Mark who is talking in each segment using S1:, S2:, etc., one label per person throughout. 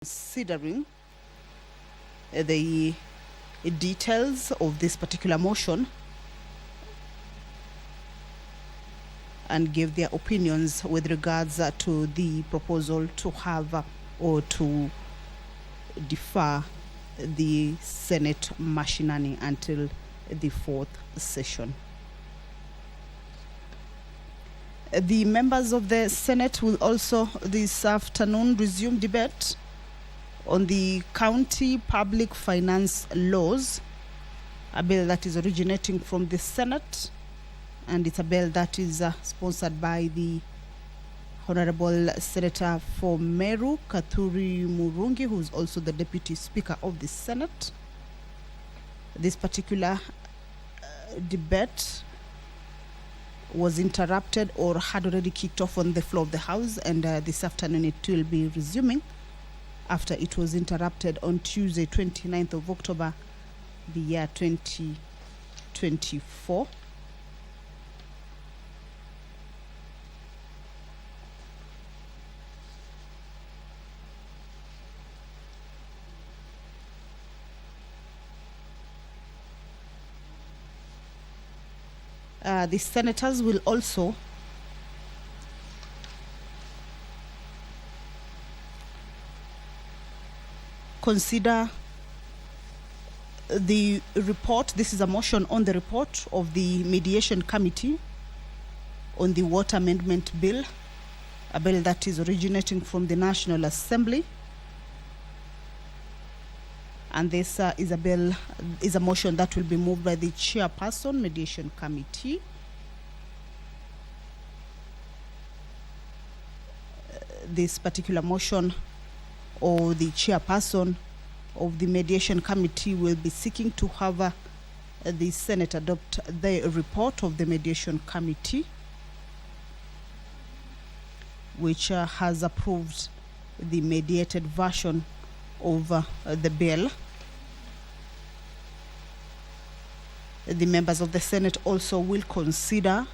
S1: considering the details of this particular motion and give their opinions with regards to the proposal to have or to defer the Senate machinery until the fourth session. The members of the Senate will also this afternoon resume debate on the county public finance laws, a bill that is originating from the Senate, and it's a bill that is sponsored by the Honorable Senator for Meru, Kathuri Murungi, who is also the Deputy Speaker of the Senate. This particular debate was interrupted or had already kicked off on the floor of the House, and this afternoon it will be resuming after it was interrupted on Tuesday, 29th of October, the year 2024. The senators will also consider the report. This is a motion on the report of the mediation committee on the water amendment bill, a bill that is originating from the National Assembly. And this is a motion that will be moved by the chairperson, mediation committee. This particular motion, or the chairperson of the mediation committee, will be seeking to have the Senate adopt the report of the mediation committee, which has approved the mediated version of the bill. The members of the Senate also will consider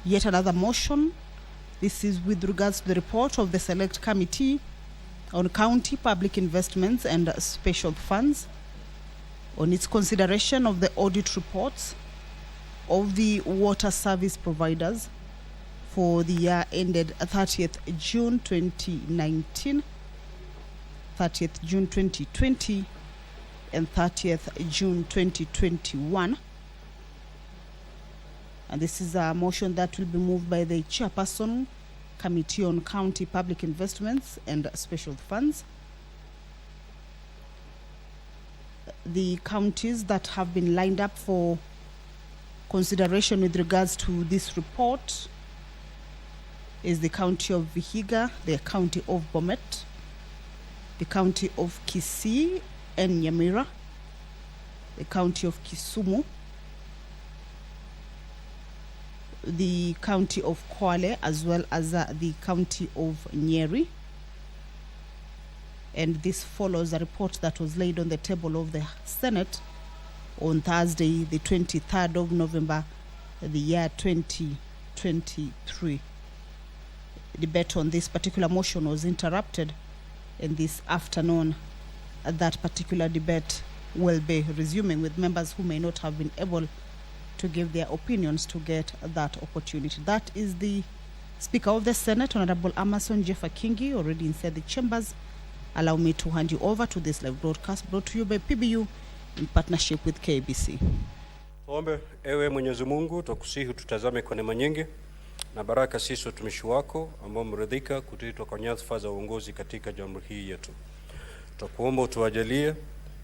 S1: yet another motion. This is with regards to the report of the Select Committee on County Public Investments and Special Funds, on its consideration of the audit reports of the water service providers for the year ended 30th June 2019, 30th June 2020, and 30th June 2021. And this is a motion that will be moved by the chairperson, Committee on County Public Investments and Special Funds. The counties that have been lined up for consideration with regards to this report is the county of Vihiga, the county of Bomet, the county of Kisii and Nyamira, the county of Kisumu, the county of Kwale, as well as the county of Nyeri. And this follows a report that was laid on the table of the Senate on Thursday, the 23rd of November, the year 2023. Debate on this particular motion was interrupted, and this afternoon that particular debate will be resuming, with members who may not have been able to give their opinions to get that opportunity. That is the Speaker of the Senate, Honorable Amason Jeffa Kingi, already inside the chambers. Allow me to hand you over to this live broadcast brought to you by PBU in partnership with KBC.
S2: Tuombe. Ewe Mwenyezi Mungu, tukusihi tutazame kwa neema nyingi na baraka sisi watumishi wako ambao mridhika kutiitwa kwa nyadhifa za uongozi katika jamhuri hii yetu. Tutakuomba utuwajalie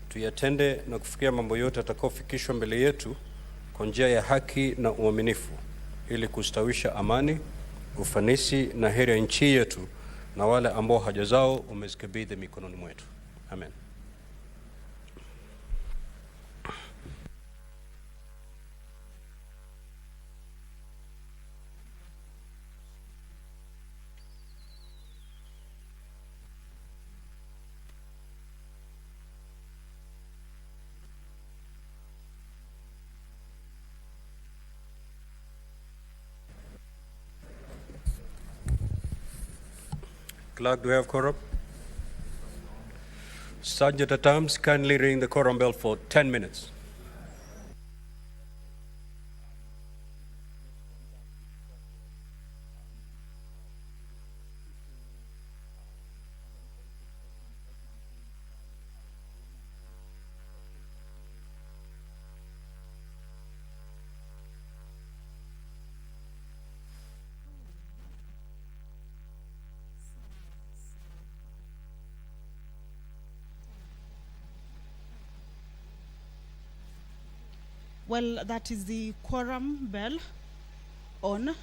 S2: tuyatende na kufikia mambo yote atakayofikishwa mbele yetu kwa njia ya haki na uaminifu, ili kustawisha amani, ufanisi na heri ya nchi yetu na wale ambao haja zao umezikabidhi mikononi mwetu. Amen. Clerk, do we have quorum? Sergeant at Arms, kindly ring the quorum bell for 10 minutes.
S1: Well, that is the quorum bell on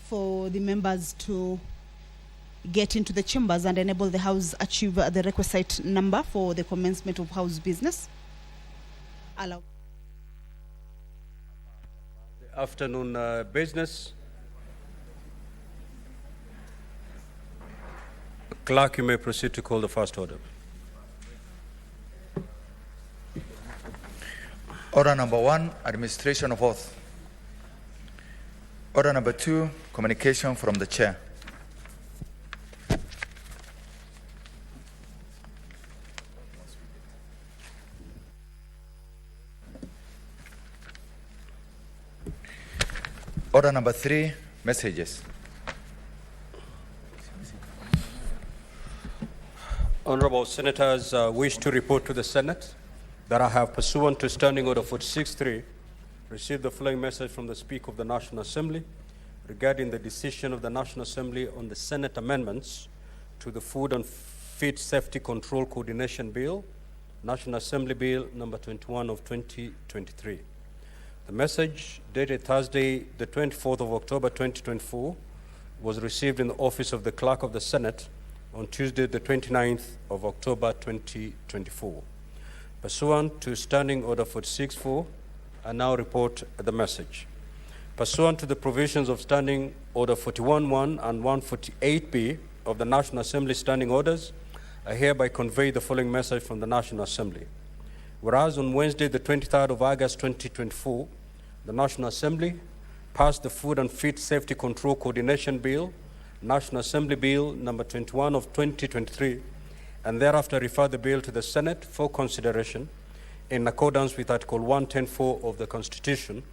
S1: for the members to get into the chambers and enable the House achieve the requisite number for the commencement of House business. Allow.
S2: The afternoon business. Clerk, you may proceed to call the first order.
S3: Order number 1, administration of oath. Order number 2, communication from the chair. Order number 3, messages.
S2: Honorable Senators, wish to report to the Senate that I have, pursuant to Standing Order 46.3, received the following message from the Speaker of the National Assembly regarding the decision of the National Assembly on the Senate amendments to the Food and Feed Safety Control Coordination Bill, National Assembly Bill number 21 of 2023. The message, dated Thursday, the 24th of October 2024, was received in the office of the Clerk of the Senate on Tuesday, the 29th of October 2024. Pursuant to Standing Order 46.4, I now report the message. Pursuant to the provisions of Standing Order 41.1 and 148B of the National Assembly Standing Orders, I hereby convey the following message from the National Assembly. Whereas on Wednesday, the 23rd of August 2024, the National Assembly passed the Food and Feed Safety Control Coordination Bill, National Assembly Bill number 21 of 2023, and thereafter refer the bill to the Senate for consideration in accordance with Article 110.4 of the Constitution.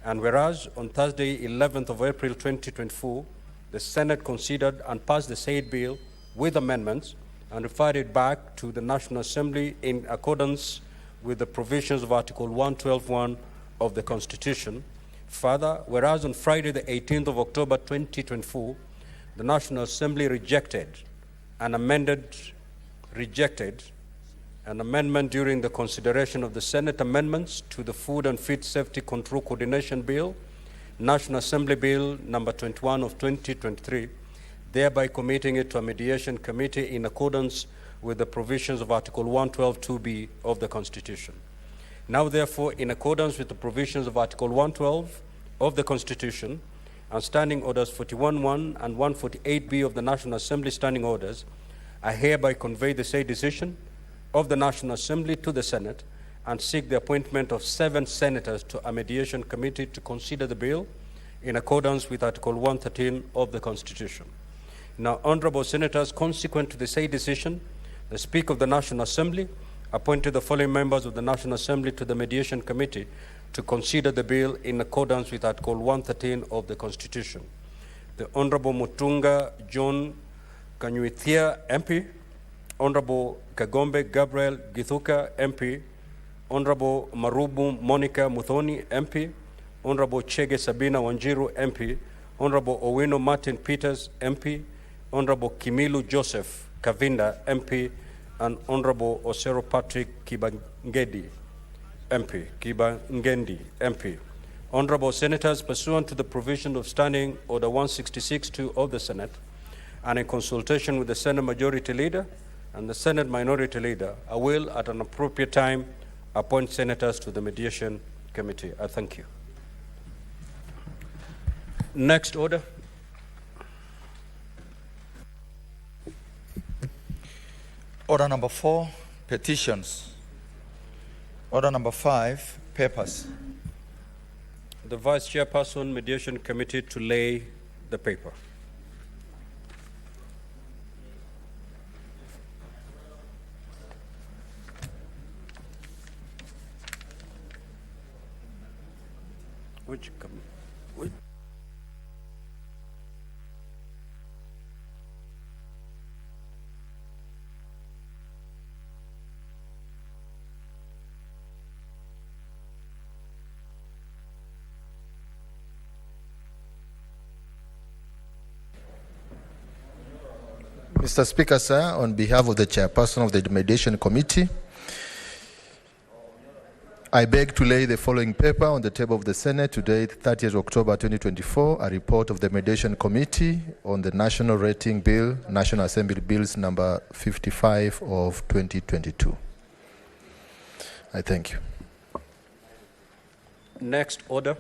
S2: And whereas on Thursday, 11th of April 2024, the Senate considered and passed the said bill with amendments and referred it back to the National Assembly in accordance with the provisions of Article 112.1 of the Constitution. Further, whereas on Friday, the 18th of October 2024, the National Assembly rejected an amendment during the consideration of the Senate amendments to the Food and Feed Safety Control Coordination Bill, National Assembly Bill number 21 of 2023, thereby committing it to a mediation committee in accordance with the provisions of Article 112.2b of the Constitution. Now, therefore, in accordance with the provisions of Article 112 of the Constitution and Standing Orders 41.1 and 148b of the National Assembly Standing Orders, I hereby convey the said decision of the National Assembly to the Senate and seek the appointment of 7 senators to a mediation committee to consider the bill in accordance with Article 113 of the Constitution. Now, honorable senators, consequent to the said decision, the Speaker of the National Assembly appointed the following members of the National Assembly to the mediation committee to consider the bill in accordance with Article 113 of the Constitution. The Honorable Mutunga John Kanyuithia, MP, Honorable Kagombe Gabriel Githuka, MP, Honorable Marubu Monica Muthoni, MP, Honorable Chege Sabina Wanjiru, MP, Honorable Owino Martin Peters, MP, Honorable Kimilu Joseph Kavinda, MP, and Honorable Osero Patrick Kibangendi, MP. Honorable Senators, pursuant to the provision of Standing Order 166.2 of the Senate, and in consultation with the Senate Majority Leader and the Senate Minority Leader, I will, at an appropriate time, appoint senators to the mediation committee. I thank you. Next order.
S3: Order number 4, petitions. Order number 5, papers.
S2: The Vice Chairperson, Mediation Committee, to lay the paper.
S4: Mr. Speaker, sir, on behalf of the chairperson of the Mediation Committee, I beg to lay the following paper on the table of the Senate today, 30th October 2024, a report of the Mediation Committee on the National Rating Bill, National Assembly Bills number 55 of 2022. I thank you.
S2: Next order.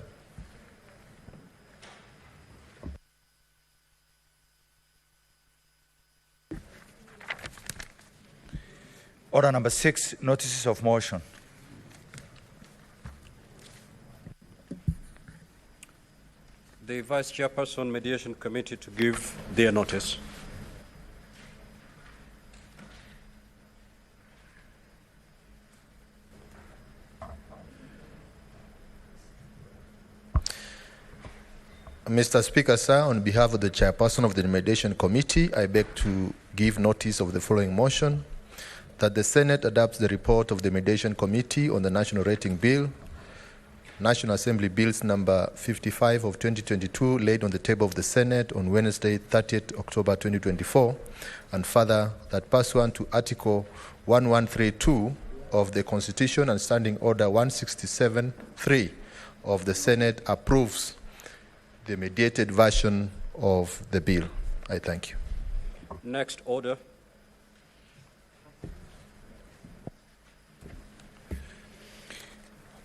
S3: Order number 6, notices of motion.
S2: The Vice Chairperson Mediation Committee to give their notice.
S4: Mr. Speaker, sir, on behalf of the chairperson of the Mediation Committee, I beg to give notice of the following motion: that the Senate adopts the report of the Mediation Committee on the National Rating Bill, National Assembly Bills number 55 of 2022, laid on the table of the Senate on Wednesday, 30th October 2024, and further, that pursuant to Article 1132 of the Constitution and Standing Order 167.3 of the Senate, approves the mediated version of the bill. I thank you.
S2: Next order.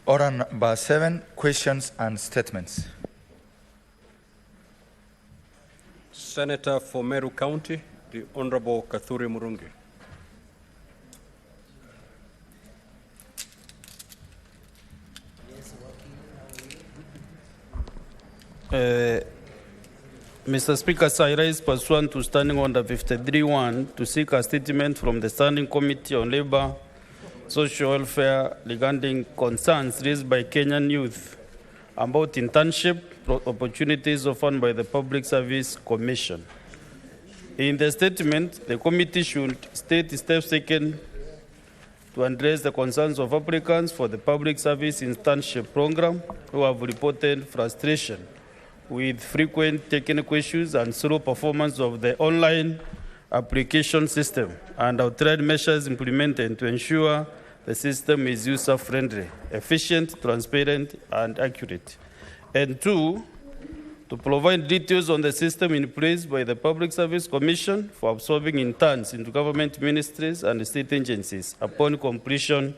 S3: Order number 7, questions and statements.
S2: Senator for Meru County, the Honorable Kathuri Murungi.
S5: Mr. Speaker, I rise pursuant to Standing Order 53.1 to seek a statement from the Standing Committee on Labour, Social Welfare regarding concerns raised by Kenyan youth about internship opportunities offered by the Public Service Commission. In the statement, the committee should state steps taken to address the concerns of applicants for the Public Service Internship Program who have reported frustration with frequent technical issues and slow performance of the online application system, and outright measures implemented to ensure the system is user-friendly, efficient, transparent, and accurate. And 2, to provide details on the system in place by the Public Service Commission for absorbing interns into government ministries and state agencies upon completion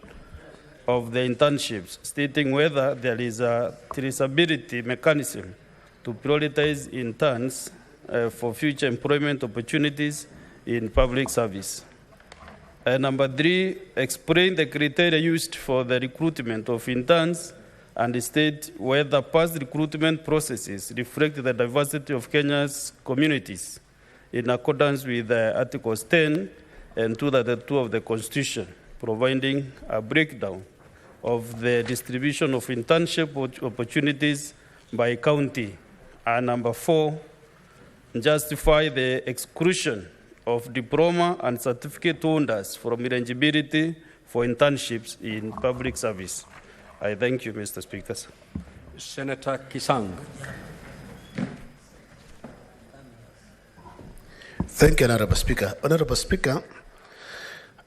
S5: of the internships, stating whether there is a traceability mechanism to prioritize interns for future employment opportunities in public service. Number 3, explain the criteria used for the recruitment of interns and state whether past recruitment processes reflect the diversity of Kenya's communities in accordance with Articles 10 and 232 of the Constitution, providing a breakdown of the distribution of internship opportunities by county. And number 4, justify the exclusion of diploma and certificate holders from eligibility for internships in public service. I thank you, Mr. Speaker.
S2: Senator Kisang.
S6: Thank you, Honorable Speaker. Honorable Speaker,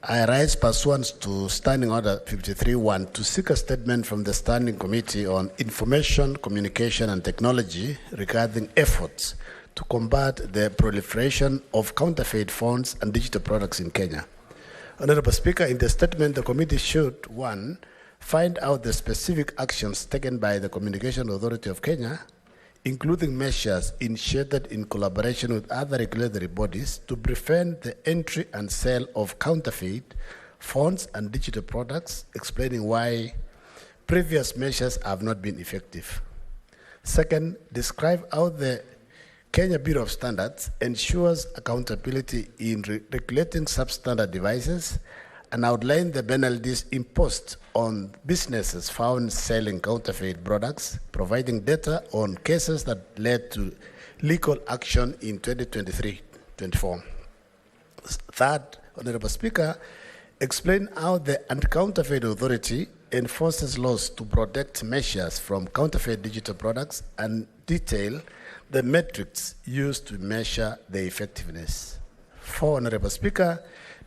S6: I rise pursuant to Standing Order 53.1 to seek a statement from the Standing Committee on Information, Communication and Technology regarding efforts to combat the proliferation of counterfeit funds and digital products in Kenya. Honorable Speaker, in the statement, the committee should, 1, find out the specific actions taken by the Communication Authority of Kenya, including measures initiated in collaboration with other regulatory bodies to prevent the entry and sale of counterfeit funds and digital products, explaining why previous measures have not been effective. Second, describe how the Kenya Bureau of Standards ensures accountability in regulating substandard devices and outline the penalties imposed on businesses found selling counterfeit products, providing data on cases that led to legal action in 2023-24. Third, Honorable Speaker, explain how the Anti-Counterfeit Authority enforces laws to protect measures from counterfeit digital products and detail the metrics used to measure their effectiveness. Four, Honorable Speaker,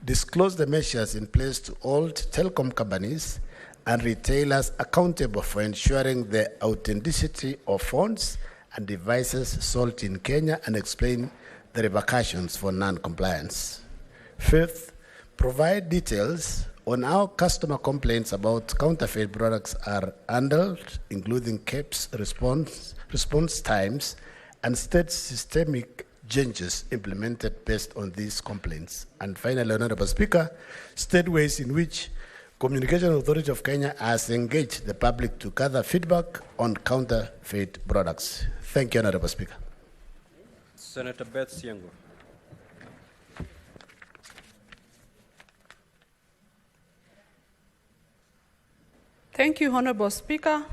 S6: disclose the measures in place to hold telecom companies and retailers accountable for ensuring the authenticity of phones and devices sold in Kenya and explain the repercussions for non-compliance. Fifth, provide details on how customer complaints about counterfeit products are handled, including KEP's response times and state systemic changes implemented based on these complaints. And finally, Honorable Speaker, state ways in which Communication Authority of Kenya has engaged the public to gather feedback on counterfeit products. Thank you, Honorable Speaker.
S2: Senator Beth Siengo.
S7: Thank you, Honorable Speaker,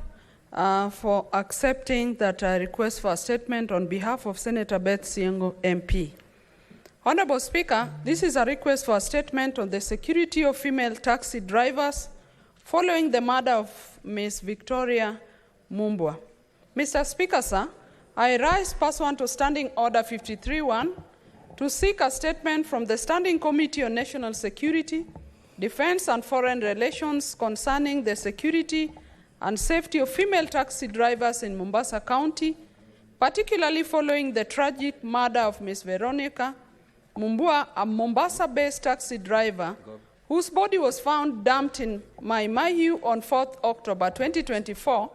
S7: for accepting that request for a statement on behalf of Senator Beth Siengo, MP. Honorable Speaker, this is a request for a statement on the security of female taxi drivers following the murder of Ms. Victoria Mumbwa. Mr. Speaker, sir, I rise pursuant to Standing Order 53-1 to seek a statement from the Standing Committee on National Security, Defense and Foreign Relations concerning the security and safety of female taxi drivers in Mombasa County, particularly following the tragic murder of Ms. Veronica Mumbwa, a Mombasa-based taxi driver whose body was found dumped in Mai Mahiu on 4th October 2024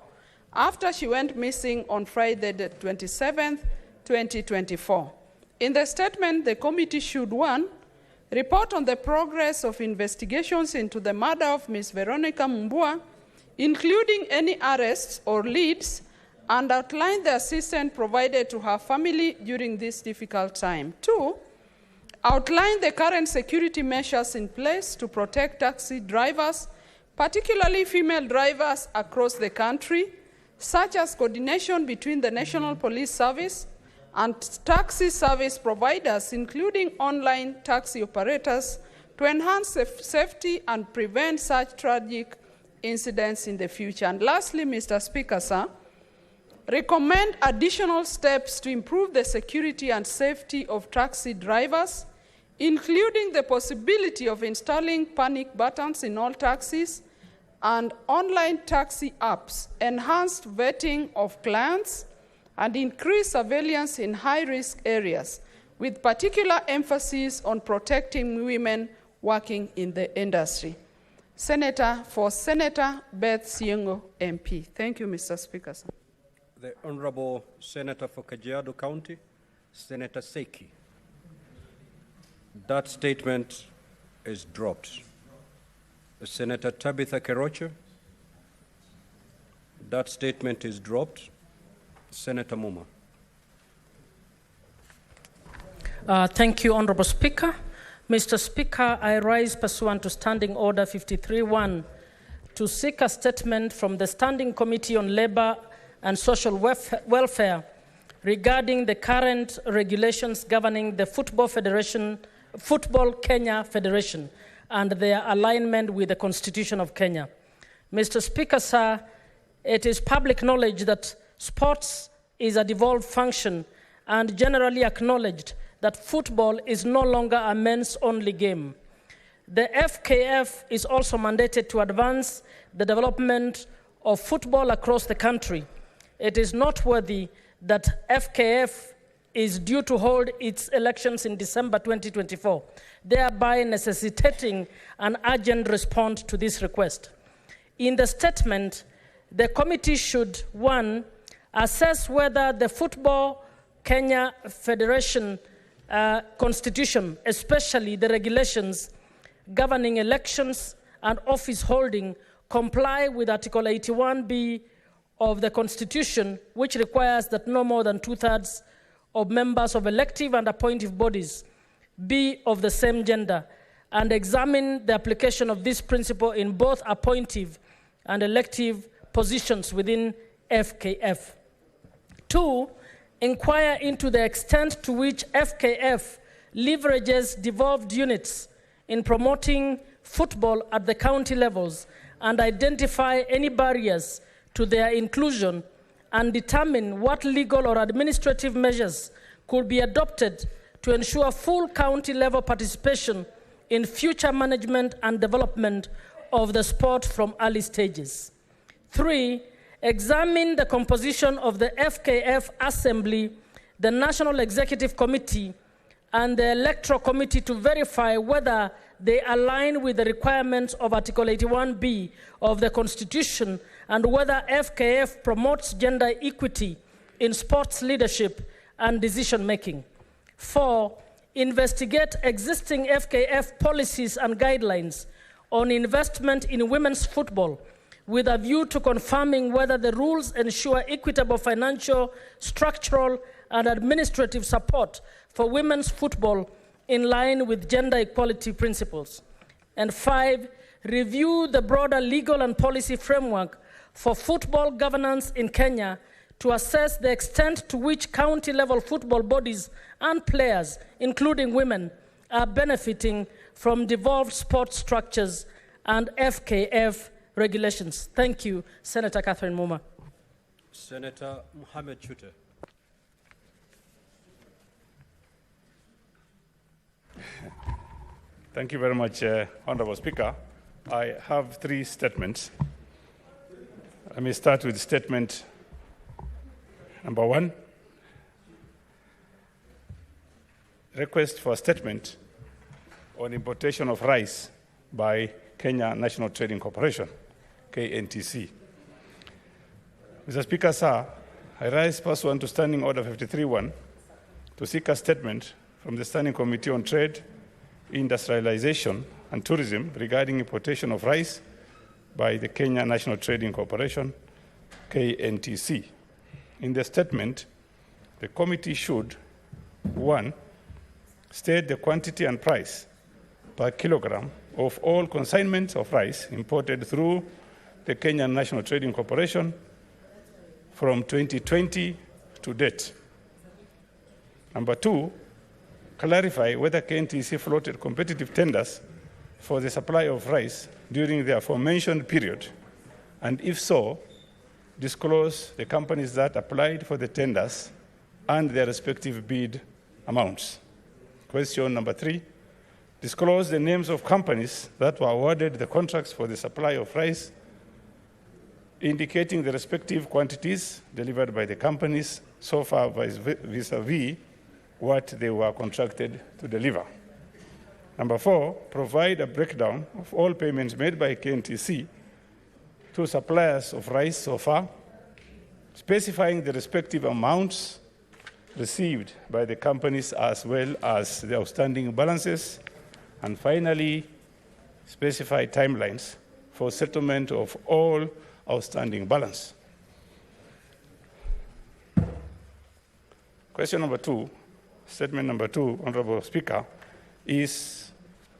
S7: after she went missing on Friday the 27th, 2024. In the statement, the committee should, 1, report on the progress of investigations into the murder of Ms. Veronica Mumbwa, including any arrests or leads, and outline the assistance provided to her family during this difficult time. 2, outline the current security measures in place to protect taxi drivers, particularly female drivers across the country, such as coordination between the National Police Service and taxi service providers, including online taxi operators, to enhance safety and prevent such tragic incidents in the future. And lastly, Mr. Speaker, sir, recommend additional steps to improve the security and safety of taxi drivers, including the possibility of installing panic buttons in all taxis and online taxi apps, enhanced vetting of clients, and increased surveillance in high-risk areas, with particular emphasis on protecting women working in the industry. Senator Beth Siengo, MP. Thank you, Mr. Speaker. Sir.
S2: The Honorable Senator for Kajiado County, Senator Seki. That statement is dropped. Senator Tabitha Keroche. That statement is dropped. Senator Muma.
S8: Thank you, Honorable Speaker. Mr. Speaker, I rise pursuant to Standing Order 53-1 to seek a statement from the Standing Committee on Labour and Social Welfare regarding the current regulations governing the Football Kenya Federation and their alignment with the Constitution of Kenya. Mr. Speaker, sir, it is public knowledge that sports is a devolved function and generally acknowledged that football is no longer a men's-only game. The FKF is also mandated to advance the development of football across the country. It is noteworthy that FKF is due to hold its elections in December 2024, thereby necessitating an urgent response to this request. In the statement, the committee should, 1, assess whether the Football Kenya Federation Constitution, especially the regulations governing elections and office holding, comply with Article 81B of the Constitution, which requires that no more than 2/3 of members of elective and appointive bodies be of the same gender, and examine the application of this principle in both appointive and elective positions within FKF. 2, inquire into the extent to which FKF leverages devolved units in promoting football at the county levels and identify any barriers to their inclusion and determine what legal or administrative measures could be adopted to ensure full county level participation in future management and development of the sport from early stages. 3, examine the composition of the FKF Assembly, the National Executive Committee, and the Electoral Committee to verify whether they align with the requirements of Article 81B of the Constitution and whether FKF promotes gender equity in sports leadership and decision-making. 4, investigate existing FKF policies and guidelines on investment in women's football with a view to confirming whether the rules ensure equitable financial, structural, and administrative support for women's football in line with gender equality principles. And 5, review the broader legal and policy framework for football governance in Kenya to assess the extent to which county-level football bodies and players, including women, are benefiting from devolved sports structures and FKF regulations. Thank you, Senator Catherine Muma.
S2: Senator Mohamed Chute.
S9: Thank you very much, Honorable Speaker. I have 3 statements. Let me start with statement number 1. Request for a statement on importation of rice by Kenya National Trading Corporation, KNTC. Mr. Speaker, sir, I rise pursuant to Standing Order 53.1 to seek a statement from the Standing Committee on Trade, Industrialization and Tourism regarding importation of rice by the Kenya National Trading Corporation, KNTC. In the statement, the committee should, 1, state the quantity and price per kilogram of all consignments of rice imported through the Kenya National Trading Corporation from 2020 to date. Number 2, clarify whether KNTC floated competitive tenders for the supply of rice during the aforementioned period, and if so, disclose the companies that applied for the tenders and their respective bid amounts. Question number 3, disclose the names of companies that were awarded the contracts for the supply of rice, indicating the respective quantities delivered by the companies so far vis-a-vis what they were contracted to deliver. Number 4, provide a breakdown of all payments made by KNTC to suppliers of rice so far, specifying the respective amounts received by the companies as well as the outstanding balances, and finally, specify timelines for settlement of all outstanding balance. Question number 2, statement number 2, Honorable Speaker, is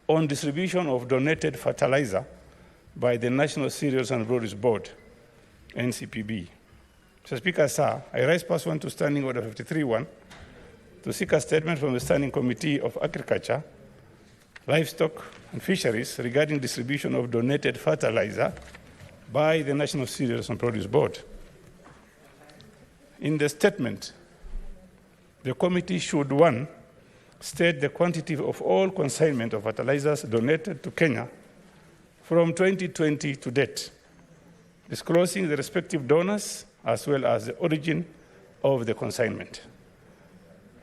S9: on distribution of donated fertilizer by the National Cereals and Produce Board, NCPB. Mr. Speaker, sir, I rise pursuant to Standing Order 53.1 to seek a statement from the Standing Committee of Agriculture, Livestock and Fisheries regarding distribution of donated fertilizer by the National Cereals and Produce Board. In the statement, the committee should, 1, state the quantity of all consignment of fertilizers donated to Kenya from 2020 to date, disclosing the respective donors as well as the origin of the consignment.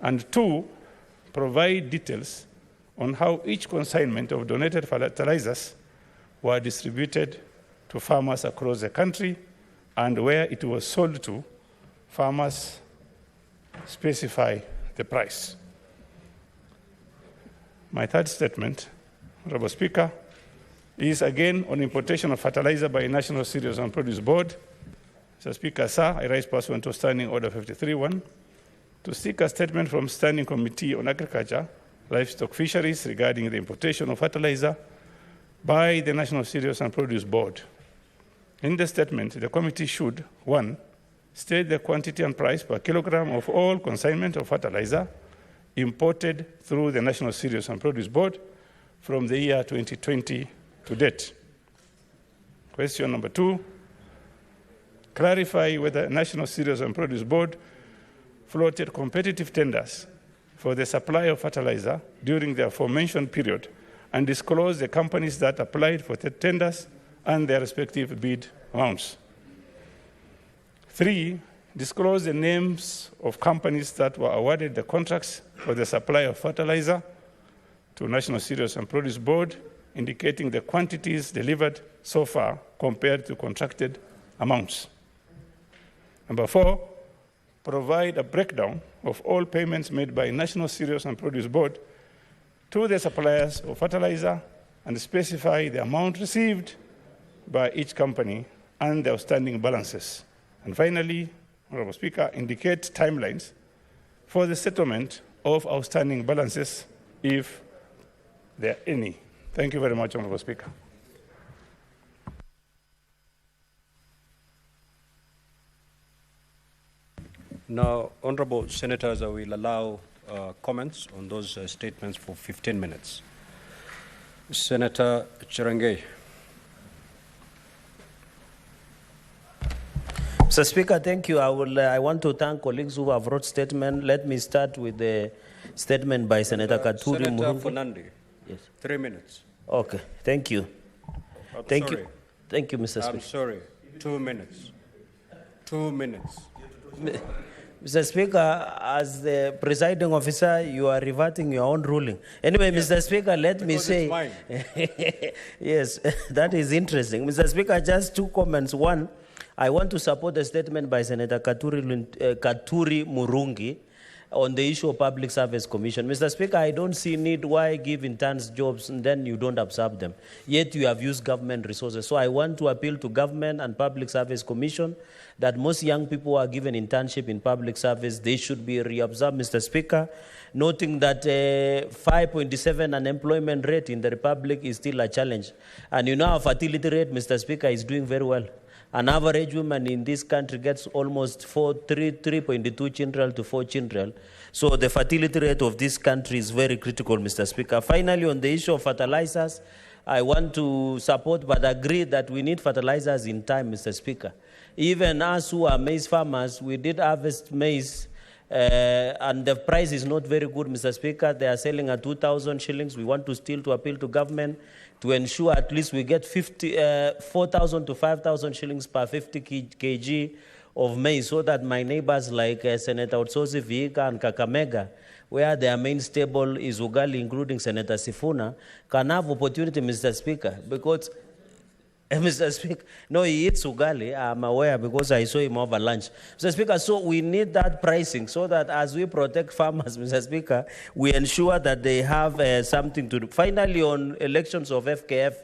S9: And 2, provide details on how each consignment of donated fertilizers were distributed to farmers across the country and where it was sold to farmers. Specify the price. My 3rd statement, Honorable Speaker, is again on importation of fertilizer by National Cereals and Produce Board. Mr. Speaker, sir, I rise pursuant to Standing Order 53.1 to seek a statement from Standing Committee on Agriculture, livestock fisheries regarding the importation of fertilizer by the National Cereals and Produce Board. In the statement, the committee should, 1, state the quantity and price per kilogram of all consignment of fertilizer imported through the National Cereals and Produce Board from the year 2020 to date. Question number 2, clarify whether National Cereals and Produce Board floated competitive tenders for the supply of fertilizer during the aforementioned period and disclose the companies that applied for the tenders and their respective bid amounts. 3, disclose the names of companies that were awarded the contracts for the supply of fertilizer to National Cereals and Produce Board, indicating the quantities delivered so far compared to contracted amounts. Number 4, provide a breakdown of all payments made by National Cereals and Produce Board to the suppliers of fertilizer and specify the amount received by each company and the outstanding balances. And finally, Honorable Speaker, indicate timelines for the settlement of outstanding balances if there are any. Thank you very much, Honorable Speaker.
S2: Now, Honorable Senators, I will allow comments on those statements for 15 minutes. Senator Cherangay.
S10: Mr. Speaker, thank you. I want to thank colleagues who have wrote statement. Let me start with the statement by Senator Katuri.
S2: Senator Funandi.
S10: Yes.
S2: 3 minutes.
S10: Okay. Thank you. Thank you. Thank you, Mr. Speaker.
S2: I'm sorry. 2 minutes. 2 minutes.
S10: Mr. Speaker, as the presiding officer, you are reverting your own ruling. Anyway, yes. Mr. Speaker, let me say... Yes, that is interesting. Mr. Speaker, just 2 comments. 1, I want to support the statement by Senator Katuri Murungi on the issue of Public Service Commission. Mr. Speaker, I don't see need why give interns jobs and then you don't absorb them. Yet you have used government resources. So I want to appeal to government and Public Service Commission that most young people who are given internship in public service, they should be reabsorbed, Mr. Speaker, noting that 5.7 unemployment rate in the Republic is still a challenge. And you know our fertility rate, Mr. Speaker, is doing very well. An average woman in this country gets almost 3.2 children to 4 children. So the fertility rate of this country is very critical, Mr. Speaker. Finally, on the issue of fertilizers, I want to support but agree that we need fertilizers in time, Mr. Speaker. Even us who are maize farmers, we did harvest maize and the price is not very good, Mr. Speaker. They are selling at 2,000 shillings. We want to still to appeal to government to ensure at least we get 4,000 to 5,000 shillings per 50 kg of maize so that my neighbors like Senator Otsosi Vihiga and Kakamega, where their main stable is Ugali, including Senator Sifuna, can have opportunity, Mr. Speaker, because Mr. Speaker, no, he eats ugali, I'm aware because I saw him over lunch. Mr. Speaker, so we need that pricing so that as we protect farmers, Mr. Speaker, we ensure that they have something to do. Finally, on elections of FKF,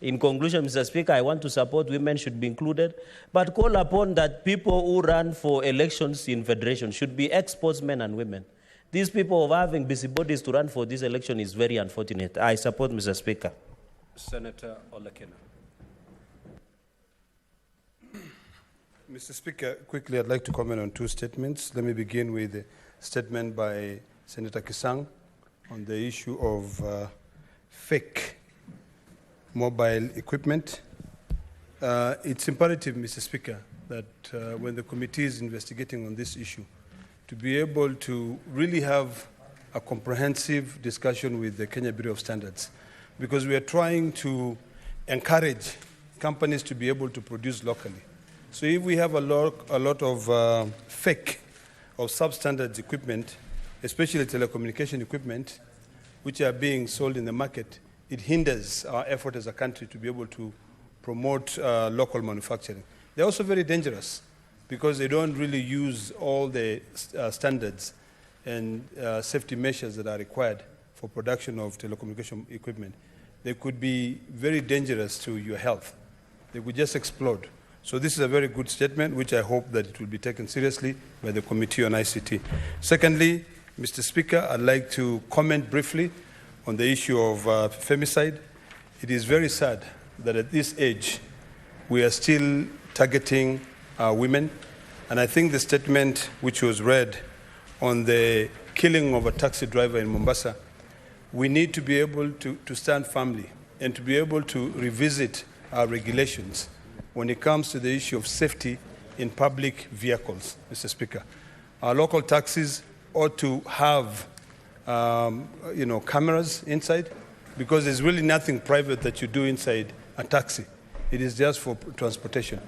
S10: in conclusion, Mr. Speaker, I want to support women should be included, but call upon that people who run for elections in federation should be ex-sportsmen and women. These people of having busybodies to run for this election is very unfortunate. I support, Mr. Speaker.
S2: Senator Olekina.
S11: Mr. Speaker, quickly I'd like to comment on 2 statements. Let me begin with a statement by Senator Kisang on the issue of fake mobile equipment. It's imperative, Mr. Speaker, that when the committee is investigating on this issue, to be able to really have a comprehensive discussion with the Kenya Bureau of Standards, because we are trying to encourage companies to be able to produce locally. So if we have a lot of fake or substandard equipment, especially telecommunication equipment, which are being sold in the market, it hinders our effort as a country to be able to promote local manufacturing. They're also very dangerous because they don't really use all the standards and safety measures that are required for production of telecommunication equipment. They could be very dangerous to your health. They could just explode. So this is a very good statement, which I hope that it will be taken seriously by the Committee on ICT. Secondly, Mr. Speaker, I'd like to comment briefly on the issue of femicide. It is very sad that at this age, we are still targeting women. And I think the statement which was read on the killing of a taxi driver in Mombasa, we need to be able to stand firmly and to be able to revisit our regulations when it comes to the issue of safety in public vehicles, Mr. Speaker. Our local taxis ought to have cameras inside, because there's really nothing private that you do inside a taxi. It is just for transportation.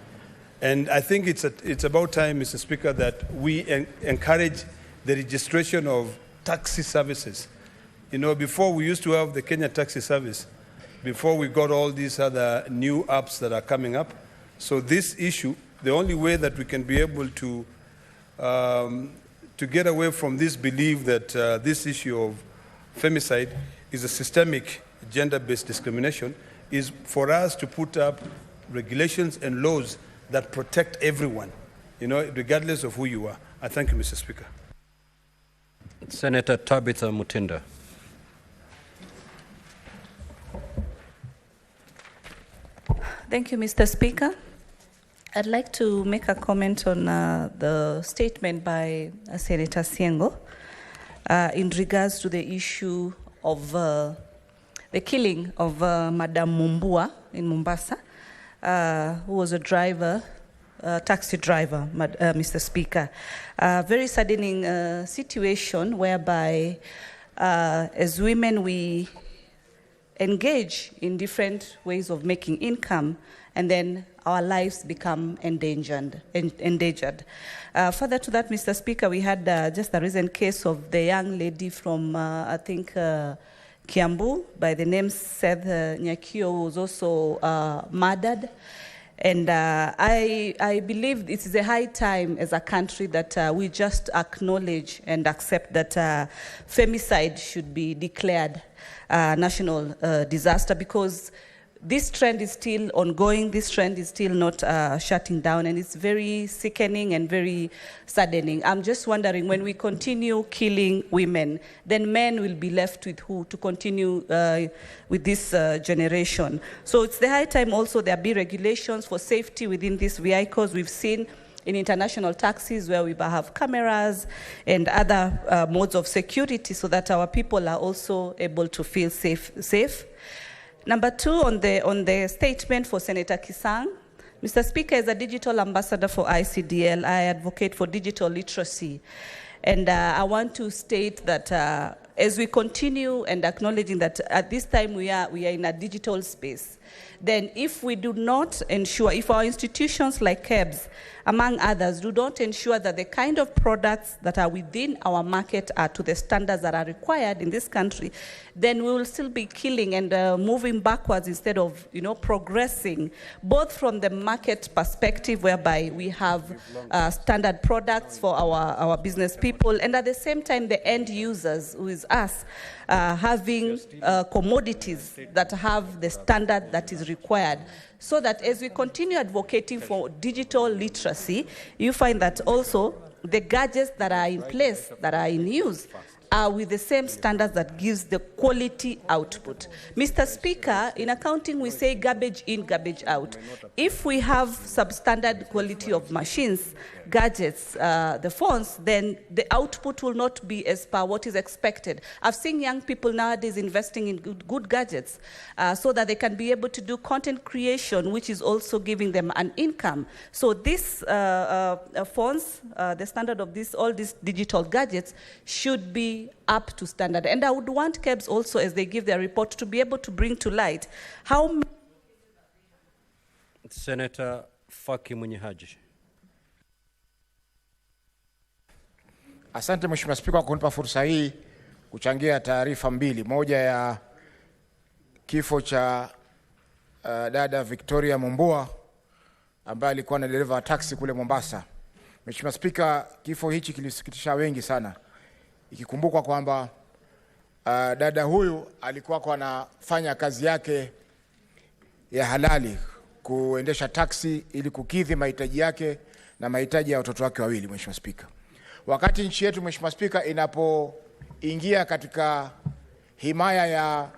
S11: And I think it's about time, Mr. Speaker, that we encourage the registration of taxi services. You know, before we used to have the Kenya Taxi Service, before we got all these other new apps that are coming up. So this issue, the only way that we can be able to get away from this belief that this issue of femicide is a systemic gender-based discrimination is for us to put up regulations and laws that protect everyone, regardless of who you are. I thank you, Mr. Speaker.
S2: Senator Tabitha Mutinda.
S12: Thank you, Mr. Speaker. I'd like to make a comment on the statement by Senator Siengo in regards to the issue of the killing of Madam Mumbua in Mombasa, who was a driver, taxi driver, Mr. Speaker. Very saddening situation whereby as women we engage in different ways of making income, and then our lives become endangered. Further to that, Mr. Speaker, we had just a recent case of the young lady from, I think, Kiambu, by the name Seth Nyakio, who was also murdered. And I believe it is a high time as a country that we just acknowledge and accept that femicide should be declared national disaster, because this trend is still ongoing, this trend is still not shutting down, and it's very sickening and very saddening. I'm just wondering, when we continue killing women, then men will be left with who to continue with this generation? So it's the high time also there be regulations for safety within these vehicles. We've seen in international taxis where we have cameras and other modes of security so that our people are also able to feel safe. Number two, on the statement for Senator Kisang, Mr. Speaker, as a digital ambassador for ICDL, I advocate for digital literacy. And I want to state that as we continue and acknowledging that at this time we are in a digital space, then if we do not ensure, if our institutions like KEBS, among others, do not ensure that the kind of products that are within our market are to the standards that are required in this country, then we will still be killing and moving backwards instead of, progressing, both from the market perspective, whereby we have standard products for our business people, and at the same time, the end users, who is us, having commodities that have the standard that is required, so that as we continue advocating for digital literacy, you find that also the gadgets that are in place, that are in use, are with the same standards that gives the quality output. Mr. Speaker, in accounting we say garbage in, garbage out. If we have substandard quality of machines, gadgets, the phones, then the output will not be as per what is expected. I've seen young people nowadays investing in good gadgets so that they can be able to do content creation, which is also giving them an income. So these phones, the standard of all these digital gadgets should be up to standard. And I would want KEBS also, as they give their report, to be able to bring to light how many...
S2: Senator Faki Munyihaji.
S13: Asante Mheshimiwa Spika kwa kunipa fursa hii kuchangia taarifa mbili. Moja ya kifo cha dada Victoria Mumbua ambaye alikuwa na dereva taxi kule Mombasa. Mheshimiwa Spika, kifo hichi kilisikitisha wengi sana. Ikikumbukwa kwamba dada huyu alikuwa anafanya kazi yake ya halali, kuendesha taxi ili kukidhi mahitaji yake na mahitaji ya watoto wake wawili, Mheshimiwa Spika. wakati nchi yetu Mheshimiwa Spika inapoingia katika himaya ya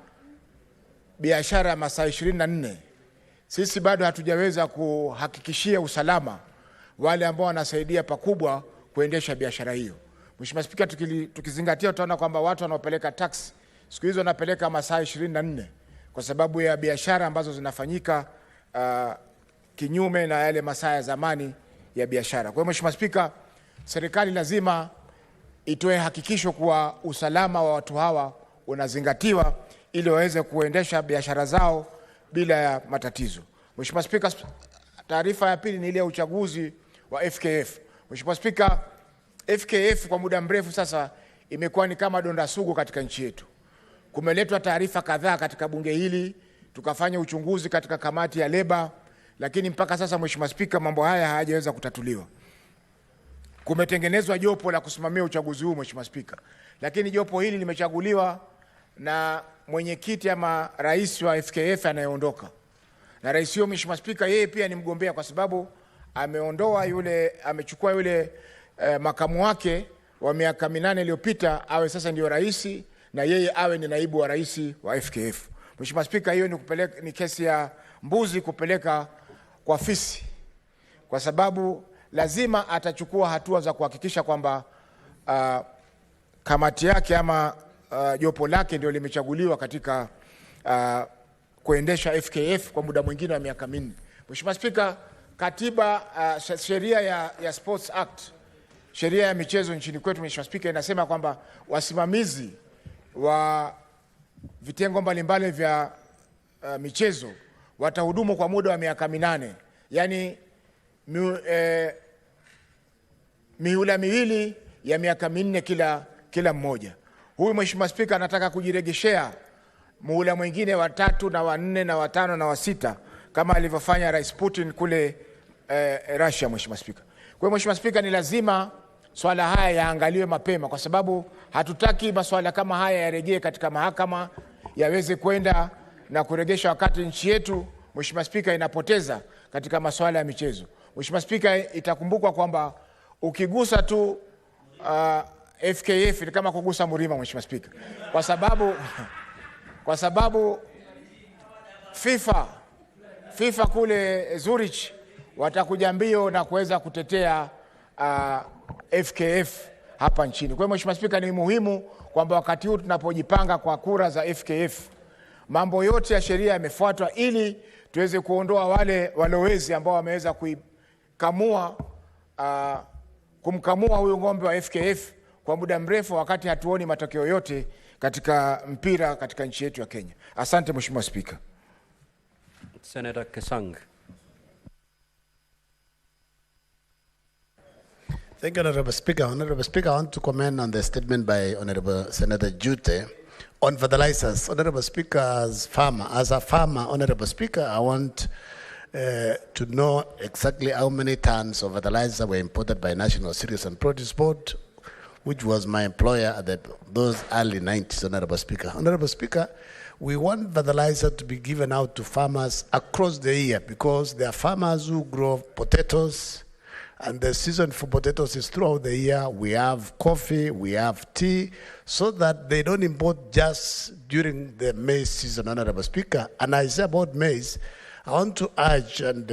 S13: biashara ya masaa 24, sisi bado hatujaweza kuhakikishia usalama wale ambao wanasaidia pakubwa kuendesha biashara hiyo. Mheshimiwa Spika, tukizingatia utaona kwamba watu wanaopeleka tax siku hizo wanapeleka masaa 24 kwa sababu ya biashara ambazo zinafanyika kinyume na yale masaa ya zamani ya biashara. Kwa hiyo Mheshimiwa Spika, serikali lazima itoe hakikisho kuwa usalama wa watu hawa unazingatiwa ili waweze kuendesha biashara zao bila ya matatizo. Mheshimiwa Spika, taarifa ya pili ni ile ya uchaguzi wa FKF. Mheshimiwa Spika, FKF kwa muda mrefu sasa imekuwa ni kama donda sugu katika nchi yetu. Kumeletwa taarifa kadhaa katika bunge hili, tukafanya uchunguzi katika kamati ya leba, lakini mpaka sasa Mheshimiwa Spika, mambo haya hayajaweza kutatuliwa. Kumetengenezwa jopo la kusimamia uchaguzi huu Mheshimiwa Spika, lakini jopo hili limechaguliwa na mwenyekiti ama rais wa FKF anayeondoka. Na rais huyo Mheshimiwa Spika, yeye pia ni mgombea kwa sababu amechukua yule makamu wake wa miaka 8 iliyopita awe sasa ndio rais na yeye awe ni naibu wa rais wa FKF. Mheshimiwa Spika, hiyo ni kesi ya mbuzi kupeleka kwa fisi, kwa sababu lazima atachukua hatua za kuhakikisha kwamba kamati yake ama jopo lake ndio limechaguliwa katika kuendesha FKF kwa muda mwingine wa miaka 4. Mheshimiwa Spika, katiba sheria ya Sports Act, sheria ya michezo nchini kwetu Mheshimiwa Spika, inasema kwamba wasimamizi wa vitengo mbalimbali vya michezo watahudumu kwa muda wa miaka 8, yani mihula miwili ya miaka 4 kila mmoja. Huyu Mheshimiwa Spika anataka kujiregeshea muhula mwingine wa 3 na wa 4 na wa 5 na wa 6 kama alivyofanya Rais Putin kule Russia Mheshimiwa Spika. Kwa hiyo Mheshimiwa Spika, ni lazima swala haya yaangaliwe mapema, kwa sababu hatutaki masuala kama haya yarejee katika mahakama yaweze kwenda na kuregesha wakati nchi yetu Mheshimiwa Spika inapoteza katika masuala ya michezo. Mheshimiwa Spika, itakumbukwa kwamba ukigusa tu FKF ni kama kugusa mlima Mheshimiwa Spika, kwa sababu FIFA kule Zurich watakuja mbio na kuweza kutetea FKF hapa nchini. Kwa hiyo Mheshimiwa Spika, ni muhimu kwamba wakati huu tunapojipanga kwa kura za FKF, mambo yote ya sheria yamefuatwa ili tuweze kuondoa wale walowezi ambao wameweza kumkamua huyu ng'ombe wa FKF kwa muda mrefu, wakati hatuoni matokeo yote katika mpira katika nchi yetu ya Kenya. Asante Mheshimiwa Spika.
S2: Senator Kesang.
S6: Thank you, Honorable Speaker. Honorable Speaker, I want to comment on the statement by Honorable Senator Jute on fertilizers. Honorable Speaker, as a farmer, Honorable Speaker, I want to know exactly how many tons of fertilizer were imported by National Cereals and Produce Board, which was my employer at those early 90s, Honorable Speaker. Honorable Speaker, we want fertilizer to be given out to farmers across the year, because there are farmers who grow potatoes, and the season for potatoes is throughout the year. We have coffee, we have tea, so that they don't import just during the maize season, Honorable Speaker. And I say about maize, I want to urge and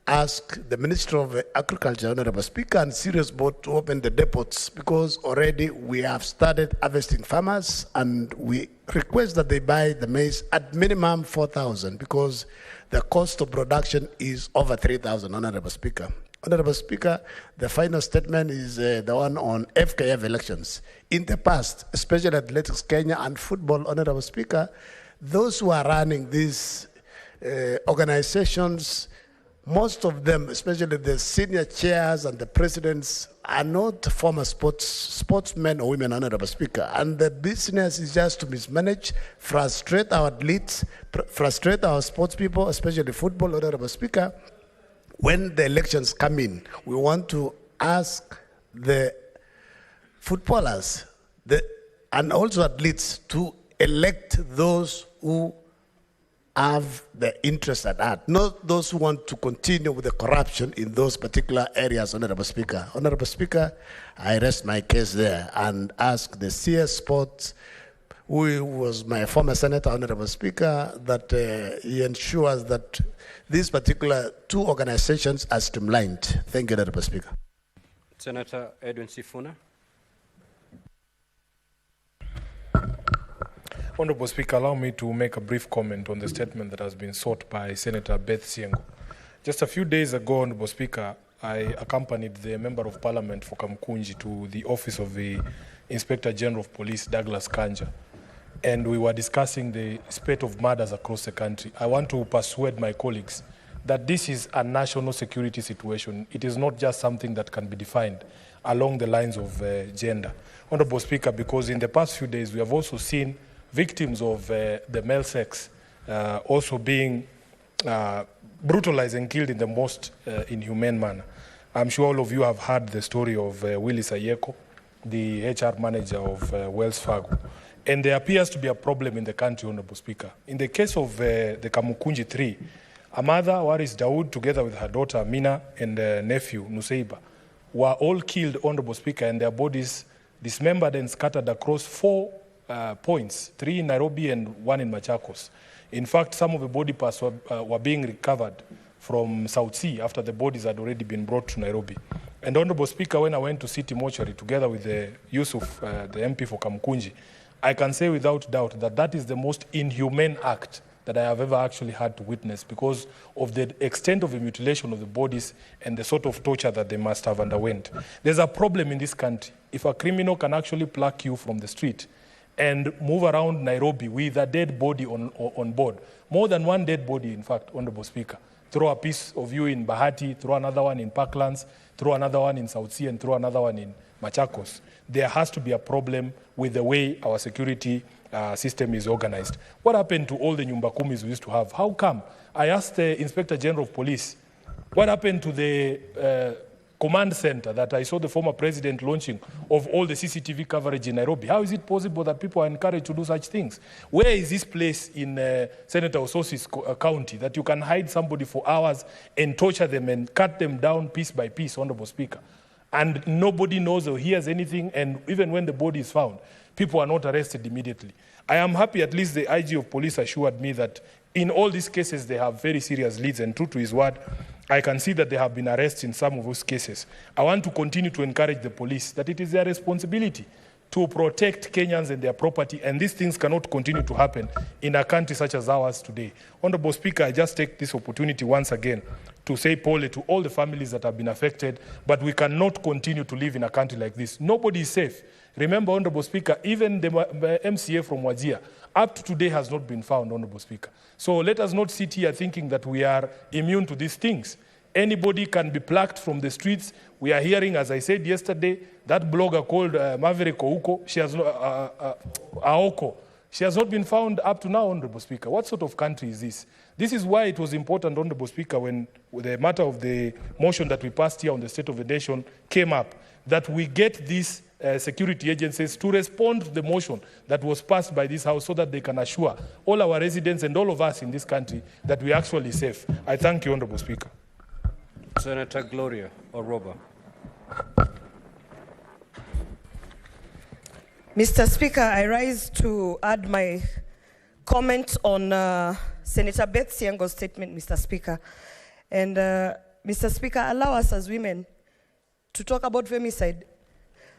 S6: ask the Minister of Agriculture, Honorable Speaker, and Cereals Board to open the depots, because already we have started harvesting farmers, and we request that they buy the maize at minimum 4,000, because the cost of production is over 3,000, Honorable Speaker. Honorable Speaker, the final statement is the one on FKF elections. In the past, especially Athletics Kenya and football, Honorable Speaker, those who are running these organizations, most of them, especially the senior chairs and the presidents, are not former sportsmen or women, Honorable Speaker. And the business is just to mismanage, frustrate our athletes, frustrate our sports people, especially football, Honorable Speaker. When the elections come in, we want to ask the footballers and also athletes to elect those who have the interest at heart, not those who want to continue with the corruption in those particular areas, Honorable Speaker. Honorable Speaker, I rest my case there and ask the CS Sports, who was my former senator, Honorable Speaker, that he ensures that these particular two organizations are streamlined. Thank you, Honorable Speaker.
S2: Senator Edwin Sifuna.
S14: Honorable Speaker, allow me to make a brief comment on the statement that has been sought by Senator Beth Siengo. Just a few days ago, Honorable Speaker, I accompanied the Member of Parliament for Kamkunji to the office of the Inspector General of Police, Douglas Kanja, and we were discussing the spate of murders across the country. I want to persuade my colleagues that this is a national security situation. It is not just something that can be defined along the lines of gender. Honorable Speaker, because in the past few days we have also seen victims of the male sex also being brutalized and killed in the most inhumane manner. I'm sure all of you have heard the story of Willis Ayeko, the HR manager of Wells Fargo. And there appears to be a problem in the country, Honorable Speaker. In the case of the Kamukunji 3, a mother, Waris Dawood, together with her daughter Amina and nephew Nuseiba, were all killed, Honorable Speaker, and their bodies dismembered and scattered across 4 points, 3 in Nairobi and 1 in Machakos. In fact, some of the body parts were being recovered from South Sea after the bodies had already been brought to Nairobi. And Honorable Speaker, when I went to City Mortuary together with Yusuf, the MP for Kamkunji, I can say without doubt that that is the most inhumane act that I have ever actually had to witness because of the extent of the mutilation of the bodies and the sort of torture that they must have underwent. There's a problem in this country. If a criminal can actually pluck you from the street and move around Nairobi with a dead body on board, more than one dead body, in fact, Honorable Speaker, throw a piece of you in Bahati, throw another one in Parklands, throw another one in South Sea, and throw another one in Machakos. There has to be a problem with the way our security system is organized. What happened to all the Nyumba Kumis we used to have? How come? I asked the Inspector General of Police, what happened to the command center that I saw the former president launching of all the CCTV coverage in Nairobi? How is it possible that people are encouraged to do such things? Where is this place in Senator Ososi's county that you can hide somebody for hours and torture them and cut them down piece by piece, Honorable Speaker? And nobody knows or hears anything, and even when the body is found, people are not arrested immediately. I am happy at least the IG of police assured me that in all these cases they have very serious leads, and true to his word, I can see that there have been arrests in some of those cases. I want to continue to encourage the police that it is their responsibility to protect Kenyans and their property, and these things cannot continue to happen in a country such as ours today. Honorable Speaker, I just take this opportunity once again to say pole to all the families that have been affected, but we cannot continue to live in a country like this. Nobody is safe. Remember, Honorable Speaker, even the MCA from Wajir, up to today has not been found, Honorable Speaker. So let us not sit here thinking that we are immune to these things. Anybody can be plucked from the streets. We are hearing, as I said yesterday, that blogger called Maverick Ouko, she has Aoko. She has not been found up to now, Honorable Speaker. What sort of country is this? This is why it was important, Honorable Speaker, when the matter of the motion that we passed here on the State of the Nation came up, that we get these security agencies to respond to the motion that was passed by this House so that they can assure all our residents and all of us in this country that we are actually safe. I thank you, Honorable Speaker.
S2: Senator Gloria Oroba.
S15: Mr. Speaker, I rise to add my comment on Senator Beth Siengo's statement, Mr. Speaker. And Mr. Speaker, allow us as women to talk about femicide.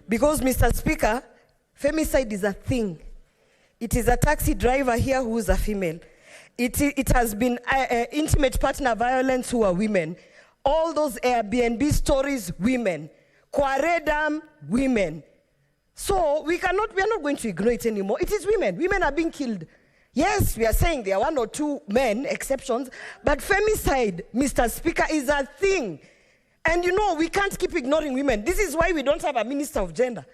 S15: Because, Mr. Speaker, femicide is a thing. It is a taxi driver here who is a female. It has been intimate partner violence who are women. All those Airbnb stories, women. Kwaredam, women. So we are not going to ignore it anymore. It is women. Women are being killed. Yes, we are saying there are 1 or 2 men, exceptions, but femicide, Mr. Speaker, is a thing. And you know, we can't keep ignoring women. This is why we don't have a minister of gender.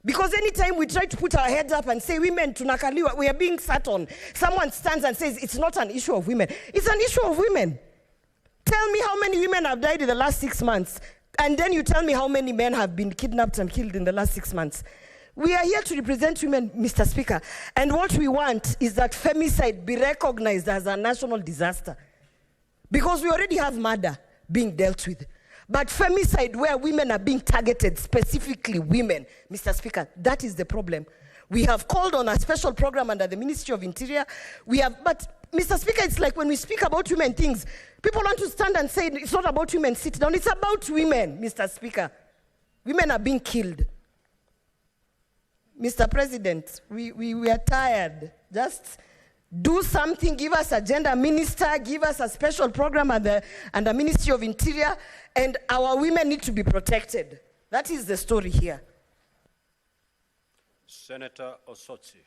S15: Because anytime we try to put our heads up and say women tunakaliwa, we are being sat on. Someone stands and says it's not an issue of women. It's an issue of women. Tell me how many women have died in the last 6 months. And then you tell me how many men have been kidnapped and killed in the last 6 months. We are here to represent women, Mr. Speaker. And what we want is that femicide be recognized as a national disaster. Because we already have murder being dealt with. But femicide, where women are being targeted, specifically women, Mr. Speaker, that is the problem. We have called on a special program under the Ministry of Interior. But Mr. Speaker, it's like when we speak about women things, people want to stand and say it's not about women, sit down. It's about women, Mr. Speaker. Women are being killed. Mr. President, we are tired. Just do something, give us a gender minister, give us a special program under Ministry of Interior, and our women need to be protected. That is the story here.
S2: Senator Osotsi.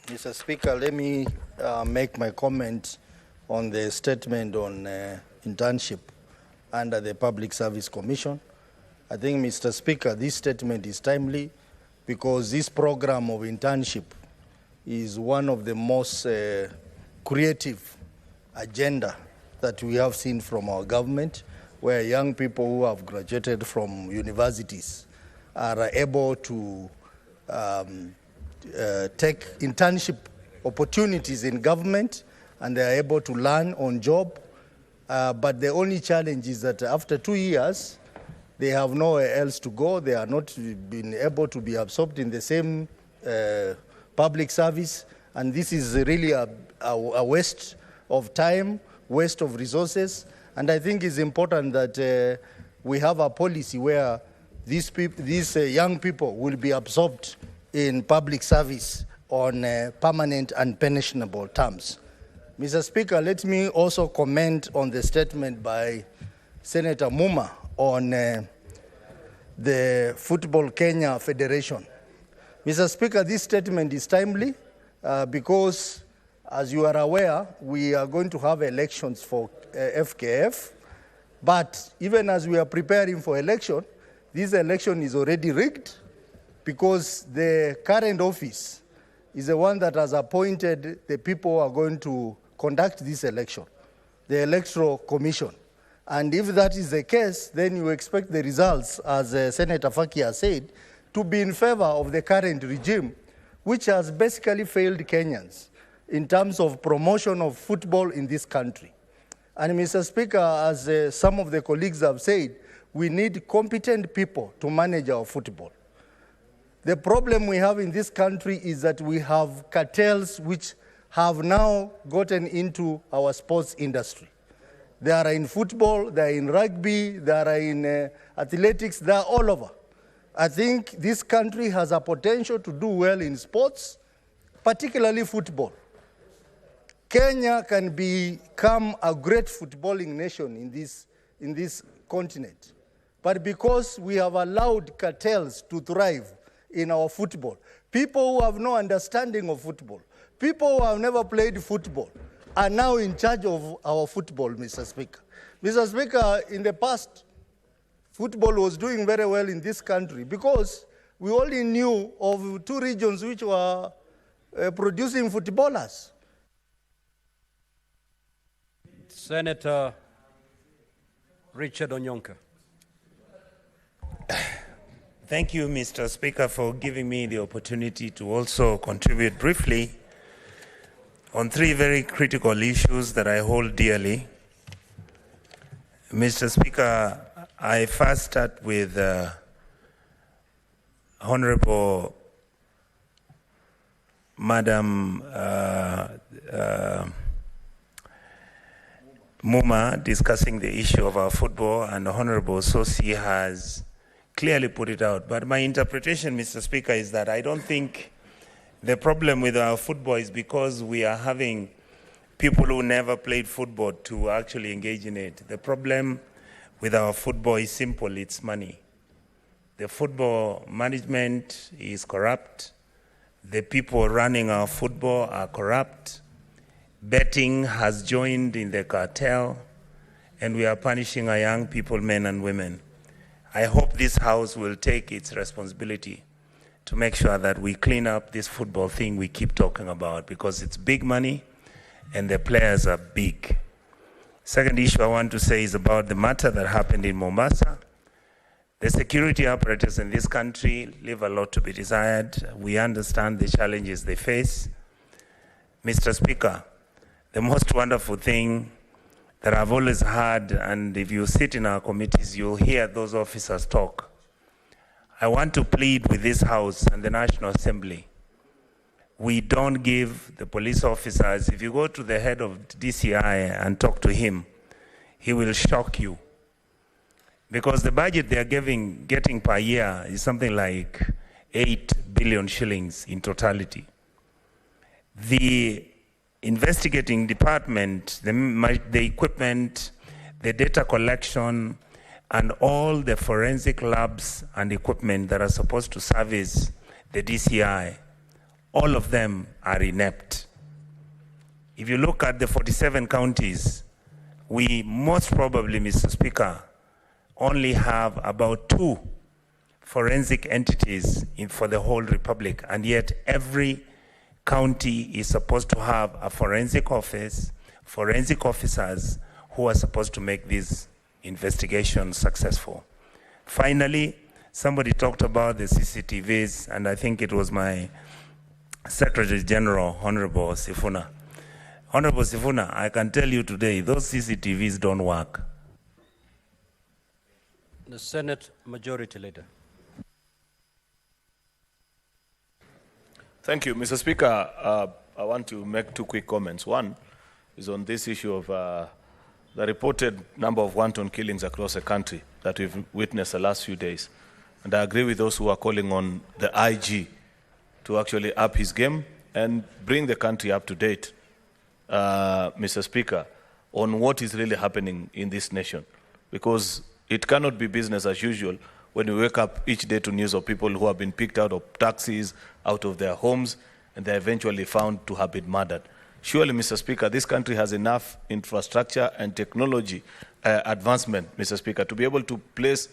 S16: Mr. Speaker, let me make my comment on the statement on internship under the Public Service Commission. I think, Mr. Speaker, this statement is timely because this program of internship is one of the most creative agenda that we have seen from our government, where young people who have graduated from universities are able to take internship opportunities in government, and they are able to learn on job. But the only challenge is that after 2 years, they have nowhere else to go. They are not been able to be absorbed in the same public service. And this is really a waste of time, waste of resources. And I think it's important that we have a policy where these young people will be absorbed in public service on permanent and pensionable terms. Mr. Speaker, let me also comment on the statement by Senator Muma on the Football Kenya Federation. Mr. Speaker, this statement is timely because, as you are aware, we are going to have elections for FKF, but even as we are preparing for election, this election is already rigged because the current office is the one that has appointed the people who are going to conduct this election, the Electoral Commission. And if that is the case, then you expect the results, as Senator Fakia said, to be in favor of the current regime, which has basically failed Kenyans in terms of promotion of football in this country. And Mr. Speaker, as some of the colleagues have said, we need competent people to manage our football. The problem we have in this country is that we have cartels which have now gotten into our sports industry. They are in football, they are in rugby, they are in athletics, they are all over. I think this country has a potential to do well in sports, particularly football. Kenya can become a great footballing nation in this continent. But because we have allowed cartels to thrive in our football, people who have no understanding of football, people who have never played football, are now in charge of our football, Mr. Speaker. Mr. Speaker, in the past, football was doing very well in this country because we only knew of 2 regions which were producing footballers.
S2: Senator Richard Onyonka.
S17: Thank you, Mr. Speaker, for giving me the opportunity to also contribute briefly on 3 very critical issues that I hold dearly. Mr. Speaker, I first start with Honorable Madam Muma discussing the issue of our football, and Honorable Sosi has clearly put it out. But my interpretation, Mr. Speaker, is that I don't think the problem with our football is because we are having people who never played football to actually engage in it. The problem with our football is simple, it's money. The football management is corrupt. The people running our football are corrupt. Betting has joined in the cartel, and we are punishing our young people, men and women. I hope this House will take its responsibility to make sure that we clean up this football thing we keep talking about, because it's big money and the players are big. Second issue I want to say is about the matter that happened in Mombasa. The security apparatus in this country leave a lot to be desired. We understand the challenges they face. Mr. Speaker, the most wonderful thing that I've always heard, and if you sit in our committees, you'll hear those officers talk. I want to plead with this House and the National Assembly. We don't give the police officers, if you go to the head of DCI and talk to him, he will shock you. Because the budget they are getting per year is something like 8 billion shillings in totality. The investigating department, the equipment, the data collection, and all the forensic labs and equipment that are supposed to service the DCI, all of them are inept. If you look at the 47 counties, we most probably, Mr. Speaker, only have about 2 forensic entities for the whole republic, and yet every county is supposed to have a forensic office, forensic officers who are supposed to make these investigations successful. Finally, somebody talked about the CCTVs, and I think it was my Secretary General, Honorable Sifuna. Honorable Sifuna, I can tell you today, those CCTVs don't work.
S2: The Senate Majority Leader.
S18: Thank you, Mr. Speaker. I want to make 2 quick comments. One is on this issue of the reported number of wanton killings across the country that we've witnessed the last few days. And I agree with those who are calling on the IG to actually up his game and bring the country up to date, Mr. Speaker, on what is really happening in this nation. Because it cannot be business as usual when we wake up each day to news of people who have been picked out of taxis, out of their homes, and they're eventually found to have been murdered. Surely, Mr. Speaker, this country has enough infrastructure and technology advancement, Mr. Speaker, to be able to place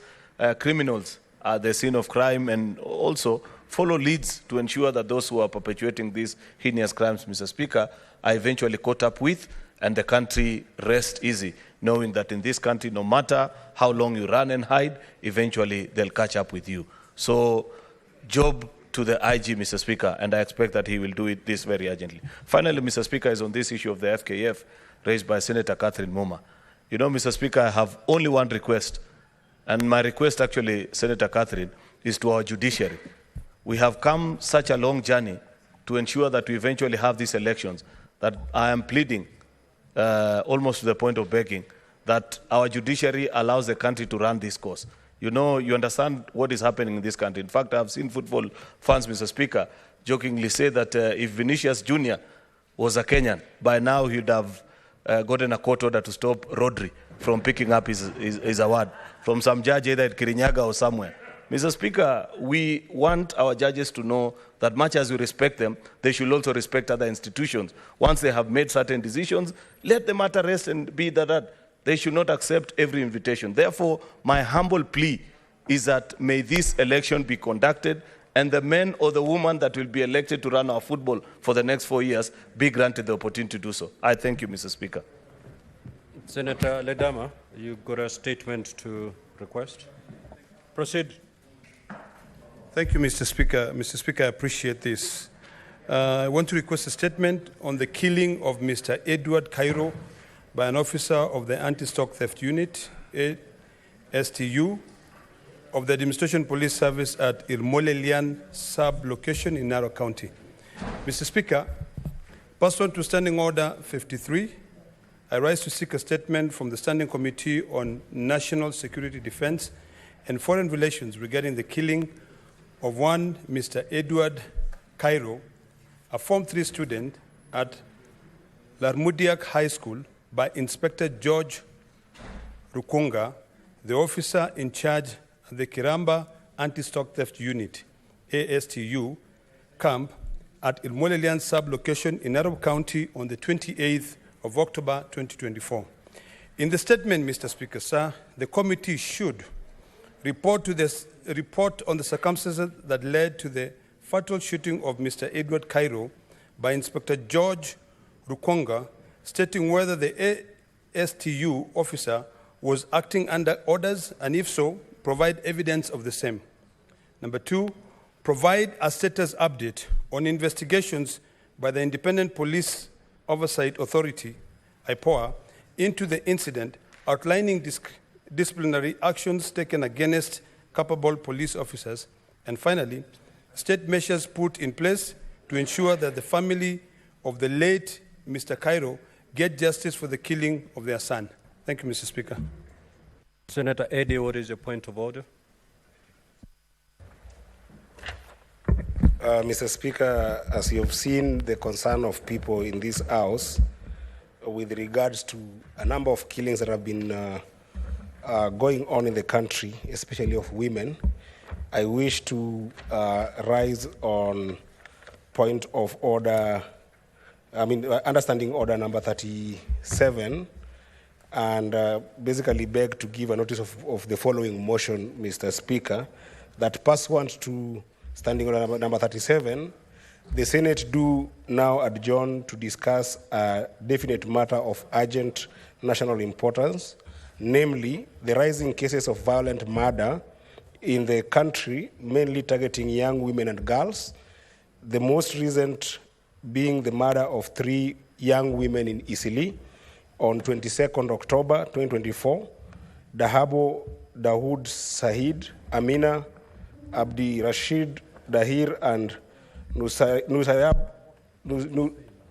S18: criminals at the scene of crime and also follow leads to ensure that those who are perpetuating these heinous crimes, Mr. Speaker, are eventually caught up with, and the country rests easy, knowing that in this country, no matter how long you run and hide, eventually they'll catch up with you. So, job to the IG, Mr. Speaker, and I expect that he will do this very urgently. Finally, Mr. Speaker, is on this issue of the FKF raised by Senator Catherine Moma. You know, Mr. Speaker, I have only one request, and my request actually, Senator Catherine, is to our judiciary. We have come such a long journey to ensure that we eventually have these elections that I am pleading almost to the point of begging that our judiciary allows the country to run this course. You know, you understand what is happening in this country. In fact, I've seen football fans, Mr. Speaker, jokingly say that if Vinicius Jr. was a Kenyan, by now he'd have gotten a court order to stop Rodri from picking up his award from some judge either at Kirinyaga or somewhere. Mr. Speaker, we want our judges to know that much as we respect them, they should also respect other institutions. Once they have made certain decisions, let the matter rest and be that. They should not accept every invitation. Therefore, my humble plea is that may this election be conducted and the man or the woman that will be elected to run our football for the next 4 years be granted the opportunity to do so. I thank you, Mr. Speaker.
S2: Senator Ledama, you got a statement to request. Proceed.
S11: Thank you, Mr. Speaker. Mr. Speaker, I appreciate this. I want to request a statement on the killing of Mr. Edward Cairo by an officer of the Anti-Stock Theft Unit, STU, of the Administration Police Service at Irmolelian sub-location in Narok County. Mr. Speaker, pursuant to Standing Order 53, I rise to seek a statement from the Standing Committee on National Security, Defense, and Foreign Relations regarding the killing of one Mr. Edward Cairo, a Form 3 student at Larmudiak High School, by Inspector George Rukunga, the officer in charge at the Kiramba Anti-Stock Theft Unit, ASTU, camp at Irmolelian sub-location in Narok County on the 28th of October 2024. In the statement, Mr. Speaker, sir, the committee should report on the circumstances that led to the fatal shooting of Mr. Edward Cairo by Inspector George Rukunga, stating whether the ASTU officer was acting under orders, and if so, provide evidence of the same. Number 2, provide a status update on investigations by the Independent Police Oversight Authority, IPOA, into the incident, outlining disciplinary actions taken against culpable police officers, and finally, state measures put in place to ensure that the family of the late Mr. Cairo get justice for the killing of their son. Thank you, Mr. Speaker.
S2: Senator Eddie, what is your point of order?
S19: Mr. Speaker, as you have seen the concern of people in this House with regards to a number of killings that have been going on in the country, especially of women, I wish to rise on point of order, understanding order number 37, and basically beg to give a notice of the following motion, Mr. Speaker, that pursuant to standing order number 37, the Senate do now adjourn to discuss a definite matter of urgent national importance, namely the rising cases of violent murder in the country, mainly targeting young women and girls, the most recent being the murder of 3 young women in Isili on 22nd October 2024, Dahabo Dawood Sahid, Amina Abdi Rashid Dahir, and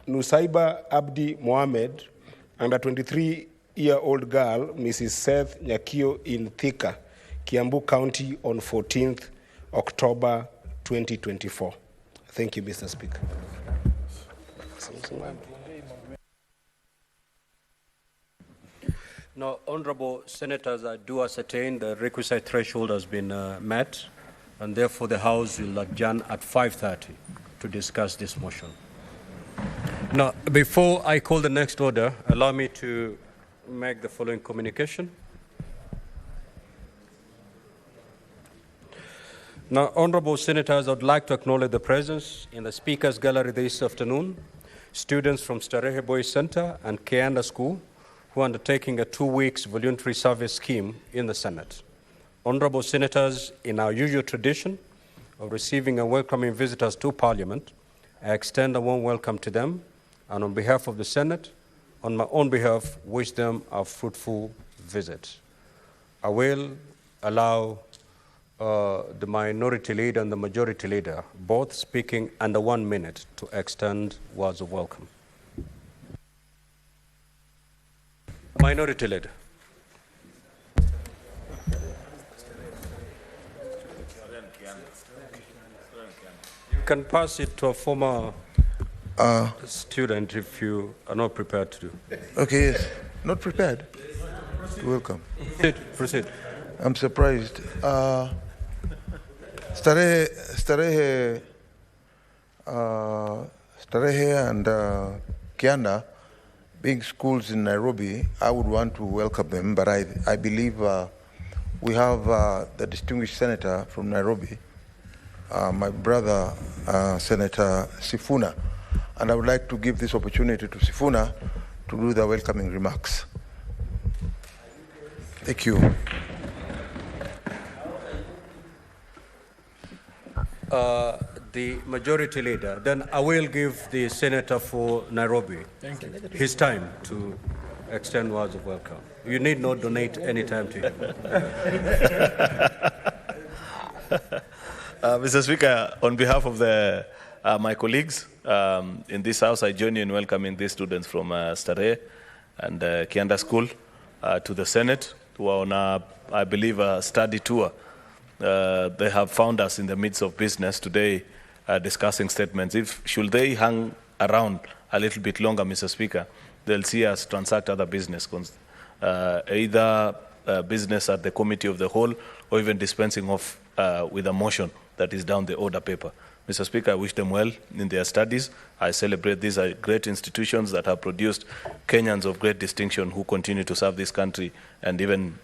S19: Nusaiba Abdi Mohamed, and a 23-year-old girl, Mrs. Seth Nyakio, in Thika, Kiambu County on 14th October 2024. Thank you, Mr. Speaker.
S2: Now, honorable senators, I do ascertain the requisite threshold has been met, and therefore the House will adjourn at 5:30 to discuss this motion. Now, before I call the next order, allow me to make the following communication. Now, honorable senators, I would like to acknowledge the presence in the Speaker's Gallery this afternoon, students from Starehe Boys Center and Kianda School, who are undertaking a 2-week voluntary service scheme in the Senate. Honorable senators, in our usual tradition of receiving and welcoming visitors to Parliament, I extend a warm welcome to them, and on behalf of the Senate, on my own behalf, wish them a fruitful visit. I will allow the minority leader and the majority leader, both speaking under 1 minute, to extend words of welcome. Minority leader. You can pass it to a former student if you are not prepared to do.
S3: Okay, yes. Not prepared? Welcome.
S2: Proceed.
S3: I'm surprised. Starehe and Kianda, being schools in Nairobi, I would want to welcome them, but I believe we have the distinguished senator from Nairobi, my brother, Senator Sifuna, and I would like to give this opportunity to Sifuna to do the welcoming remarks. Thank you.
S2: The majority leader, then I will give the senator for Nairobi his time to extend words of welcome. You need not donate any time to him.
S18: Mr. Speaker, on behalf of my colleagues in this House, I join you in welcoming these students from Starehe and Kianda School to the Senate, who are on, I believe, a study tour. They have found us in the midst of business today discussing statements. Should they hang around a little bit longer, Mr. Speaker, they'll see us transact other business, either business at the Committee of the Whole or even dispensing off with a motion that is down the order paper. Mr. Speaker, I wish them well in their studies. I celebrate these are great institutions that have produced Kenyans of great distinction who continue to serve this country and even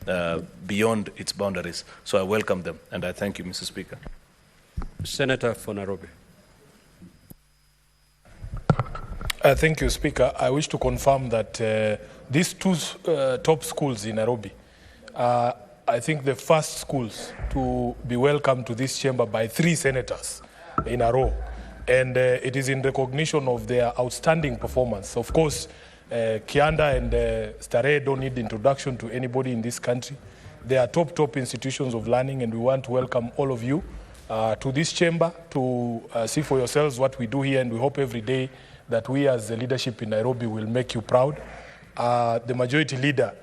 S18: beyond its boundaries. So I welcome them, and I thank you, Mr. Speaker.
S2: Senator for Nairobi.
S14: Thank you, Speaker. I wish to confirm that these two top schools in Nairobi, I think, the first schools to be welcomed to this chamber by 3 senators in a row. And it is in recognition of their outstanding performance. Of course, Kianda and Stare don't need introduction to anybody in this country. They are top institutions of learning, and we want to welcome all of you to this chamber to see for yourselves what we do here, and we hope every day that we as the leadership in Nairobi will make you proud. The majority leader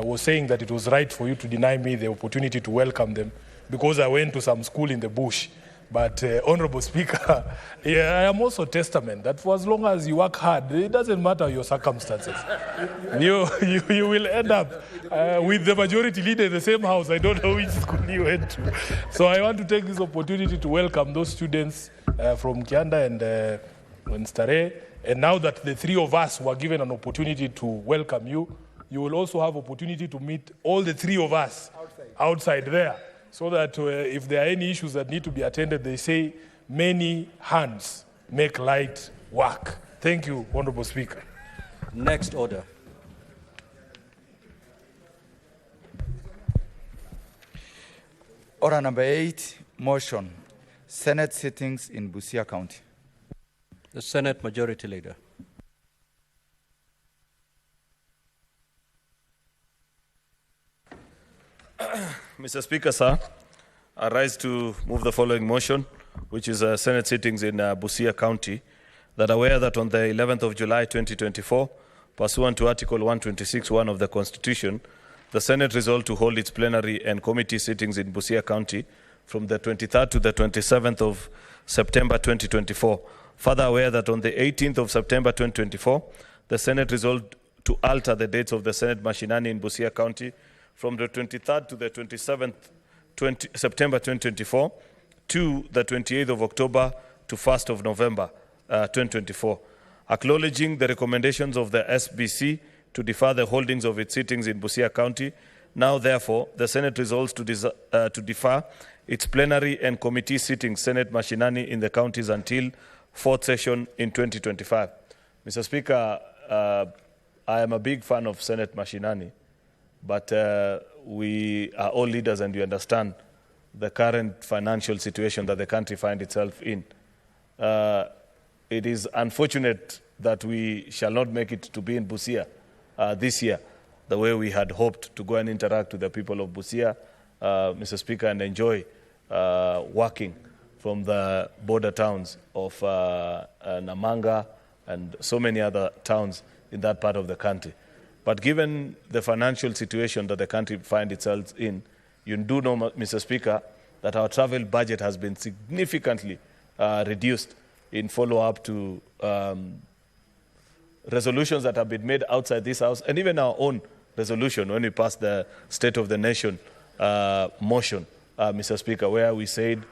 S14: was saying that it was right for you to deny me the opportunity to welcome them because I went to some school in the bush. But Honorable Speaker, yeah, I am also testament that for as long as you work hard, it doesn't matter your circumstances. you will end up with the majority leader in the same house. I don't know which school you went to. So I want to take this opportunity to welcome those students from Kianda and Stare. And now that the 3 of us were given an opportunity to welcome you, you will also have opportunity to meet all the 3 of us outside there. So that if there are any issues that need to be attended, they say many hands make light work. Thank you, Honorable Speaker.
S2: Next order.
S20: Order number 8, motion. Senate sittings in Busia County.
S2: The Senate Majority Leader.
S18: Mr. Speaker, sir, I rise to move the following motion, which is Senate sittings in Busia County, that aware that on the 11th of July 2024, pursuant to Article 126(1) of the Constitution, the Senate resolved to hold its plenary and committee sittings in Busia County from the 23rd to the 27th of September 2024. Further aware that on the 18th of September 2024, the Senate resolved to alter the dates of the Senate Mashinani in Busia County from the 23rd to the 27th September 2024 to the 28th of October to 1st of November 2024. Acknowledging the recommendations of the SBC to defer the holdings of its sittings in Busia County, now therefore the Senate resolves to defer its plenary and committee sittings Senate Mashinani in the counties until 4th session in 2025. Mr. Speaker, I am a big fan of Senate Mashinani, but we are all leaders and you understand the current financial situation that the country finds itself in. It is unfortunate that we shall not make it to be in Busia this year, the way we had hoped to go and interact with the people of Busia, Mr. Speaker, and enjoy working from the border towns of Namanga and so many other towns in that part of the country. But given the financial situation that the country finds itself in, you do know, Mr. Speaker, that our travel budget has been significantly reduced in follow-up to resolutions that have been made outside this House, and even our own resolution when we passed the State of the Nation motion, Mr. Speaker, where we said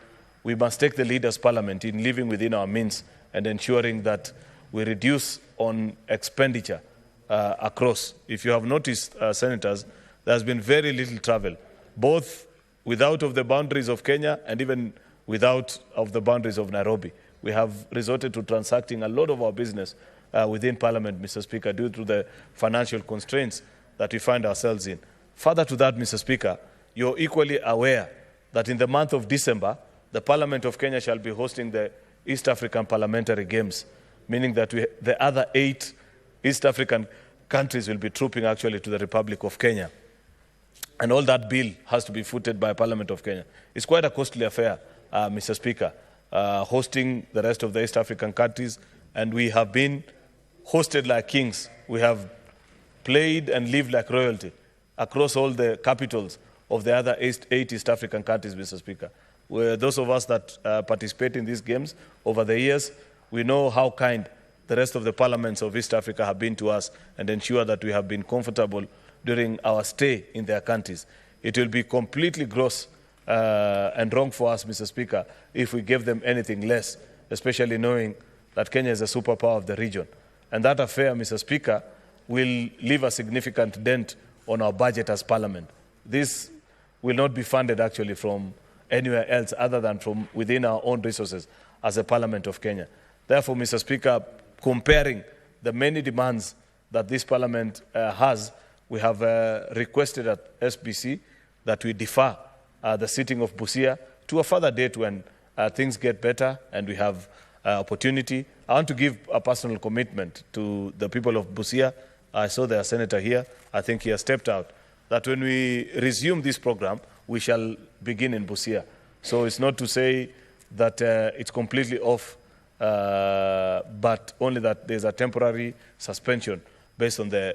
S18: we must take the leaders' parliament in living within our means and ensuring that we reduce on expenditure across. If you have noticed, Senators, there has been very little travel, both without of the boundaries of Kenya and even without of the boundaries of Nairobi. We have resorted to transacting a lot of our business within Parliament, Mr. Speaker, due to the financial constraints that we find ourselves in. Further to that, Mr. Speaker, you're equally aware that in the month of December, the Parliament of Kenya shall be hosting the East African Parliamentary Games, meaning that the other 8 East African countries will be trooping actually to the Republic of Kenya. And all that bill has to be footed by Parliament of Kenya. It's quite a costly affair, Mr. Speaker, hosting the rest of the East African countries, and we have been hosted like kings. We have played and lived like royalty across all the capitals of the other 8 East African countries, Mr. Speaker. Those of us that participate in these games over the years, we know how kind the rest of the parliaments of East Africa have been to us and ensure that we have been comfortable during our stay in their countries. It will be completely gross and wrong for us, Mr. Speaker, if we give them anything less, especially knowing that Kenya is a superpower of the region. And that affair, Mr. Speaker, will leave a significant dent on our budget as Parliament. This will not be funded actually from anywhere else other than from within our own resources as a Parliament of Kenya. Therefore, Mr. Speaker, comparing the many demands that this Parliament has, we have requested at SBC that we defer the sitting of Busia to a further date when things get better and we have opportunity. I want to give a personal commitment to the people of Busia. I saw their senator here. I think he has stepped out. That when we resume this program, we shall begin in Busia. So it's not to say that it's completely off, but only that there's a temporary suspension based on the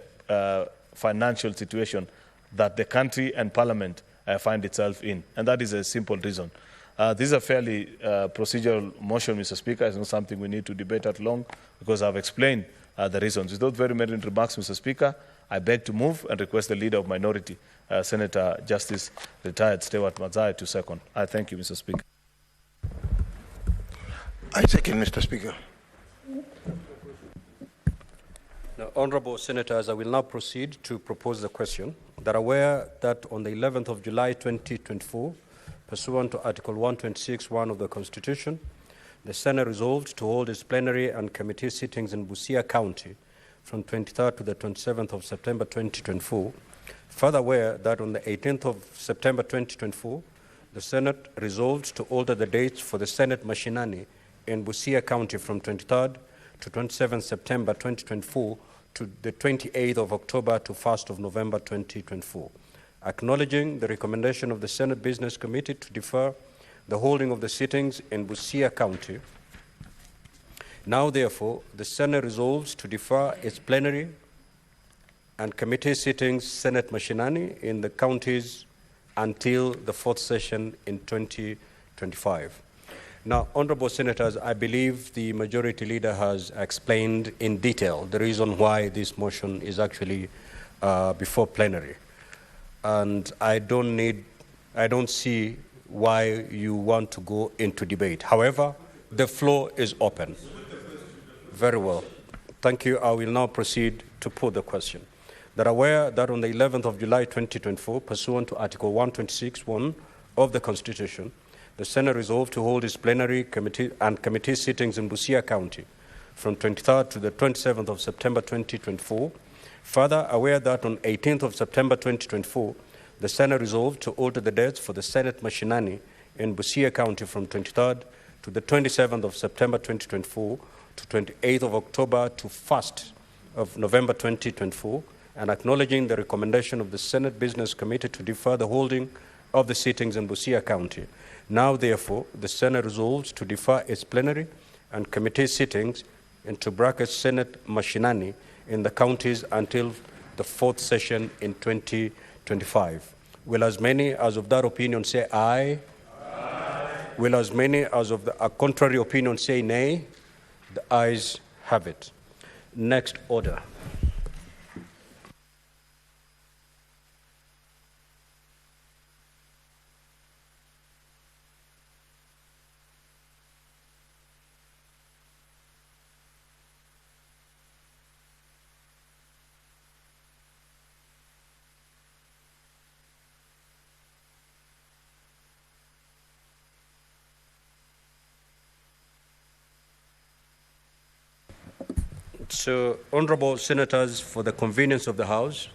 S18: financial situation that the country and parliament find itself in. And that is a simple reason. This is a fairly procedural motion, Mr. Speaker. It's not something we need to debate at long because I've explained the reasons. With those very many remarks, Mr. Speaker, I beg to move and request the Leader of Minority, Senator Justice Retired Stewart Mazzai, to second. I thank you, Mr. Speaker.
S3: I second, Mr. Speaker.
S2: Now, Honourable Senators, I will now proceed to propose the question. That aware that on the 11th of July 2024, pursuant to Article 126(1) of the Constitution, the Senate resolved to hold its plenary and committee sittings in Busia County from 23rd to the 27th of September 2024. Further aware that on the 18th of September 2024, the Senate resolved to alter the dates for the Senate Mashinani in Busia County from 23rd to 27th September 2024 to the 28th of October to 1st of November 2024. Acknowledging the recommendation of the Senate Business Committee to defer the holding of the sittings in Busia County, now therefore the Senate resolves to defer its plenary and committee sittings Senate Mashinani in the counties until the fourth session in 2025. Now, Honourable Senators, I believe the Majority Leader has explained in detail the reason why this motion is actually before plenary. And I don't see why you want to go into debate. However, the floor is open. Very well. Thank you. I will now proceed to put the question. That aware that on the 11th of July 2024, pursuant to Article 126(1) of the Constitution, the Senate resolved to hold its plenary committee sittings in Busia County from 23rd to the 27th of September 2024. Further, aware that on 18th of September 2024, the Senate resolved to alter the dates for the Senate Mashinani in Busia County from 23rd to the 27th of September 2024 to 28th of October to 1st of November 2024, and acknowledging the recommendation of the Senate Business Committee to defer the holding of the sittings in Busia County. Now, therefore, the Senate resolves to defer its plenary and committee sittings into brackets Senate Mashinani in the counties until the fourth session in 2025. Will as many as of that opinion say aye? Aye. Will as many as of the contrary opinion say nay? The ayes have it. Next order. So, Honourable Senators, for the convenience of the House,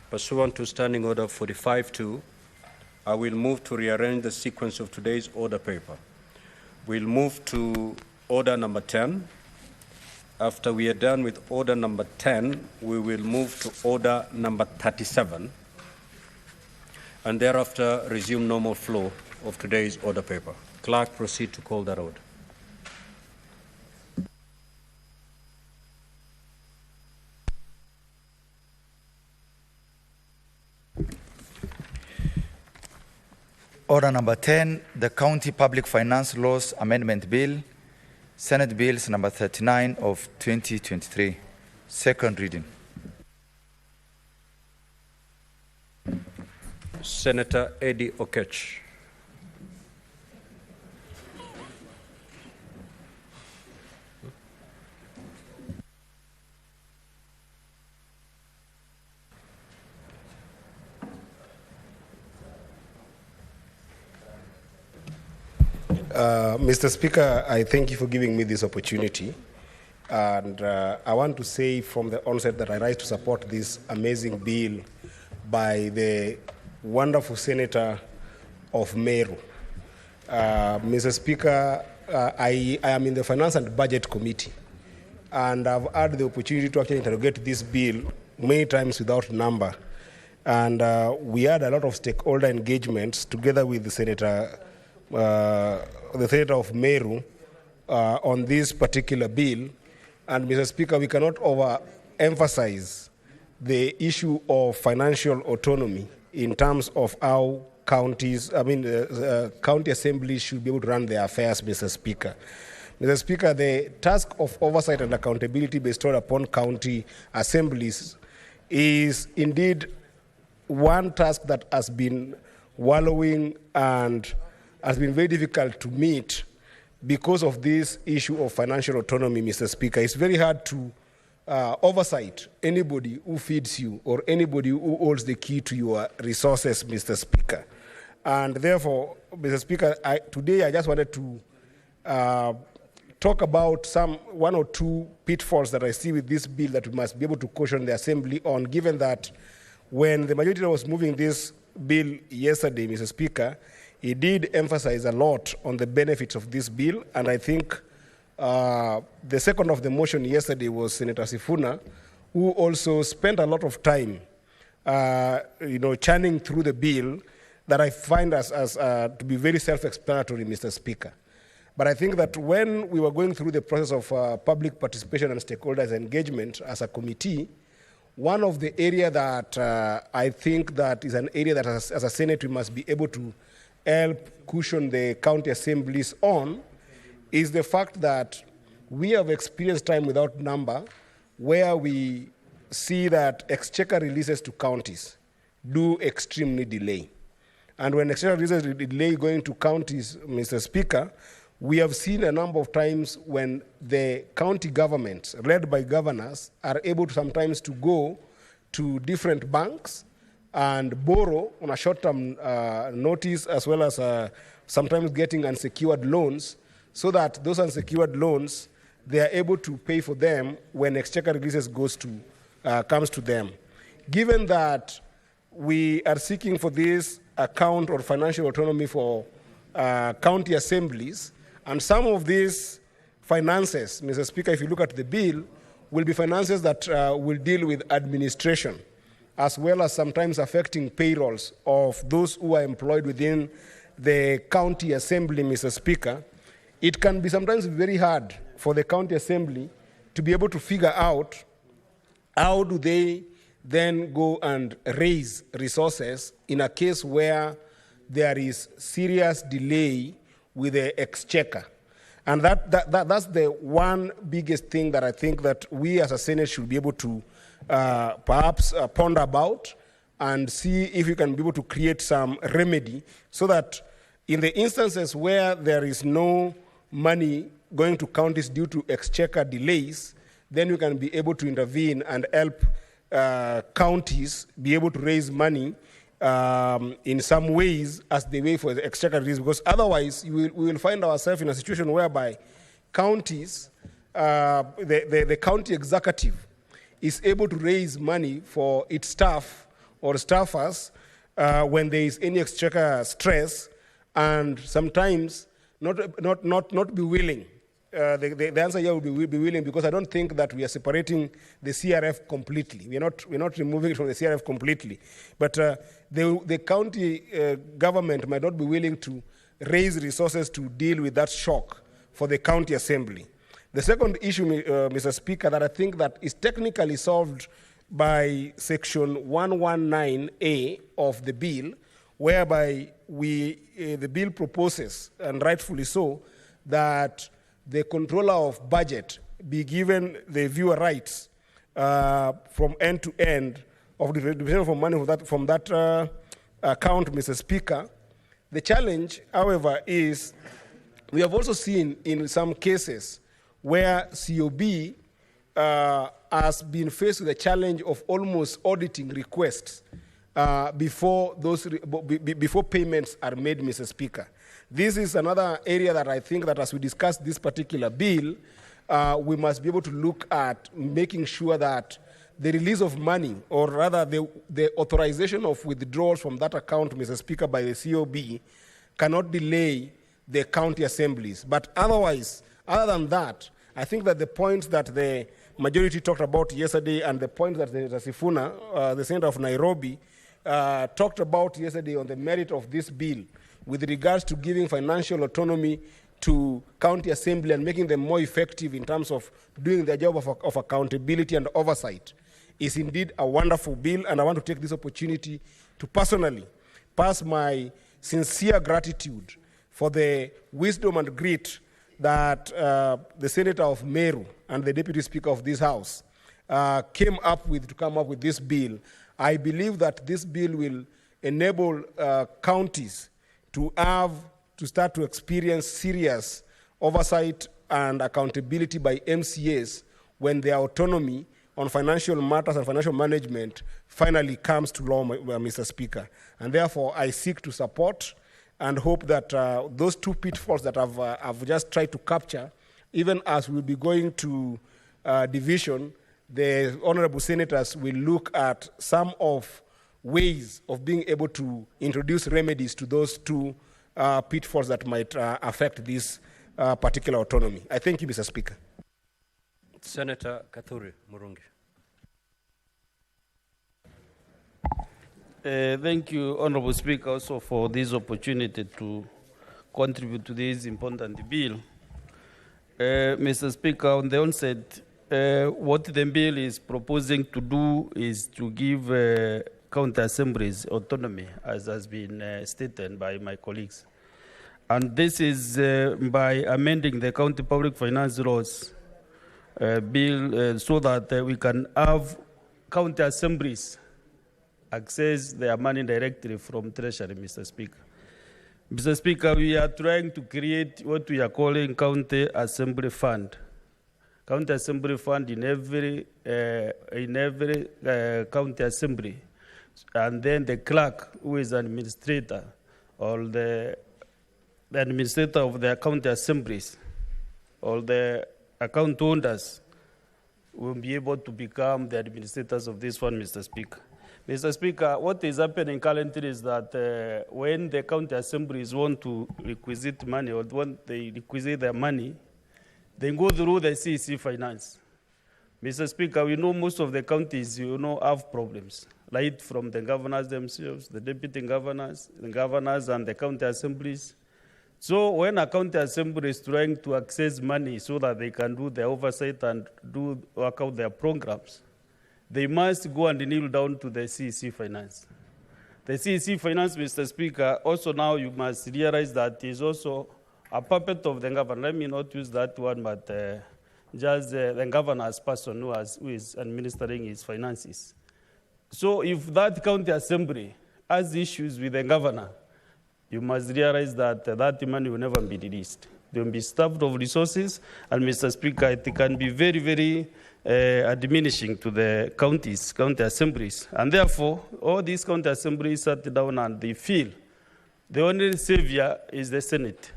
S2: pursuant to Standing Order 45-2, I will move to rearrange the sequence of today's order paper. We'll move to order number 10. After we are done with order number 10, we will move to order number 37, and thereafter resume normal flow of today's order paper. Clerk, proceed to call that order.
S20: Order number 10, the County Public Finance Laws Amendment Bill, Senate Bills number 39 of 2023. Second reading.
S2: Senator Eddie Okech.
S19: Mr. Speaker, I thank you for giving me this opportunity. And I want to say from the onset that I rise to support this amazing bill by the wonderful senator of Meru. Mr. Speaker, I am in the Finance and Budget Committee, and I've had the opportunity to actually interrogate this bill many times without number. And we had a lot of stakeholder engagements together with the senator of Meru on this particular bill. And Mr. Speaker, we cannot overemphasize the issue of financial autonomy in terms of how county assemblies should be able to run their affairs, Mr. Speaker. Mr. Speaker, the task of oversight and accountability bestowed upon county assemblies is indeed one task that has been wallowing and has been very difficult to meet because of this issue of financial autonomy, Mr. Speaker. It's very hard to oversight anybody who feeds you or anybody who holds the key to your resources, Mr. Speaker. And therefore, Mr. Speaker, today I just wanted to talk about one or two pitfalls that I see with this bill that we must be able to caution the Assembly on, given that when the majority was moving this bill yesterday, Mr. Speaker, he did emphasize a lot on the benefits of this bill, and I think the second of the motion yesterday was Senator Sifuna, who also spent a lot of time, churning through the bill that I find as to be very self-explanatory, Mr. Speaker. But I think that when we were going through the process of public participation and stakeholders engagement as a committee, one of the areas that I think that is an area that as a Senate we must be able to help cushion the county assemblies on is the fact that we have experienced time without number where we see that exchequer releases to counties do extremely delay. And when exchequer releases delay going to counties, Mr. Speaker, we have seen a number of times when the county governments, led by governors, are able to sometimes to go to different banks and borrow on a short-term notice, as well as sometimes getting unsecured loans, so that those unsecured loans, they are able to pay for them when exchequer releases comes to them. Given that we are seeking for this account or financial autonomy for county assemblies, and some of these finances, Mr. Speaker, if you look at the bill, will be finances that will deal with administration, as well as sometimes affecting payrolls of those who are employed within the county assembly, Mr. Speaker. It can be sometimes very hard for the county assembly to be able to figure out how do they then go and raise resources in a case where there is serious delay with the exchequer. And that's the one biggest thing that I think that we as a Senate should be able to perhaps ponder about and see if we can be able to create some remedy so that in the instances where there is no money going to counties due to exchequer delays, then we can be able to intervene and help counties be able to raise money in some ways as they wait for the exchequer release, because otherwise we will find ourselves in a situation whereby counties, the county executive is able to raise money for its staff or staffers when there is any exchequer stress, and sometimes not be willing. The answer here would be willing, because I don't think that we are separating the CRF completely. We're not removing it from the CRF completely. But the county government might not be willing to raise resources to deal with that shock for the county assembly. The second issue, Mr. Speaker, that I think that is technically solved by section 119A of the bill, whereby the bill proposes, and rightfully so, that the controller of budget be given the viewer rights from end to end of the division of money from that account, Mr. Speaker. The challenge, however, is we have also seen in some cases where COB has been faced with the challenge of almost auditing requests before payments are made, Mr. Speaker. This is another area that I think that as we discuss this particular bill, we must be able to look at making sure that the release of money, or rather the authorization of withdrawals from that account, Mr. Speaker, by the COB cannot delay the county assemblies. But otherwise, other than that, I think that the points that the majority talked about yesterday and the points that Senator Sifuna, the Senator of Nairobi, talked about yesterday on the merit of this bill with regards to giving financial autonomy to county assembly and making them more effective in terms of doing their job of accountability and oversight is indeed a wonderful bill, and I want to take this opportunity to personally pass my sincere gratitude for the wisdom and grit that the Senator of Meru and the Deputy Speaker of this House came up with to come up with this bill. I believe that this bill will enable counties to start to experience serious oversight and accountability by MCAs when their autonomy on financial matters and financial management finally comes to law, Mr. Speaker. And therefore, I seek to support and hope that those two pitfalls that I've just tried to capture, even as we'll be going to division, the honorable senators will look at some of ways of being able to introduce remedies to those two pitfalls that might affect this particular autonomy. I thank you, Mr. Speaker.
S2: Senator Kathuri Murungi.
S5: Thank you, Honorable Speaker, also for this opportunity to contribute to this important bill. Mr. Speaker, on the onset, what the bill is proposing to do is to give county assemblies autonomy, as has been stated by my colleagues. And this is by amending the county public finance laws bill so that we can have county assemblies access their money directly from Treasury, Mr. Speaker. Mr. Speaker, we are trying to create what we are calling County Assembly Fund. County Assembly Fund in every county assembly. And then the clerk, who is an administrator, or the administrator of the county assemblies, or the account holders will be able to become the administrators of this fund, Mr. Speaker. Mr. Speaker, what is happening currently is that when the county assemblies want to requisite money, or when they requisite their money, they go through the CEC finance. Mr. Speaker, we know most of the counties, have problems, right from the governors themselves, the deputy governors, the governors and the county assemblies. So when a county assembly is trying to access money so that they can do their oversight and work out their programs, they must go and kneel down to the CEC finance. The CEC finance, Mr. Speaker, also now you must realize that is also a puppet of the governor. Let me not use that one, but just the governor's person who is administering his finances. So if that county assembly has issues with the governor, you must realize that that money will never be released. They will be starved of resources, and Mr. Speaker, it can be very, very diminishing to the county assemblies. And therefore, all these county assemblies sat down and they feel the only savior is the Senate.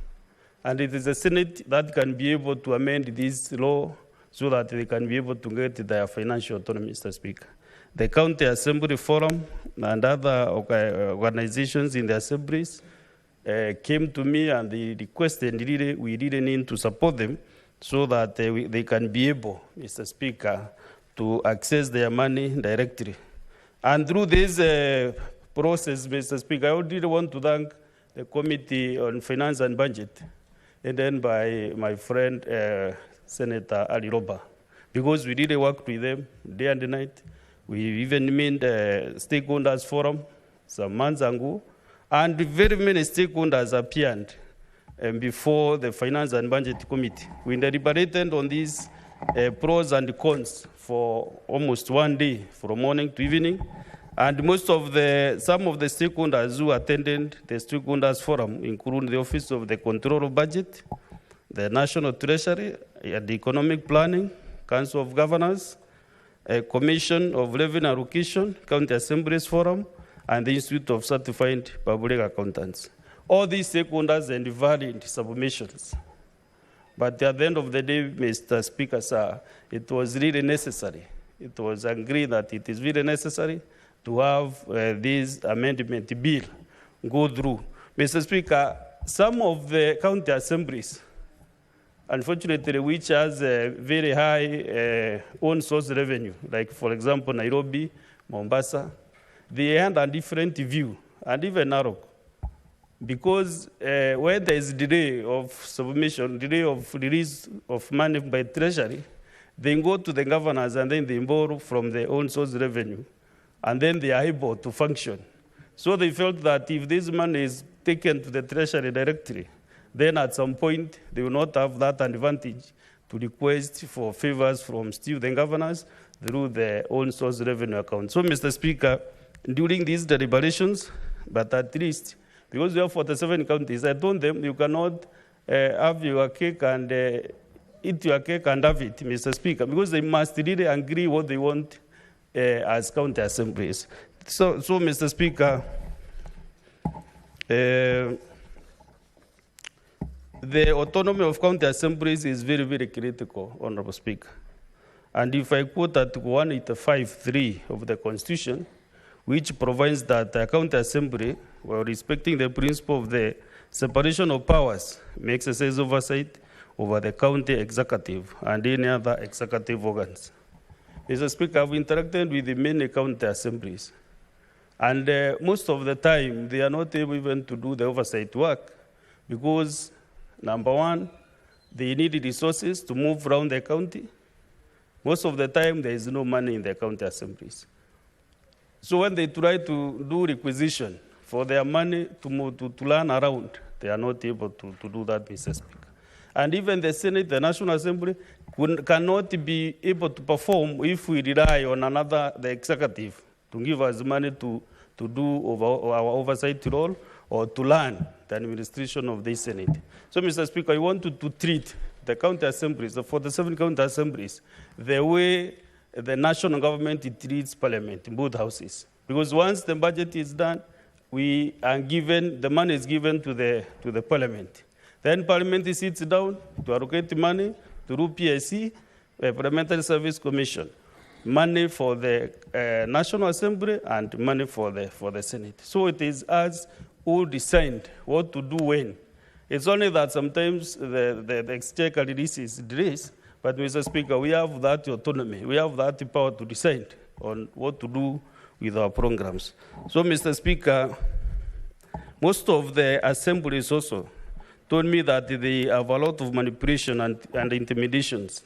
S5: And it is the Senate that can be able to amend this law so that they can be able to get their financial autonomy, Mr. Speaker. The County Assembly Forum and other organizations in the assemblies came to me and they requested we really need to support them so that they can be able, Mr. Speaker, to access their money directly. And through this process, Mr. Speaker, I really want to thank the Committee on Finance and Budget, and then by my friend, Senator Ali Roba, because we really worked with them day and night. We even made the stakeholders forum some months ago, and very many stakeholders appeared before the Finance and Budget Committee. We deliberated on these pros and cons for almost 1 day, from morning to evening. And some of the stakeholders who attended the stakeholders forum, including the Office of the Control of Budget, the National Treasury, the Economic Planning, Council of Governors, Commission of Revenue Allocation, County Assemblies Forum, and the Institute of Certified Public Accountants. All these stakeholders and varied submissions. But at the end of the day, Mr. Speaker, sir, it was really necessary it was agreed that it is very necessary to have this amendment bill go through. Mr. Speaker, some of the county assemblies, unfortunately, which has a very high own source revenue, like for example, Nairobi, Mombasa, they had a different view, and even Narok. Because when there is delay of submission, delay of release of money by Treasury, they go to the governors and then they borrow from their own source revenue, and then they are able to function. So they felt that if this money is taken to the Treasury directly, then at some point they will not have that advantage to request for favors from still the governors through their own source revenue account. So, Mr. Speaker, during these deliberations, but at least, because we have 47 counties, I told them you cannot have your cake and eat your cake and have it, Mr. Speaker, because they must really agree what they want as county assemblies. So Mr. Speaker, the autonomy of county assemblies is very, very critical, Honorable Speaker. And if I quote Article 185.3 of the Constitution, which provides that the county assembly, while respecting the principle of the separation of powers, may exercise oversight over the county executive and any other executive organs. Mr. Speaker, I've interacted with the many county assemblies, and most of the time, they are not able even to do the oversight work because, number one, they need resources to move around the county. Most of the time, there is no money in the county assemblies. So when they try to do requisition for their money to run around, they are not able to do that, Mr. Speaker. And even the Senate, the National Assembly, cannot be able to perform if we rely on the executive, to give us money to do our oversight role or to learn the administration of the Senate. So, Mr. Speaker, I want to treat the county assemblies, the 47 county assemblies, the way the national government treats parliament in both houses. Because once the budget is done, the money is given to the parliament. Then parliament sits down to allocate money through PSC, Parliamentary Service Commission, money for the National Assembly and money for the Senate. So it is us who decide what to do when. It's only that sometimes the exchequer releases delays, but Mr. Speaker, we have that autonomy. We have that power to decide on what to do with our programs. So, Mr. Speaker, most of the assemblies also told me that they have a lot of manipulation and intimidations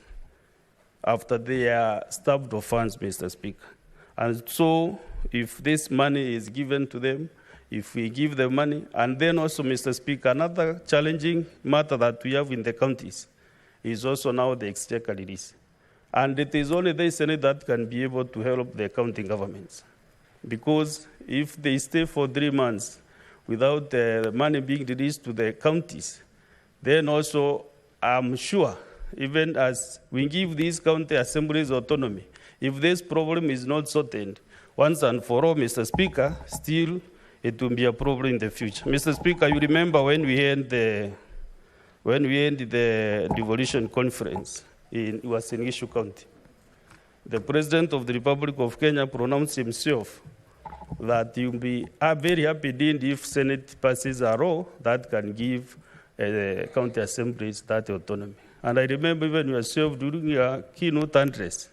S5: after they are starved of funds, Mr. Speaker. And so, if this money is given to them, if we give them money, and then also, Mr. Speaker, another challenging matter that we have in the counties is also now the exchequer release. And it is only the Senate that can be able to help the county governments. Because if they stay for 3 months without the money being released to the counties, then also I'm sure, even as we give these county assemblies autonomy, if this problem is not sorted once and for all, Mr. Speaker, still it will be a problem in the future. Mr. Speaker, you remember when we had the devolution conference it was in Ishu County. The President of the Republic of Kenya pronounced himself that he will be very happy if Senate passes a law that can give county assemblies that autonomy. And I remember even yourself during your keynote address,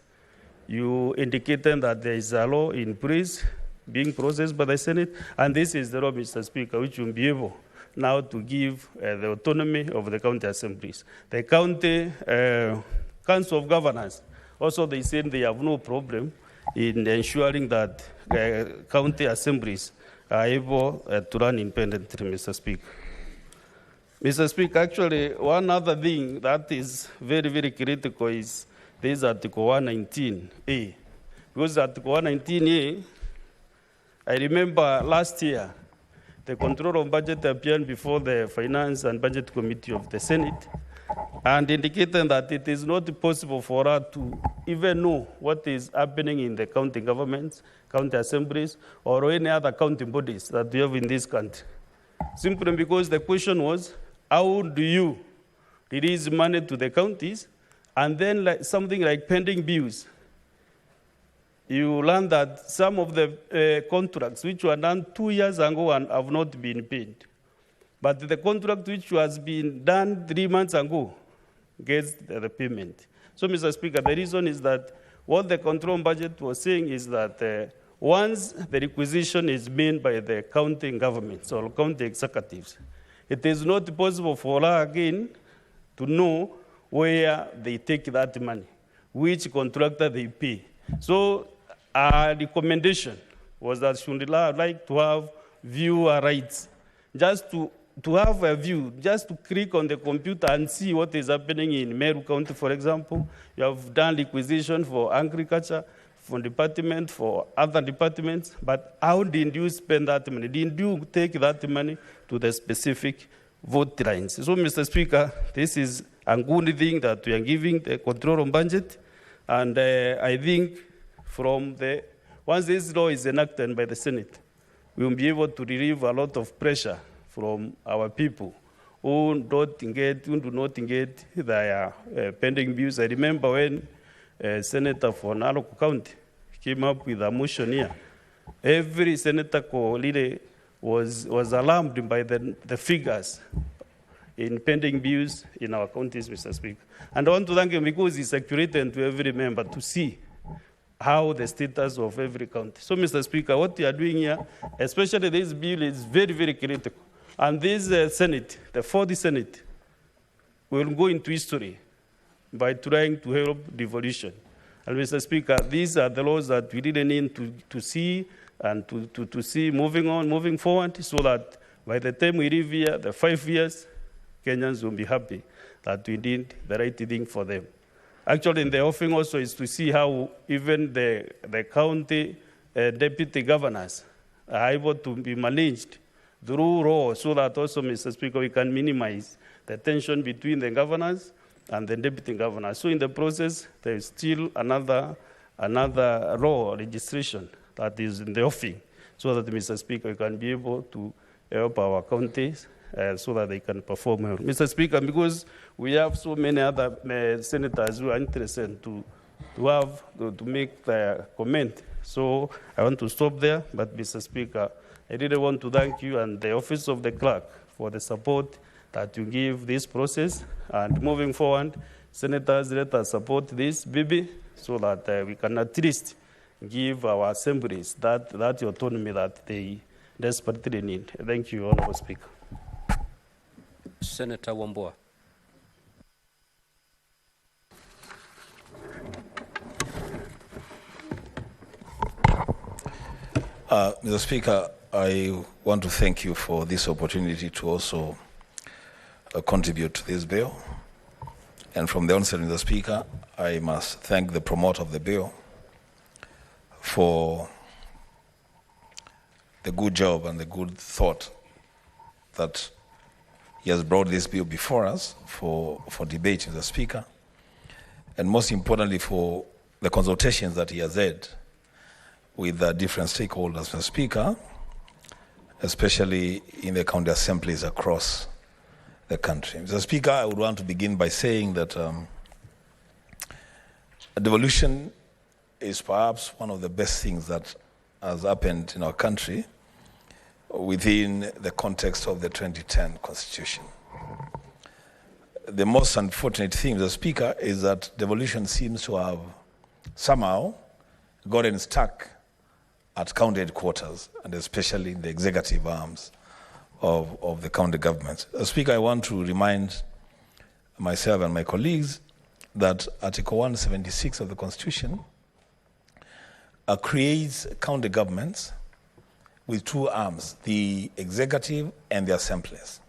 S5: you indicated that there is a law in place being processed by the Senate, and this is the law, Mr. Speaker, which will be able now to give the autonomy of the county assemblies. The county council of governors, also they said they have no problem in ensuring that county assemblies are able to run independently, Mr. Speaker. Mr. Speaker, actually, one other thing that is very, very critical is this Article 119A. Because Article 119A, I remember last year, the control of budget appeared before the Finance and Budget Committee of the Senate and indicated that it is not possible for us to even know what is happening in the county governments, county assemblies, or any other county bodies that we have in this country. Simply because the question was, how do you release money to the counties and then something like pending bills you learn that some of the contracts which were done 2 years ago and have not been paid. But the contract which has been done 3 months ago gets the payment. So, Mr. Speaker, the reason is that what the control budget was saying is that once the requisition is made by the county governments or county executives, it is not possible for her again to know where they take that money, which contractor they pay. So our recommendation was that Shundila would like to have viewer rights, just to have a view, just to click on the computer and see what is happening in Meru County, for example. You have done requisition for agriculture, for department, for other departments, but how did you spend that money? Did you take that money to the specific vote lines? So, Mr. Speaker, this is a good thing that we are giving the control on budget, and I think once this law is enacted by the Senate, we will be able to relieve a lot of pressure from our people who do not get their pending bills. I remember when Senator for Narok County came up with a motion here. Every senator was alarmed by the figures in pending bills in our counties, Mr. Speaker. And I want to thank him because he's accurate to every member to see how the status of every county. So, Mr. Speaker, what we are doing here, especially this bill, is very, very critical. And this Senate, the 40th Senate, will go into history by trying to help devolution. And, Mr. Speaker, these are the laws that we really need to see and to see moving forward, so that by the time we leave here, the 5 years, Kenyans will be happy that we did the right thing for them. Actually, in the offering also is to see how even the county deputy governors are able to be managed through law, so that also, Mr. Speaker, we can minimize the tension between the governors and the deputy governors. So in the process, there is still another law registration that is in the offing, so that, Mr. Speaker, we can be able to help our counties so that they can perform well. Mr. Speaker, because we have so many other senators who are interested to make their comment, so I want to stop there. But, Mr. Speaker, I really want to thank you and the Office of the Clerk for the support that you give this process. And moving forward, senators, let us support this BB so that we can at least give our assemblies that autonomy that they desperately need. Thank you, Honorable Speaker.
S2: Senator Wambua.
S21: Mr. Speaker, I want to thank you for this opportunity to also contribute to this bill. And from the onset, Mr. Speaker, I must thank the promoter of the bill for the good job and the good thought that he has brought this bill before us for debate, Mr. Speaker, and most importantly for the consultations that he has had with the different stakeholders, Mr. Speaker, especially in the county assemblies across the country. Mr. Speaker, I would want to begin by saying that devolution is perhaps one of the best things that has happened in our country within the context of the 2010 Constitution. The most unfortunate thing, Mr. Speaker, is that devolution seems to have somehow gotten stuck at county headquarters, and especially in the executive arms of the county governments. Speaker, I want to remind myself and my colleagues that Article 176 of the Constitution creates county governments with two arms, the executive and the assemblies.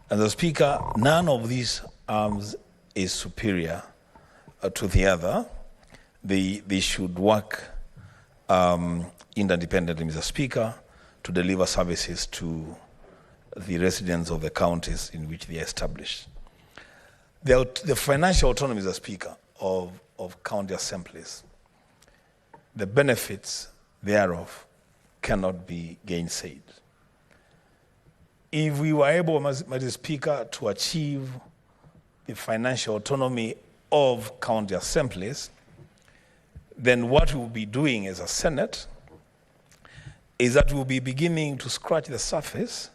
S21: And the Speaker, none of these arms is superior to the other. They should work interdependently, Mr. Speaker, to deliver services to the residents of the counties in which they are established. The financial autonomy, Mr. Speaker, of county assemblies, the benefits thereof cannot be gainsaid. If we were able, Mr. Speaker, to achieve the financial autonomy of county assemblies, then what we'll be doing as a Senate is that we'll be beginning to scratch the surface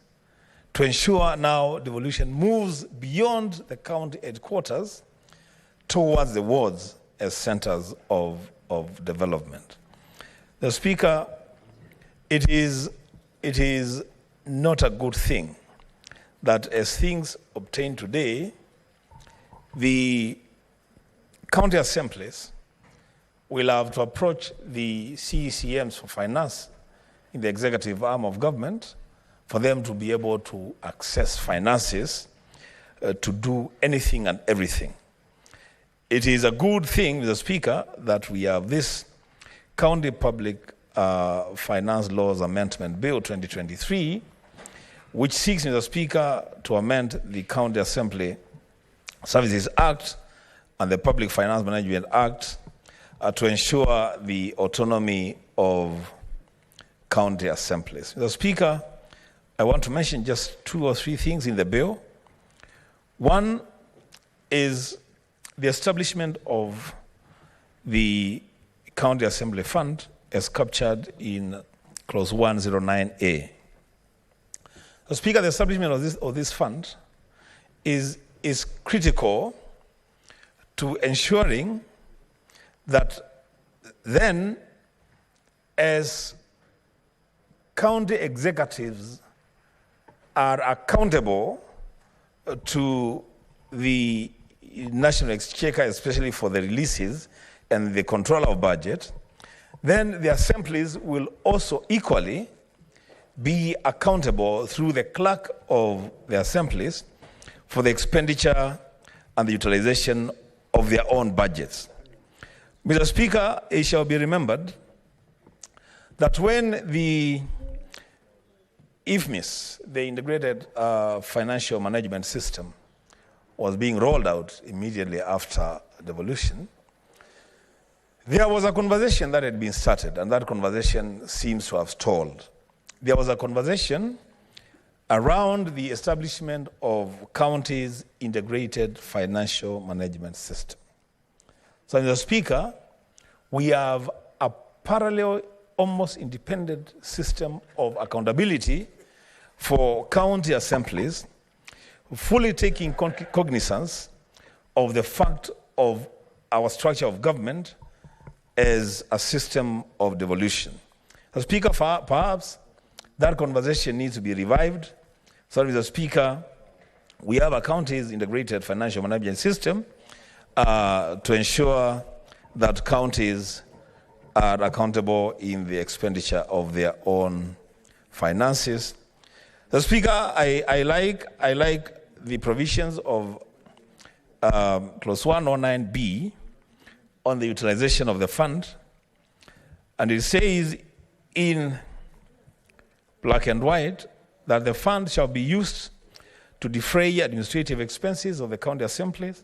S21: to ensure now devolution moves beyond the county headquarters towards the wards as centers of development. The Speaker, it is not a good thing that as things obtained today, the county assemblies will have to approach the CECMs for finance in the executive arm of government for them to be able to access finances to do anything and everything. It is a good thing, Mr. Speaker, that we have this County Public Finance Laws Amendment Bill 2023, which seeks, Mr. Speaker, to amend the County Assembly Services Act and the Public Finance Management Act to ensure the autonomy of county assemblies. Mr. Speaker, I want to mention just 2 or 3 things in the bill. One is the establishment of the County Assembly Fund as captured in Clause 109A. Mr. Speaker, the establishment of this fund is critical to ensuring that then, as county executives are accountable to the National Exchequer, especially for the releases and the control of budget, then the assemblies will also equally be accountable through the clerk of the assemblies for the expenditure and the utilization of their own budgets. Mr. Speaker, it shall be remembered that when the IFMIS, the Integrated Financial Management System, was being rolled out immediately after devolution, there was a conversation that had been started, and that conversation seems to have stalled. There was a conversation around the establishment of counties' integrated financial management system. So, Mr. Speaker, we have a parallel, almost independent system of accountability for county assemblies, fully taking cognizance of the fact of our structure of government as a system of devolution. So, Speaker, perhaps that conversation needs to be revived. So, Mr. Speaker, we have a county's integrated financial management system to ensure that counties are accountable in the expenditure of their own finances. The Speaker, I like the provisions of Clause 109B on the utilization of the fund, and it says in black and white that the fund shall be used to defray administrative expenses of the county assemblies,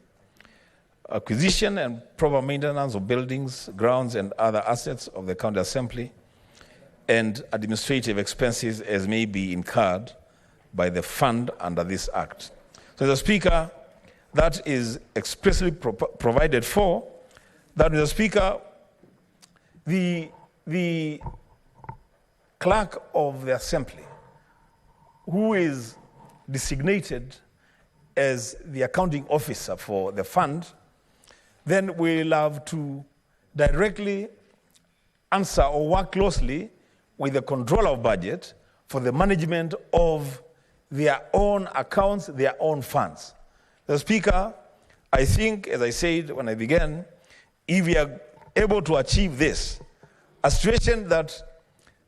S21: acquisition and proper maintenance of buildings, grounds, and other assets of the county assembly, and administrative expenses as may be incurred by the fund under this act. So, Mr. Speaker, that is expressly provided for. That, Mr. Speaker, the clerk of the assembly, who is designated as the accounting officer for the fund, then will have to directly answer or work closely with the controller of budget for the management of their own accounts, their own funds. The Speaker, I think, as I said when I began, if we are able to achieve this, a situation that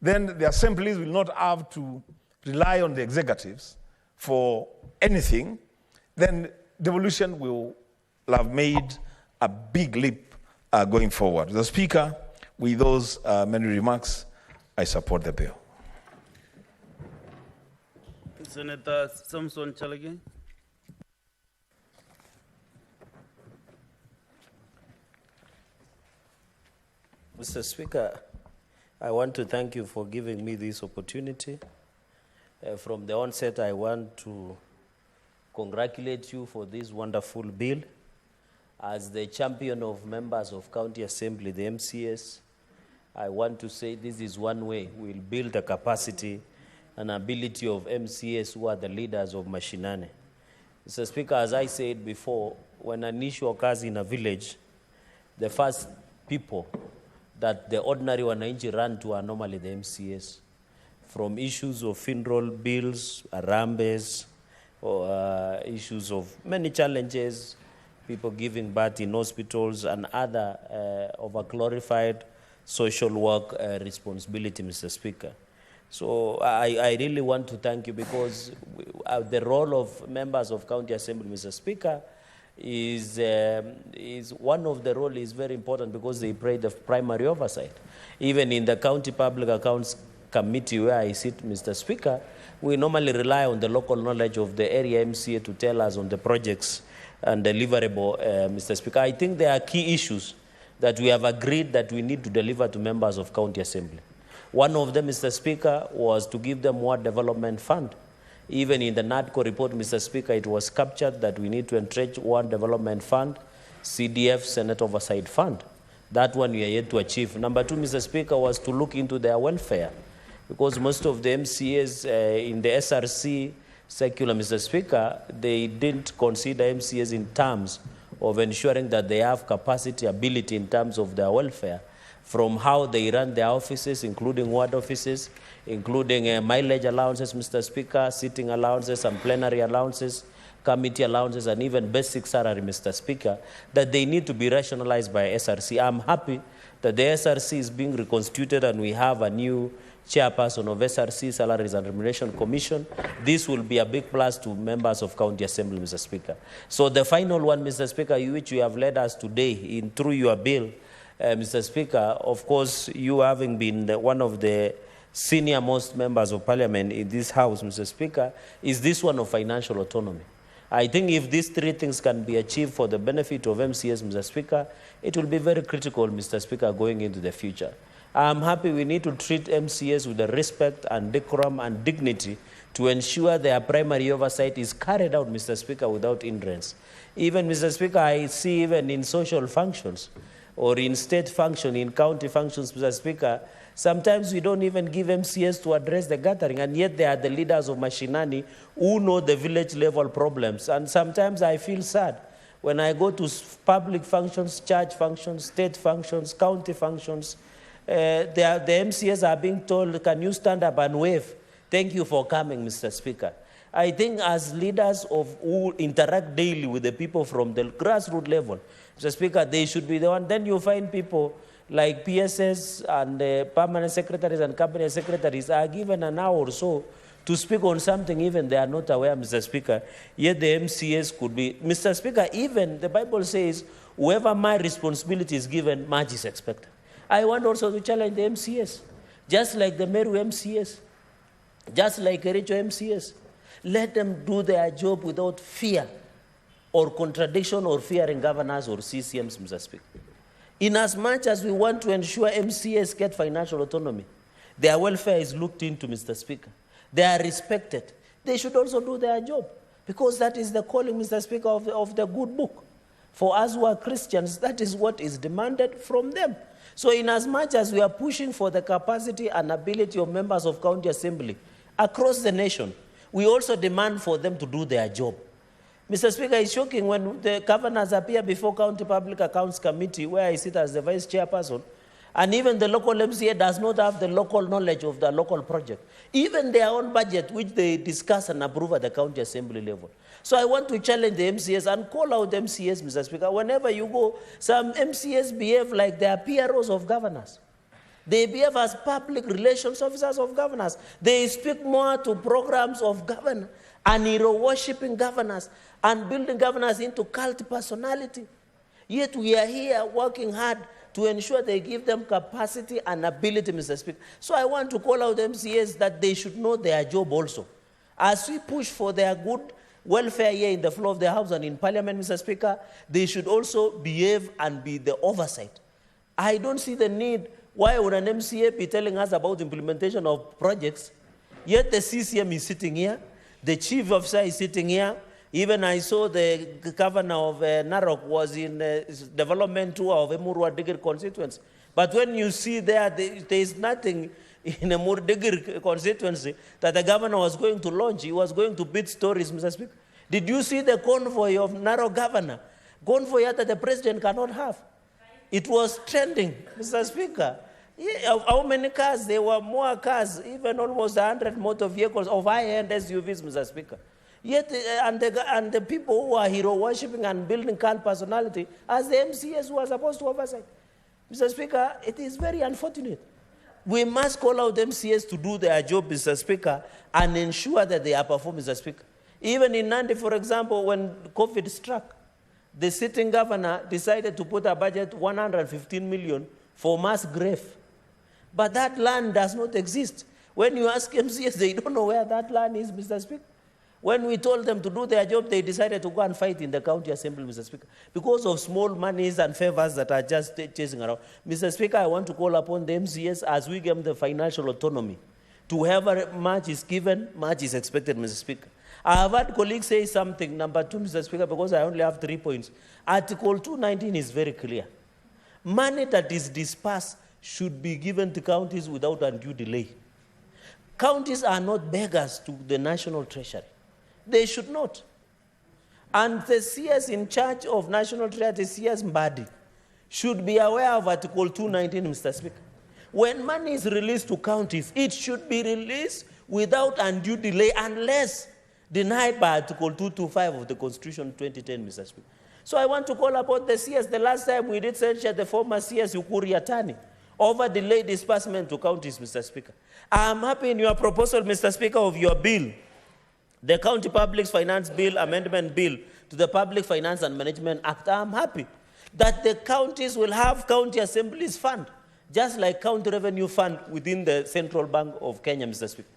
S21: then the assemblies will not have to rely on the executives for anything, then devolution will have made a big leap going forward. The Speaker, with those many remarks, I support the bill.
S5: Senator Samson Chalagi.
S10: Mr. Speaker, I want to thank you for giving me this opportunity. From the onset, I want to congratulate you for this wonderful bill. as the champion of members of County Assembly, the MCS, I want to say this is one way we'll build the capacity and ability of MCS who are the leaders of mashinani. Mr. Speaker, as I said before, when an issue occurs in a village, the first people that the ordinary wananchi run to are normally the MCS. From issues of funeral bills, arambes, or issues of many challenges, people giving birth in hospitals and other over-glorified social work responsibility, Mr. Speaker. So I really want to thank you because the role of members of County Assembly, Mr. Speaker, is one of the role is very important because they play the primary oversight. Even in the County Public Accounts Committee where I sit, Mr. Speaker, we normally rely on the local knowledge of the area MCA to tell us on the projects and deliverable, Mr. Speaker. I think there are key issues that we have agreed that we need to deliver to members of County Assembly. One of them, Mr. Speaker, was to give them more development fund. Even in the NADCO report, Mr. Speaker, it was captured that we need to entrench one development fund, CDF, Senate Oversight Fund. That one we are yet to achieve. Number two, Mr. Speaker, was to look into their welfare because most of the MCAs in the SRC secular, Mr. Speaker, they didn't consider MCAs in terms of ensuring that they have capacity, ability in terms of their welfare, from how they run their offices, including ward offices, including mileage allowances, Mr. Speaker, sitting allowances and plenary allowances, committee allowances, and even basic salary, Mr. Speaker, that they need to be rationalized by SRC. I'm happy that the SRC is being reconstituted and we have a new chairperson of SRC, Salaries and Remuneration Commission. This will be a big plus to members of County Assembly, Mr. Speaker. So the final one, Mr. Speaker, which you have led us today through your bill, Mr. Speaker, of course, you having been one of the senior most members of parliament in this house, Mr. Speaker, is this one of financial autonomy. I think if these three things can be achieved for the benefit of MCS, Mr. Speaker, it will be very critical, Mr. Speaker, going into the future. I'm happy we need to treat MCS with the respect and decorum and dignity to ensure their primary oversight is carried out, Mr. Speaker, without hindrance. Even, Mr. Speaker, I see even in social functions, or in state function, in county functions, Mr. Speaker, sometimes we don't even give MCS to address the gathering, and yet they are the leaders of mashinani who know the village level problems. And sometimes I feel sad when I go to public functions, church functions, state functions, county functions, the MCS are being told, can you stand up and wave? Thank you for coming, Mr. Speaker. I think as leaders who interact daily with the people from the grassroots level, Mr. Speaker, they should be the one. Then you find people like PSS and permanent secretaries and cabinet secretaries are given an hour or so to speak on something even they are not aware, Mr. Speaker. Yet the MCS could be, Mr. Speaker, even the Bible says, whoever my responsibility is given, much is expected. I want also to challenge the MCS, just like the Meru MCS, just like Kericho MCS. Let them do their job without fear or contradiction or fearing governors or CCMs, Mr. Speaker. In as much as we want to ensure MCAs get financial autonomy, their welfare is looked into, Mr. Speaker. They are respected. They should also do their job because that is the calling, Mr. Speaker, of the good book. For us who are Christians, that is what is demanded from them. So in as much as we are pushing for the capacity and ability of members of County Assembly across the nation, we also demand for them to do their job. Mr. Speaker, it's shocking when the governors appear before County Public Accounts Committee, where I sit as the vice chairperson, and even the local MCA does not have the local knowledge of the local project. Even their own budget, which they discuss and approve at the County Assembly level. So I want to challenge the MCS and call out MCS, Mr. Speaker. Whenever you go, some MCS behave like they are PROs of governors. They behave as public relations officers of governors. They speak more to programs of governors and hero-worshipping governors and building governors into cult personality. Yet we are here working hard to ensure they give them capacity and ability, Mr. Speaker. So I want to call out MCAs that they should know their job also. As we push for their good welfare here in the floor of the House and in Parliament, Mr. Speaker, they should also behave and be the oversight. I don't see the need why would an MCA be telling us about implementation of projects, yet the CCM is sitting here, the chief officer is sitting here, Even I saw the governor of Narok was in development tour of Emurua Digir constituency. But when you see there is nothing in a Murdigir constituency that the governor was going to launch. He was going to bid stories, Mr. Speaker. Did you see the convoy of Narok governor? Convoy that the president cannot have. It was trending, Mr. Speaker. Yeah, how many cars? There were more cars, even almost 100 motor vehicles of high-end SUVs, Mr. Speaker. Yet, and the people who are hero worshipping and building cult personality as the MCS who are supposed to oversight. Mr. Speaker, it is very unfortunate. We must call out MCS to do their job, Mr. Speaker, and ensure that they are performing, Mr. Speaker. Even in Nandi, for example, when COVID struck, the sitting governor decided to put a budget 115 million for mass grave. But that land does not exist. When you ask MCS, they don't know where that land is, Mr. Speaker. When we told them to do their job, they decided to go and fight in the county assembly, Mr. Speaker, because of small monies and favors that are just chasing around. Mr. Speaker, I want to call upon the MCS as we give them the financial autonomy. To whoever much is given, much is expected, Mr. Speaker. I have had colleagues say something, number 2, Mr. Speaker, because I only have 3 points. Article 219 is very clear. Money that is dispersed should be given to counties without undue delay. Counties are not beggars to the national treasury. They should not. And the CS in charge of national treasury, CS Mbadi, should be aware of Article 219, Mr. Speaker. When money is released to counties, it should be released without undue delay unless denied by Article 225 of the Constitution 2010, Mr. Speaker. So I want to call upon the CS. The last time we did censure the former CS, Ukuri Atani, over delayed disbursement to counties, Mr. Speaker. I am happy in your proposal, Mr. Speaker, of your bill, the County Public Finance Bill, Amendment Bill to the Public Finance and Management Act. I am happy that the counties will have county assemblies fund, just like county revenue fund within the Central Bank of Kenya, Mr. Speaker.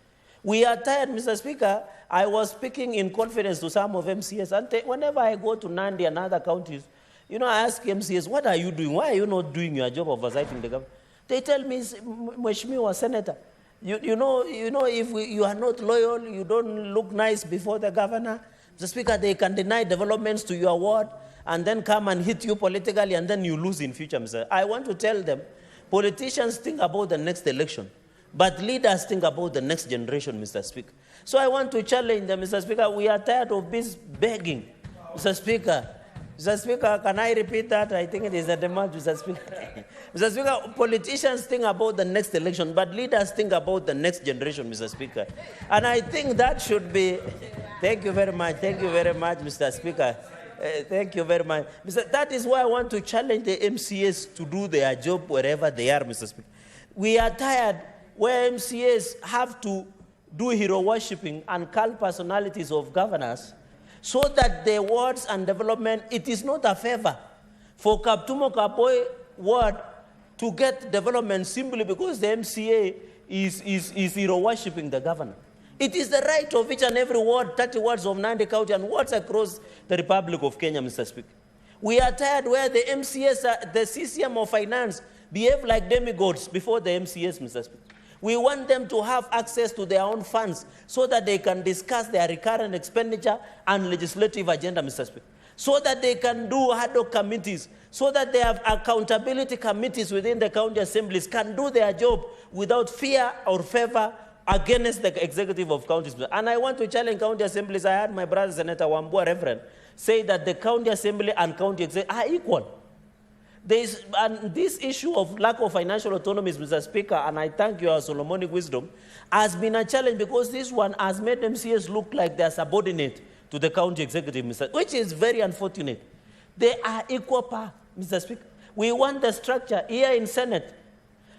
S10: We are tired, Mr. Speaker. I was speaking in confidence to some of MCS, and whenever I go to Nandi and other counties, I ask MCS, what are you doing? Why are you not doing your job of oversighting the government? They tell me, Mheshimiwa Senator, you know, if you are not loyal, you don't look nice before the governor, Mr. Speaker, they can deny developments to your ward and then come and hit you politically, and then you lose in future, Mr. I want to tell them, politicians think about the next election, but leaders think about the next generation, Mr. Speaker. So I want to challenge them, Mr. Speaker. We are tired of this begging, Mr. Speaker. Mr. Speaker, can I repeat that? I think it is a demand, Mr. Speaker. Mr. Speaker, politicians think about the next election, but leaders think about the next generation, Mr. Speaker. And I think that should be... Thank you very much. Thank you very much, Mr. Speaker. Thank you very much. That is why I want to challenge the MCS to do their job wherever they are, Mr. Speaker. We are tired where MCS have to do hero worshipping and cult personalities of governors so that the wards and development, it is not a favor for Kaptumo Kapoy ward to get development simply because the MCA is hero worshipping the governor. It is the right of each and every ward, 30 wards of Nandi County and wards across the Republic of Kenya, Mr. Speaker. We are tired where the MCS, the CCM of finance, behave like demigods before the MCS, Mr. Speaker. We want them to have access to their own funds so that they can discuss their recurrent expenditure and legislative agenda, Mr. Speaker. So that they can do ad hoc committees, so that they have accountability committees within the county assemblies can do their job without fear or favor against the executive of counties. And I want to challenge county assemblies. I heard my brother Senator Wambua, Reverend, say that the county assembly and county executive are equal. And this issue of lack of financial autonomy, Mr. Speaker, and I thank your Solomonic wisdom, has been a challenge because this one has made MCS look like they are subordinate to the county executive, Mr. Which is very unfortunate. They are equal power, Mr. Speaker. We want the structure here in Senate.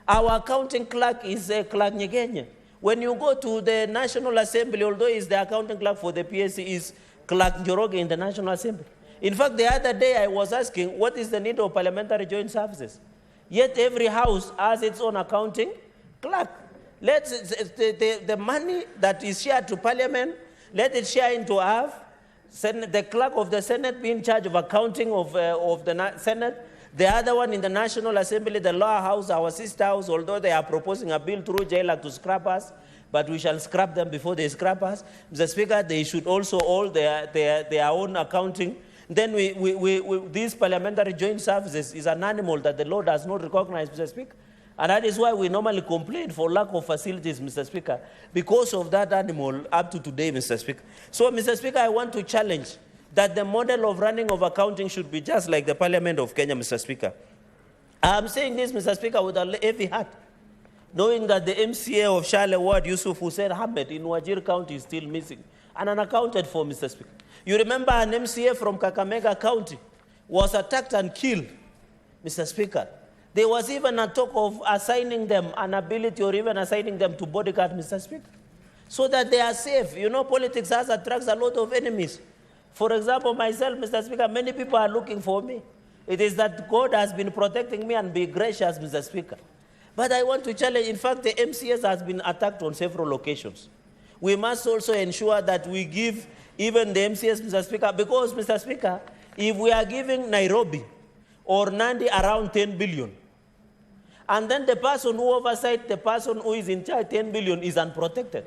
S10: Our accounting clerk is Clerk Nyegenye. When you go to the National Assembly, although he's the accounting clerk for the PSC, is Clerk Njoroge in the National Assembly. In fact, the other day I was asking, what is the need of parliamentary joint services? Yet every house has its own accounting clerk. The money that is shared to Parliament, let it share into half. The clerk of the Senate be in charge of accounting of the Senate. The other one in the National Assembly, the lower house, our sister house, although they are proposing a bill through jailer to scrap us, but we shall scrap them before they scrap us. Mr. Speaker, they should also hold their own accounting. Then these parliamentary joint services is an animal that the law does not recognize, Mr. Speaker. And that is why we normally complain for lack of facilities, Mr. Speaker, because of that animal up to today, Mr. Speaker. So, Mr. Speaker, I want to challenge that the model of running of accounting should be just like the Parliament of Kenya, Mr. Speaker. I'm saying this, Mr. Speaker, with a heavy heart, knowing that the MCA of Shale Ward, Yusuf Hussein Ahmed in Wajir County is still missing and unaccounted for, Mr. Speaker. You remember an MCA from Kakamega County was attacked and killed, Mr. Speaker. There was even a talk of assigning them an ability or even assigning them to bodyguard, Mr. Speaker, so that they are safe. You know, politics attracts a lot of enemies. For example, myself, Mr. Speaker, many people are looking for me. It is that God has been protecting me and be gracious, Mr. Speaker. But I want to challenge, in fact, the MCS has been attacked on several occasions. We must also ensure that we give even the MCS, Mr. Speaker, because, Mr. Speaker, if we are giving Nairobi or Nandi around 10 billion, and then the person who oversights the person who is in charge 10 billion is unprotected,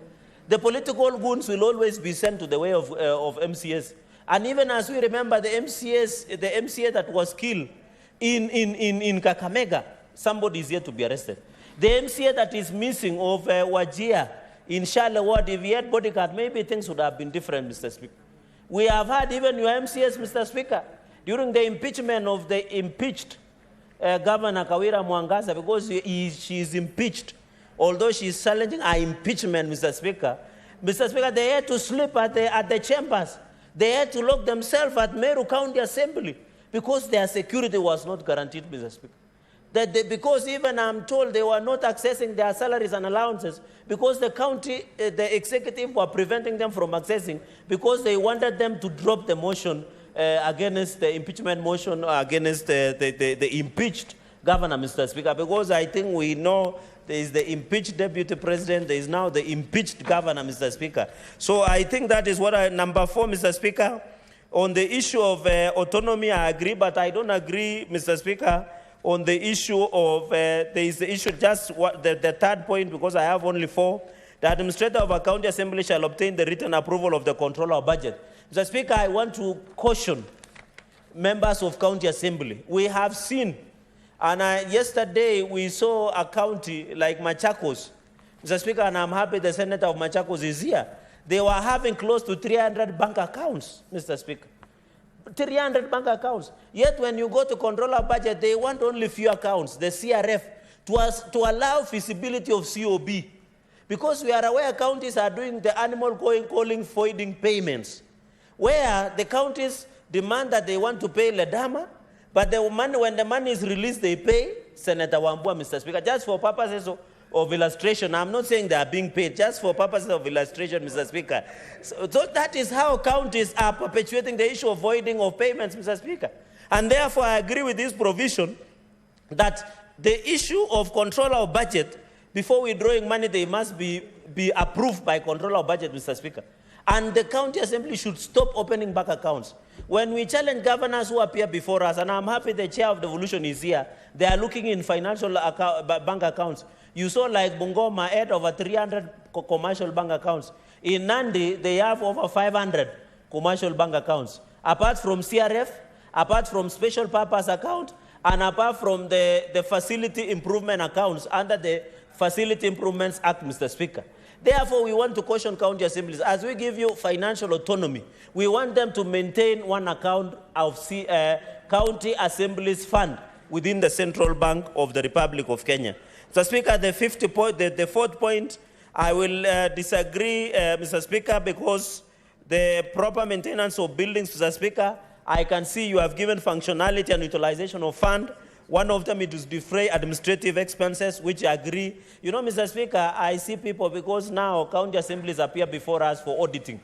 S10: the political goons will always be sent to the way of MCS. And even as we remember the MCA that was killed in Kakamega, somebody is here to be arrested. The MCA that is missing of Wajir in Shale Ward, if he had bodyguard, maybe things would have been different, Mr. Speaker. We have had even your MCS, Mr. Speaker, during the impeachment of the impeached Governor Kawira Mwangaza, because she is impeached, although she is challenging her impeachment, Mr. Speaker. Mr. Speaker, they had to sleep at the chambers. They had to lock themselves at Meru County Assembly because their security was not guaranteed, Mr. Speaker. Because even I'm told they were not accessing their salaries and allowances because the county, the executive were preventing them from accessing because they wanted them to drop the motion against the impeachment motion against the impeached governor, Mr. Speaker, because I think we know there is the impeached deputy president, there is now the impeached governor, Mr. Speaker. So I think that is what number 4, Mr. Speaker. On the issue of autonomy, I agree, but I don't agree, Mr. Speaker, on the issue of, there is the issue just the third point, because I have only 4. The administrator of a county assembly shall obtain the written approval of the controller of budget. Mr. Speaker, I want to caution members of county assembly. We have seen, and yesterday we saw a county like Machakos, Mr. Speaker, and I'm happy the senator of Machakos is here. They were having close to 300 bank accounts, Mr. Speaker. 300 bank accounts. Yet when you go to controller budget, they want only few accounts, the CRF, to allow feasibility of COB. Because we are aware counties are doing the animal calling voiding payments, where the counties demand that they want to pay Ledama, but the money, when the money is released, they pay Senator Wambua, Mr. Speaker, just for purposes of illustration. I'm not saying they are being paid, just for purposes of illustration, Mr. Speaker. So that is how counties are perpetuating the issue of voiding of payments, Mr. Speaker. And therefore, I agree with this provision that the issue of controller of budget, before withdrawing money, they must be approved by controller of budget, Mr. Speaker. And the county assembly should stop opening bank accounts. When we challenge governors who appear before us, and I'm happy the chair of devolution is here, they are looking in financial bank accounts. You saw like Bungoma had over 300 commercial bank accounts. In Nandi, they have over 500 commercial bank accounts. Apart from CRF, apart from special purpose account, and apart from the facility improvement accounts under the Facility Improvements Act, Mr. Speaker. Therefore, we want to caution county assemblies, as we give you financial autonomy, we want them to maintain one account of county assemblies fund within the Central Bank of the Republic of Kenya. Mr. Speaker, the fourth point, I will disagree, Mr. Speaker, because the proper maintenance of buildings, Mr. Speaker, I can see you have given functionality and utilization of fund. One of them is to defray administrative expenses, which I agree. You know, Mr. Speaker, I see people, because now county assemblies appear before us for auditing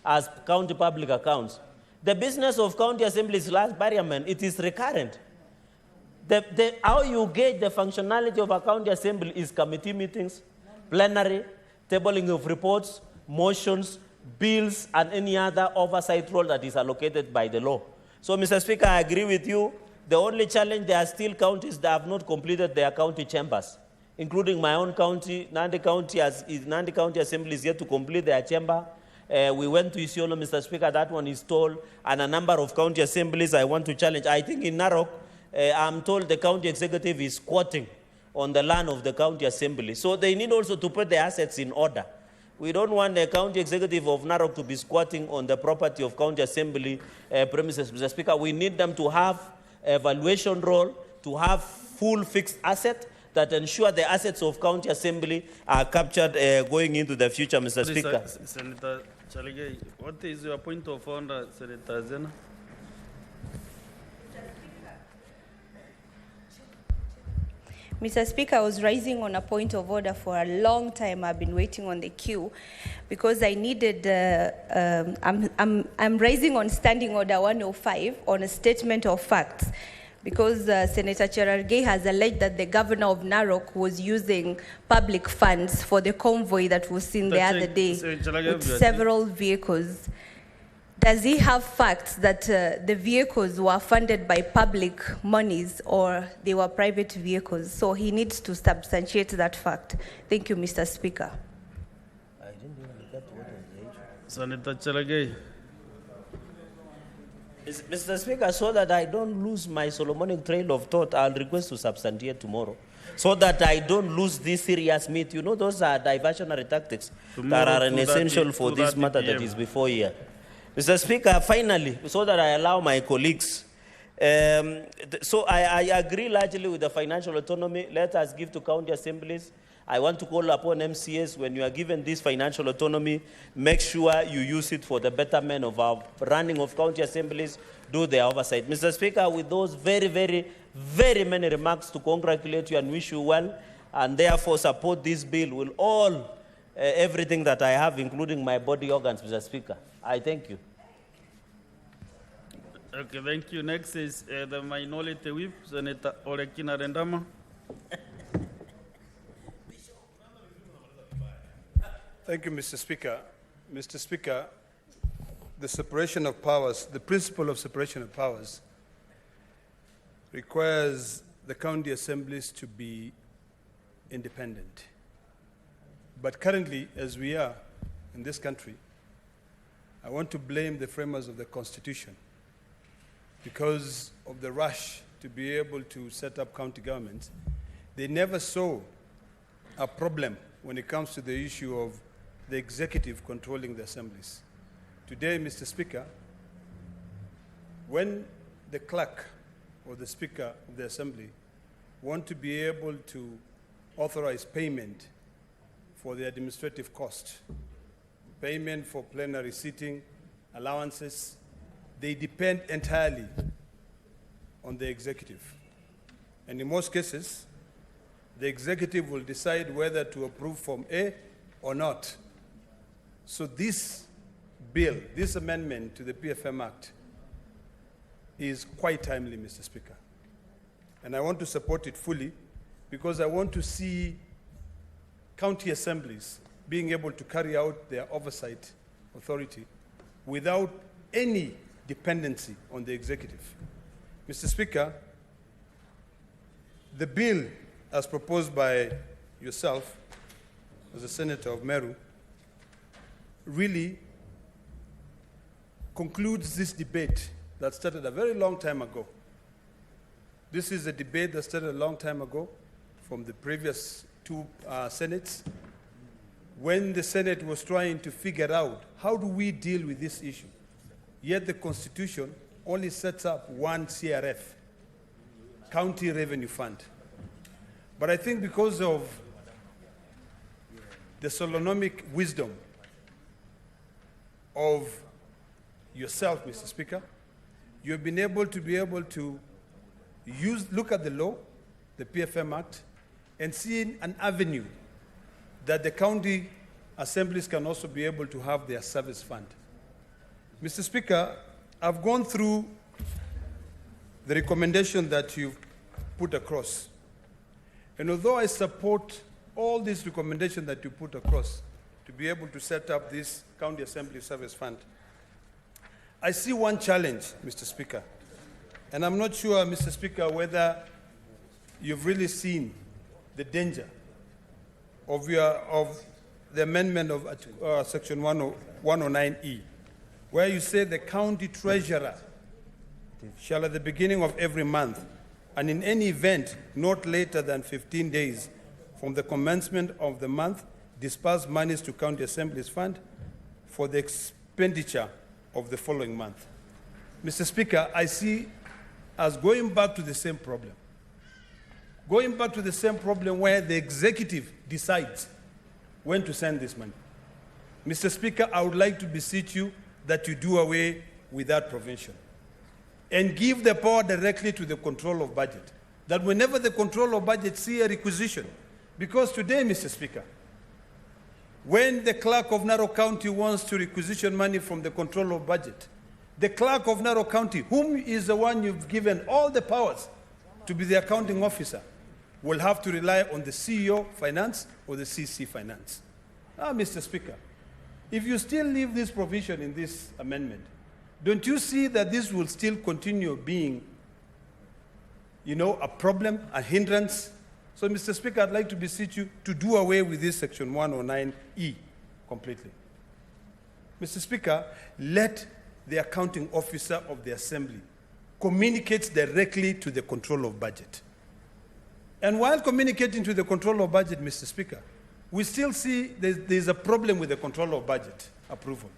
S10: as county public accounts. The business of county assemblies last parliament, it is recurrent. How you gauge the functionality of a county assembly is committee meetings, plenary, tabling of reports, motions, bills, and any other oversight role that is allocated by the law. So, Mr. Speaker, I agree with you. The only challenge, there are still counties that have not completed their county chambers. including my own county. Nandi County Assembly is yet to complete their chamber. We went to Isiolo, Mr. Speaker, that one is told, and a number of county assemblies I want to challenge. I think in Narok, I'm told the county executive is squatting on the land of the county assembly. So they need also to put their assets in order. We don't want the county executive of Narok to be squatting on the property of county assembly premises, Mr. Speaker. We need them to have a valuation role, to have full fixed asset that ensure the assets of county assembly are captured going into the future, Mr. Speaker.
S5: Senator Chaligei, what is your point of order, Senator Zena?
S12: Mr. Speaker, I was rising on a point of order for a long time. I've been waiting on the queue because I needed, I'm rising on Standing Order 105 on a statement of facts because Senator Cherargei has alleged that the governor of Narok was using public funds for the convoy that was seen the other day with several vehicles. Does he have facts that the vehicles were funded by public monies or they were private vehicles? So he needs to substantiate that fact. Thank you, Mr. Speaker.
S10: I didn't even get what was the issue.
S5: Senator Chaligei.
S10: Mr. Speaker, so that I don't lose my Solomonic trail of thought, I'll request to substantiate tomorrow. So that I don't lose this serious meat. You know, those are diversionary tactics that are an essential for this matter that is before here. Mr. Speaker, finally, so that I allow my colleagues, so I agree largely with the financial autonomy. Let us give to county assemblies. I want to call upon MCAs, when you are given this financial autonomy, make sure you use it for the betterment of our running of county assemblies, do their oversight. Mr. Speaker, with those very, very, very many remarks to congratulate you and wish you well, and therefore support this bill with all, everything that I have, including my body organs, Mr. Speaker. I thank you.
S5: Okay, thank you. Next is the Minority Whip, Senator Orekina Rendama.
S11: Thank you, Mr. Speaker. Mr. Speaker, the separation of powers, the principle of separation of powers requires the county assemblies to be independent. But currently, as we are in this country, I want to blame the framers of the Constitution because of the rush to be able to set up county governments. They never saw a problem when it comes to the issue of the executive controlling the assemblies. Today, Mr. Speaker, when the clerk or the speaker of the assembly want to be able to authorize payment for the administrative cost, payment for plenary seating, allowances, they depend entirely on the executive. And in most cases, the executive will decide whether to approve Form A or not. So this bill, this amendment to the PFM Act is quite timely, Mr. Speaker. And I want to support it fully because I want to see county assemblies being able to carry out their oversight authority without any dependency on the executive. Mr. Speaker, the bill as proposed by yourself as a senator of Meru really concludes this debate that started a very long time ago. This is a debate that started a long time ago from the previous two Senates, when the Senate was trying to figure out how do we deal with this issue. Yet the Constitution only sets up one CRF, County Revenue Fund. But I think because of the Solomonic wisdom of yourself, Mr. Speaker, you have been able to look at the law, the PFM Act, and see an avenue that the county assemblies can also be able to have their service fund. Mr. Speaker, I've gone through the recommendation that you've put across. And although I support all these recommendations that you put across to be able to set up this county assembly service fund, I see one challenge, Mr. Speaker. And I'm not sure, Mr. Speaker, whether you've really seen the danger of the amendment of section 109E, where you say the county treasurer shall at the beginning of every month and in any event not later than 15 days from the commencement of the month disperse monies to county assemblies fund for the expenditure of the following month. Mr. Speaker, I see us going back to the same problem. Going back to the same problem where the executive decides when to send this money. Mr. Speaker, I would like to beseech you that you do away with that provision and give the power directly to the control of budget. That whenever the control of budget see a requisition, because today, Mr. Speaker, when the clerk of Narok County wants to requisition money from the control of budget, the clerk of Narok County, whom is the one you've given all the powers to be the accounting officer, will have to rely on the CEO finance or the CC finance. Now, Mr. Speaker, if you still leave this provision in this amendment, don't you see that this will still continue being, a problem, a hindrance? So, Mr. Speaker, I'd like to beseech you to do away with this section 109E completely. Mr. Speaker, let the accounting officer of the assembly communicate directly to the control of budget. And while communicating to the control of budget, Mr. Speaker, we still see there's a problem with the control of budget approval.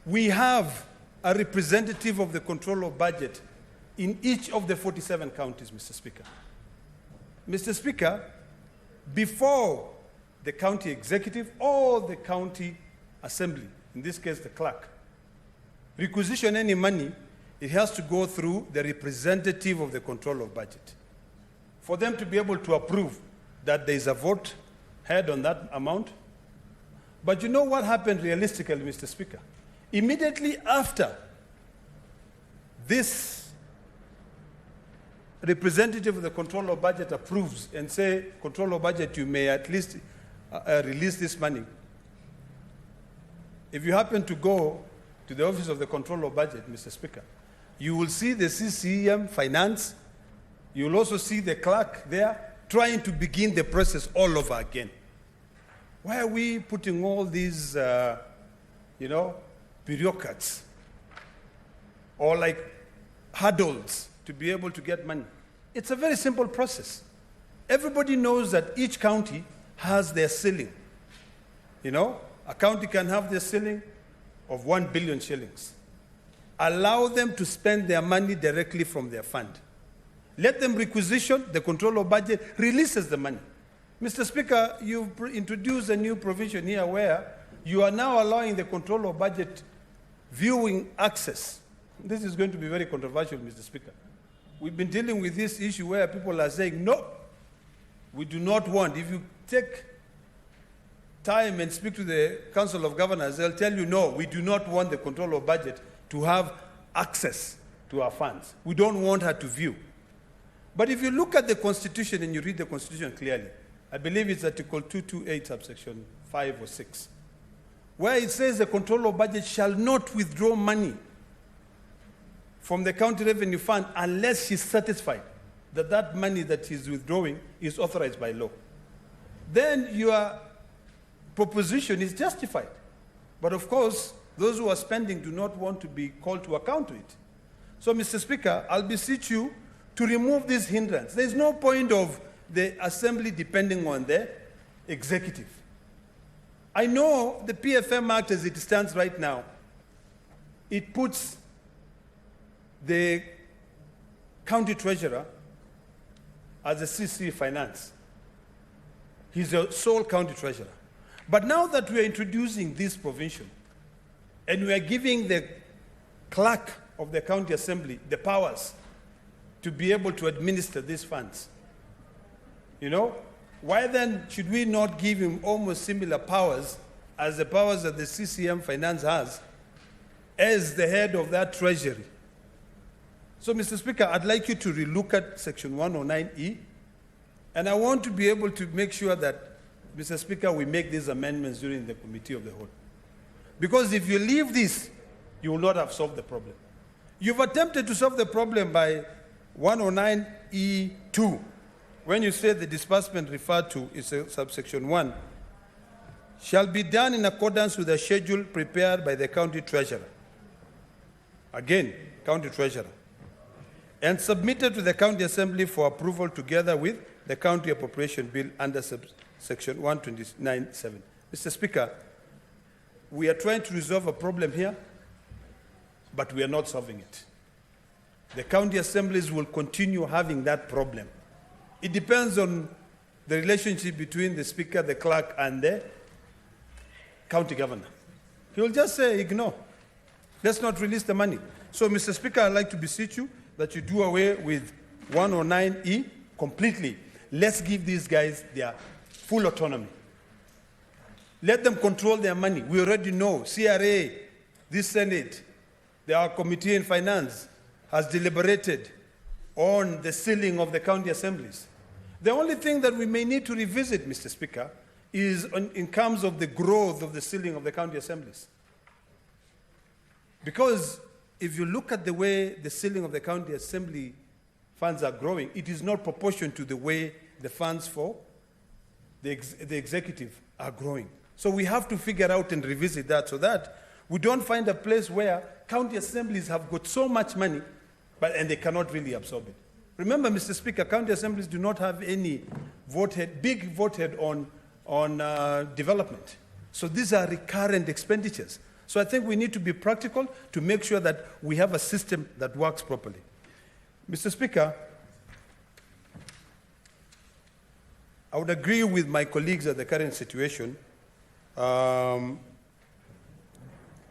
S11: We have a representative of the control of budget in each of the 47 counties, Mr. Speaker. Mr. Speaker, before the county executive or the county assembly, in this case the clerk, requisition any money, it has to go through the representative of the control of budget for them to be able to approve that there is a vote had on that amount. But you know what happened realistically, Mr. Speaker? Immediately after this representative of the control of budget approves and say, control of budget, you may at least release this money. If you happen to go to the office of the control of budget, Mr. Speaker, you will see the CCM finance. You will also see the clerk there trying to begin the process all over again. Why are we putting all these, bureaucrats or like hurdles to be able to get money? It's a very simple process. Everybody knows that each county has their ceiling. A county can have their ceiling of 1 billion shillings. Allow them to spend their money directly from their fund. Let them requisition, the control of budget releases the money. Mr. Speaker, you've introduced a new provision here where you are now allowing the control of budget viewing access. This is going to be very controversial, Mr. Speaker. We've been dealing with this issue where people are saying, no, we do not want. If you take time and speak to the Council of Governors, they'll tell you, no, we do not want the control of budget to have access to our funds. We don't want her to view. But if you look at the Constitution and you read the Constitution clearly, I believe it's Article 228, subsection 5 or 6, where it says the control of budget shall not withdraw money from the county revenue fund unless she's satisfied that that money that she's withdrawing is authorized by law. Then your proposition is justified. But of course, those who are spending do not want to be called to account to it. So, Mr. Speaker, I'll beseech you to remove this hindrance. There's no point of the assembly depending on the executive. I know the PFM Act as it stands right now, it puts the county treasurer as a CC finance. He's the sole county treasurer. But now that we are introducing this provision and we are giving the clerk of the county assembly the powers to be able to administer these funds, why then should we not give him almost similar powers as the powers that the CCM finance has as the head of that treasury? So, Mr. Speaker, I'd like you to relook at Section 109E, and I want to be able to make sure that, Mr. Speaker, we make these amendments during the Committee of the Whole. Because if you leave this, you will not have solved the problem. You've attempted to solve the problem by 109E2, when you say the disbursement referred to is subsection 1, shall be done in accordance with the schedule prepared by the county treasurer. Again, county treasurer. And submitted to the county assembly for approval together with the county appropriation bill under subsection 129.7. Mr. Speaker, we are trying to resolve a problem here, but we are not solving it. The county assemblies will continue having that problem. It depends on the relationship between the speaker, the clerk, and the county governor. He will just say, ignore. Let's not release the money. So, Mr. Speaker, I'd like to beseech you that you do away with 109E completely. Let's give these guys their full autonomy. Let them control their money. We already know CRA, this Senate, our Committee in Finance has deliberated on the ceiling of the county assemblies. The only thing that we may need to revisit, Mr. Speaker, is in terms of the growth of the ceiling of the county assemblies. Because if you look at the way the ceiling of the county assembly funds are growing, it is not proportional to the way the funds for the executive are growing. So we have to figure out and revisit that so that we don't find a place where county assemblies have got so much money, and they cannot really absorb it. Remember, Mr. Speaker, county assemblies do not have any big voted on development. So these are recurrent expenditures. So I think we need to be practical to make sure that we have a system that works properly. Mr. Speaker, I would agree with my colleagues that the current situation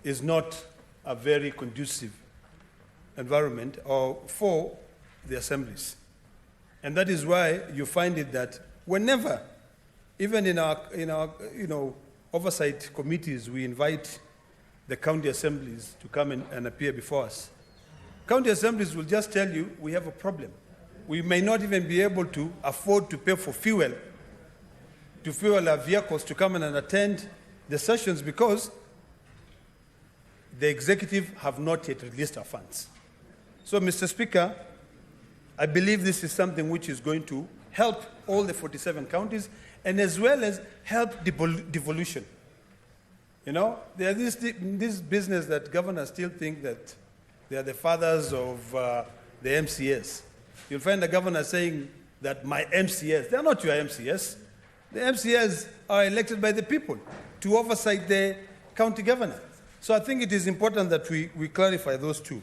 S11: is not a very conducive environment for the assemblies. And that is why you find it that whenever, even in our oversight committees, we invite the county assemblies to come and appear before us. County assemblies will just tell you, we have a problem. We may not even be able to afford to pay for fuel, to fuel our vehicles to come and attend the sessions because the executive have not yet released our funds. So, Mr. Speaker, I believe this is something which is going to help all the 47 counties and as well as help devolution. You know, there is this business that governors still think that they are the fathers of the MCS. You'll find the governor saying that my MCS, they're not your MCS. The MCS are elected by the people to oversight the county governor. So I think it is important that we clarify those two.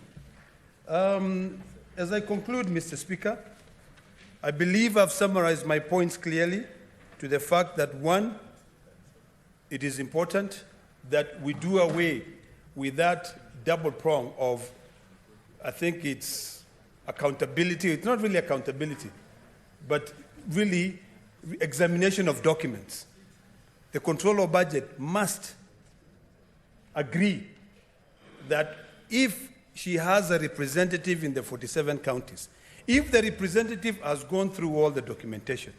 S11: As I conclude, Mr. Speaker, I believe I've summarized my points clearly to the fact that, one, it is important that we do away with that double prong of, I think it's accountability. It's not really accountability, but really examination of documents. The controller of budget must agree that if she has a representative in the 47 counties, if the representative has gone through all the documentation,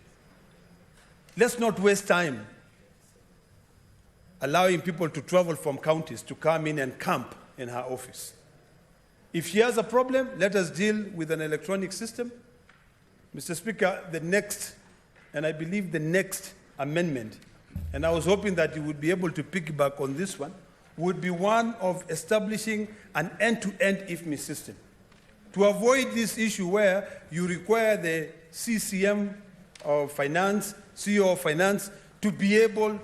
S11: let's not waste time allowing people to travel from counties to come in and camp in her office. If she has a problem, let us deal with an electronic system. Mr. Speaker, the next, and I believe the next amendment, and I was hoping that you would be able to piggyback on this one, would be one of establishing an end-to-end IFMI system to avoid this issue where you require the CCM of finance, CEO of finance, to be able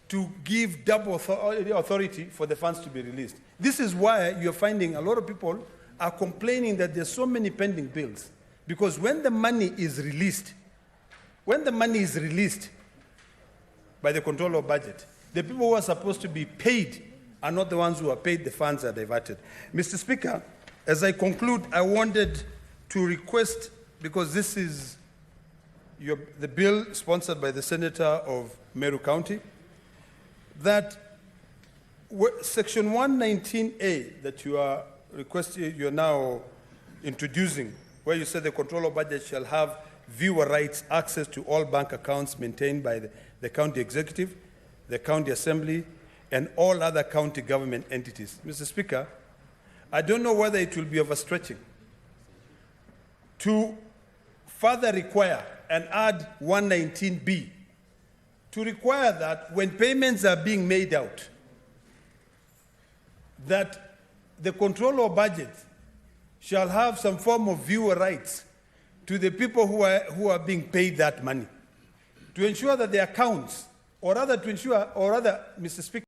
S11: to give double authority for the funds to be released. This is why you're finding a lot of people are complaining that there's so many pending bills. Because when the money is released by the controller of budget, the people who are supposed to be paid are not the ones who are paid, the funds are diverted. Mr. Speaker, as I conclude, I wanted to request, because this is the bill sponsored by the Senator of Meru County, that Section 119A that you are requesting, you are now introducing, where you say the controller of budget shall have viewer rights access to all bank accounts maintained by the county executive, the county assembly, and all other county government entities. Mr. Speaker, I don't know whether it will be overstretching to further require and add 119B to require that when payments are being made out, that the controller of budget shall have some form of viewer rights to the people who are being paid that money, to ensure that the accounts, or rather, Mr. Speaker,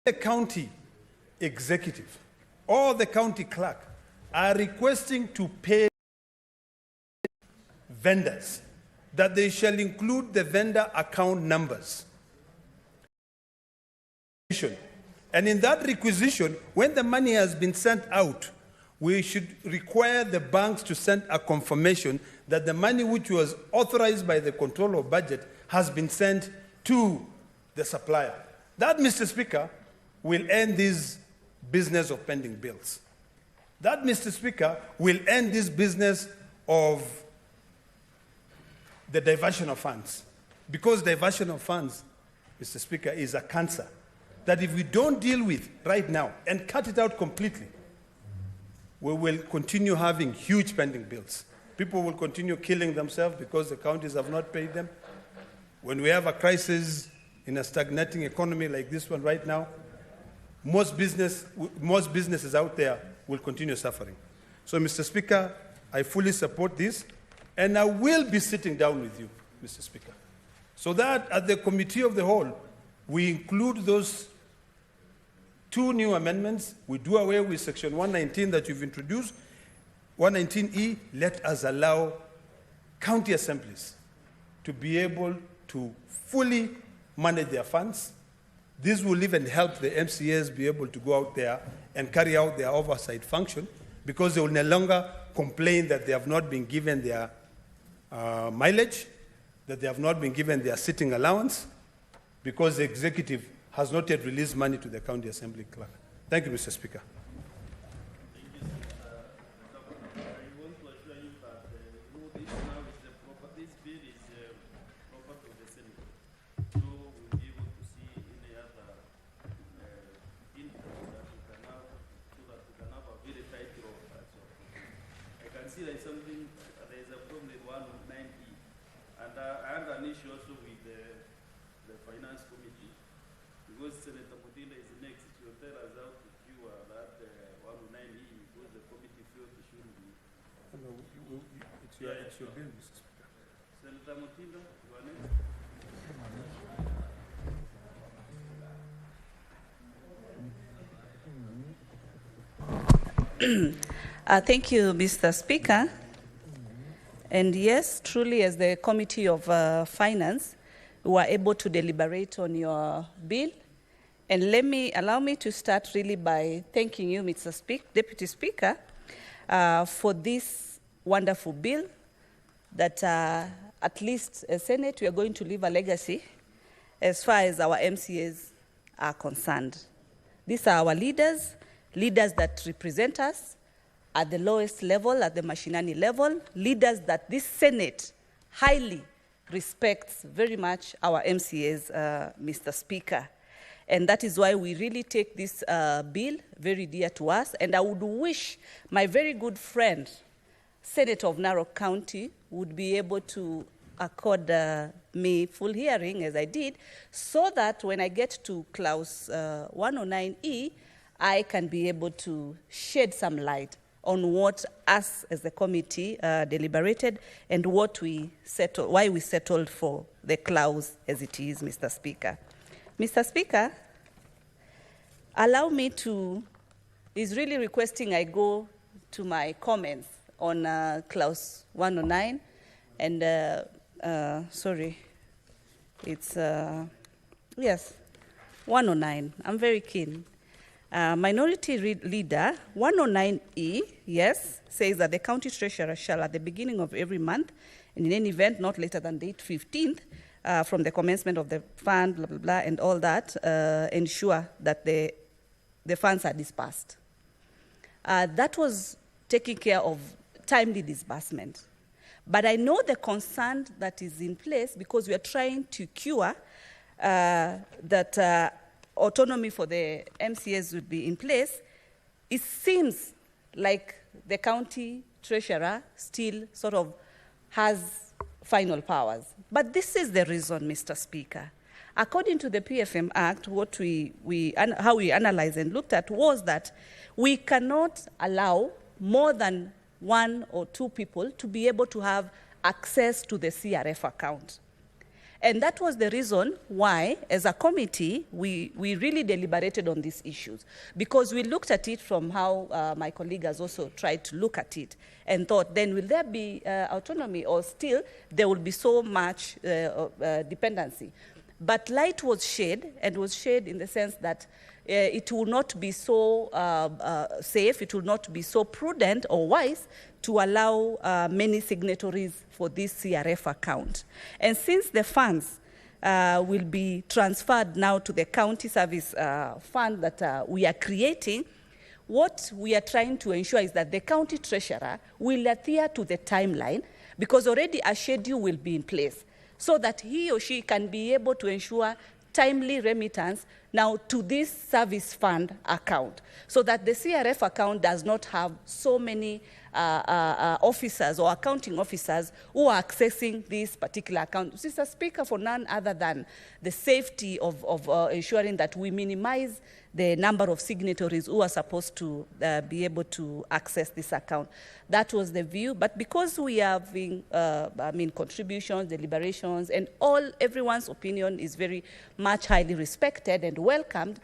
S11: the county executive or the county clerk are requesting to pay vendors, that they shall include the vendor account numbers. And in that requisition, when the money has been sent out, we should require the banks to send a confirmation that the money which was authorized by the controller of budget has been sent to the supplier. That, Mr. Speaker, will end this business of pending bills. That, Mr. Speaker, will end this business of the diversion of funds. Because diversion of funds, Mr. Speaker, is a cancer that if we don't deal with right now and cut it out completely, we will continue having huge pending bills. People will continue killing themselves because the counties have not paid them. When we have a crisis in a stagnating economy like this one right now, most businesses out there will continue suffering. So, Mr. Speaker, I fully support this, and I will be sitting down with you, Mr. Speaker, so that at the Committee of the Whole, we include those two new amendments. We do away with Section 119 that you've introduced. 119E, let us allow county assemblies to be able to fully manage their funds. This will even help the MCAs be able to go out there and carry out their oversight function, because they will no longer complain that they have not been given their mileage, that they have not been given their sitting allowance, because the executive has not yet released money to the county assembly clerk. Thank you, Mr. Speaker.
S5: There is something, there is a problem with 109E, and I had an issue also with the finance committee, because Senator Mutila is next. She will tell us how to cure that 109E, because the committee felt it shouldn't be.
S11: No, it's your bill, Mr. Speaker.
S5: Senator Mutila, you are next.
S12: Thank you, Mr. Speaker. And yes, truly, as the Committee of Finance, we were able to deliberate on your bill. And allow me to start really by thanking you, Mr. Deputy Speaker, for this wonderful bill that at least as Senate, we are going to leave a legacy as far as our MCAs are concerned. These are our leaders that represent us at the lowest level, at the machinani level, leaders that this Senate highly respects very much our MCAs, Mr. Speaker. And that is why we really take this bill very dear to us. And I would wish my very good friend, Senator of Narok County, would be able to accord me full hearing, as I did, so that when I get to clause 109E, I can be able to shed some light on what us as the committee deliberated and what we settled, why we settled for the clause as it is, Mr. Speaker. Mr. Speaker, allow me to, is really requesting I go to my comments on clause 109 and, sorry, it's, yes, 109, I'm very keen. Minority Leader 109E, yes, says that the county treasurer shall at the beginning of every month, and in any event not later than date 15th, from the commencement of the fund, blah, blah, blah, and all that, ensure that the funds are disbursed. That was taking care of timely disbursement. But I know the concern that is in place because we are trying to cure that autonomy for the MCAs would be in place. It seems like the county treasurer still sort of has final powers. But this is the reason, Mr. Speaker. According to the PFM Act, how we analyzed and looked at was that we cannot allow more than 1 or 2 people to be able to have access to the CRF account. And that was the reason why, as a committee, we really deliberated on these issues, because we looked at it from how my colleague has also tried to look at it and thought, then will there be autonomy, or still there will be so much dependency? But light was shed, and was shed in the sense that it will not be so safe, it will not be so prudent or wise to allow many signatories for this CRF account. And since the funds will be transferred now to the county service fund that we are creating, what we are trying to ensure is that the county treasurer will adhere to the timeline, because already a schedule will be in place, so that he or she can be able to ensure timely remittance now to this service fund account, so that the CRF account does not have so many officers or accounting officers who are accessing this particular account. Mr. Speaker, for none other than the safety of ensuring that we minimize the number of signatories who are supposed to be able to access this account. That was the view. But because we are having, contributions, deliberations, and everyone's opinion is very much highly respected and welcomed,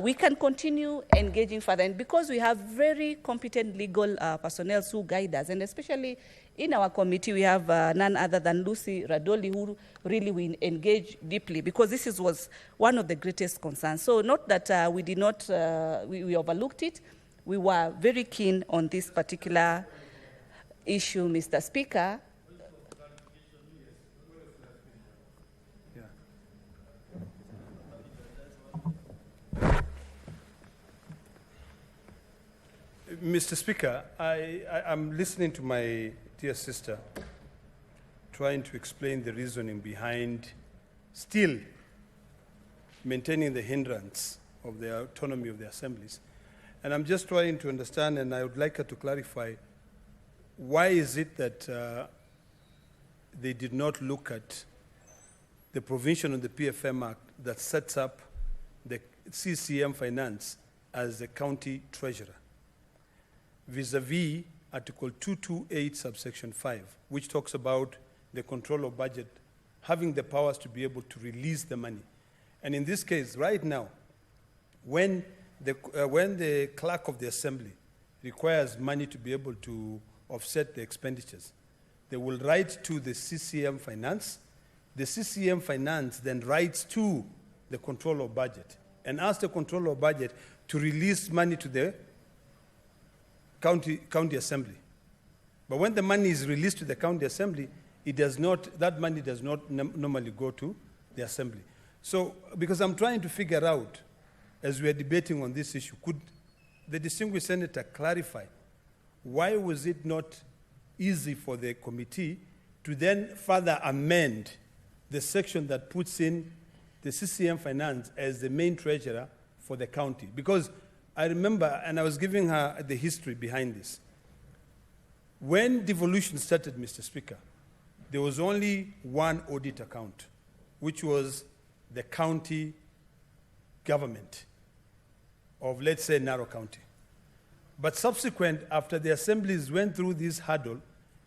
S12: we can continue engaging further. And because we have very competent legal personnel who guide us, and especially in our committee, we have none other than Lucy Radoli, who really will engage deeply, because this was one of the greatest concerns. So not that we did not, we overlooked it. We were very keen on this particular issue, Mr. Speaker.
S11: Mr. Speaker, I'm listening to my dear sister trying to explain the reasoning behind still maintaining the hindrance of the autonomy of the assemblies. And I'm just trying to understand, and I would like her to clarify, why is it that they did not look at the provision of the PFM Act that sets up the CCM Finance as the county treasurer, vis-a-vis Article 228, subsection 5, which talks about the control of budget, having the powers to be able to release the money. And in this case, right now, when the clerk of the assembly requires money to be able to offset the expenditures, they will write to the CCM Finance. The CCM Finance then writes to the control of budget and asks the control of budget to release money to the county assembly. But when the money is released to the county assembly, that money does not normally go to the assembly. So, because I'm trying to figure out, as we are debating on this issue, could the distinguished senator clarify why was it not easy for the committee to then further amend the section that puts in the CCM Finance as the main treasurer for the county? Because I remember, and I was giving her the history behind this. When devolution started, Mr. Speaker, there was only one audit account, which was the county government of, let's say, Narrow County. But subsequent, after the assemblies went through this hurdle,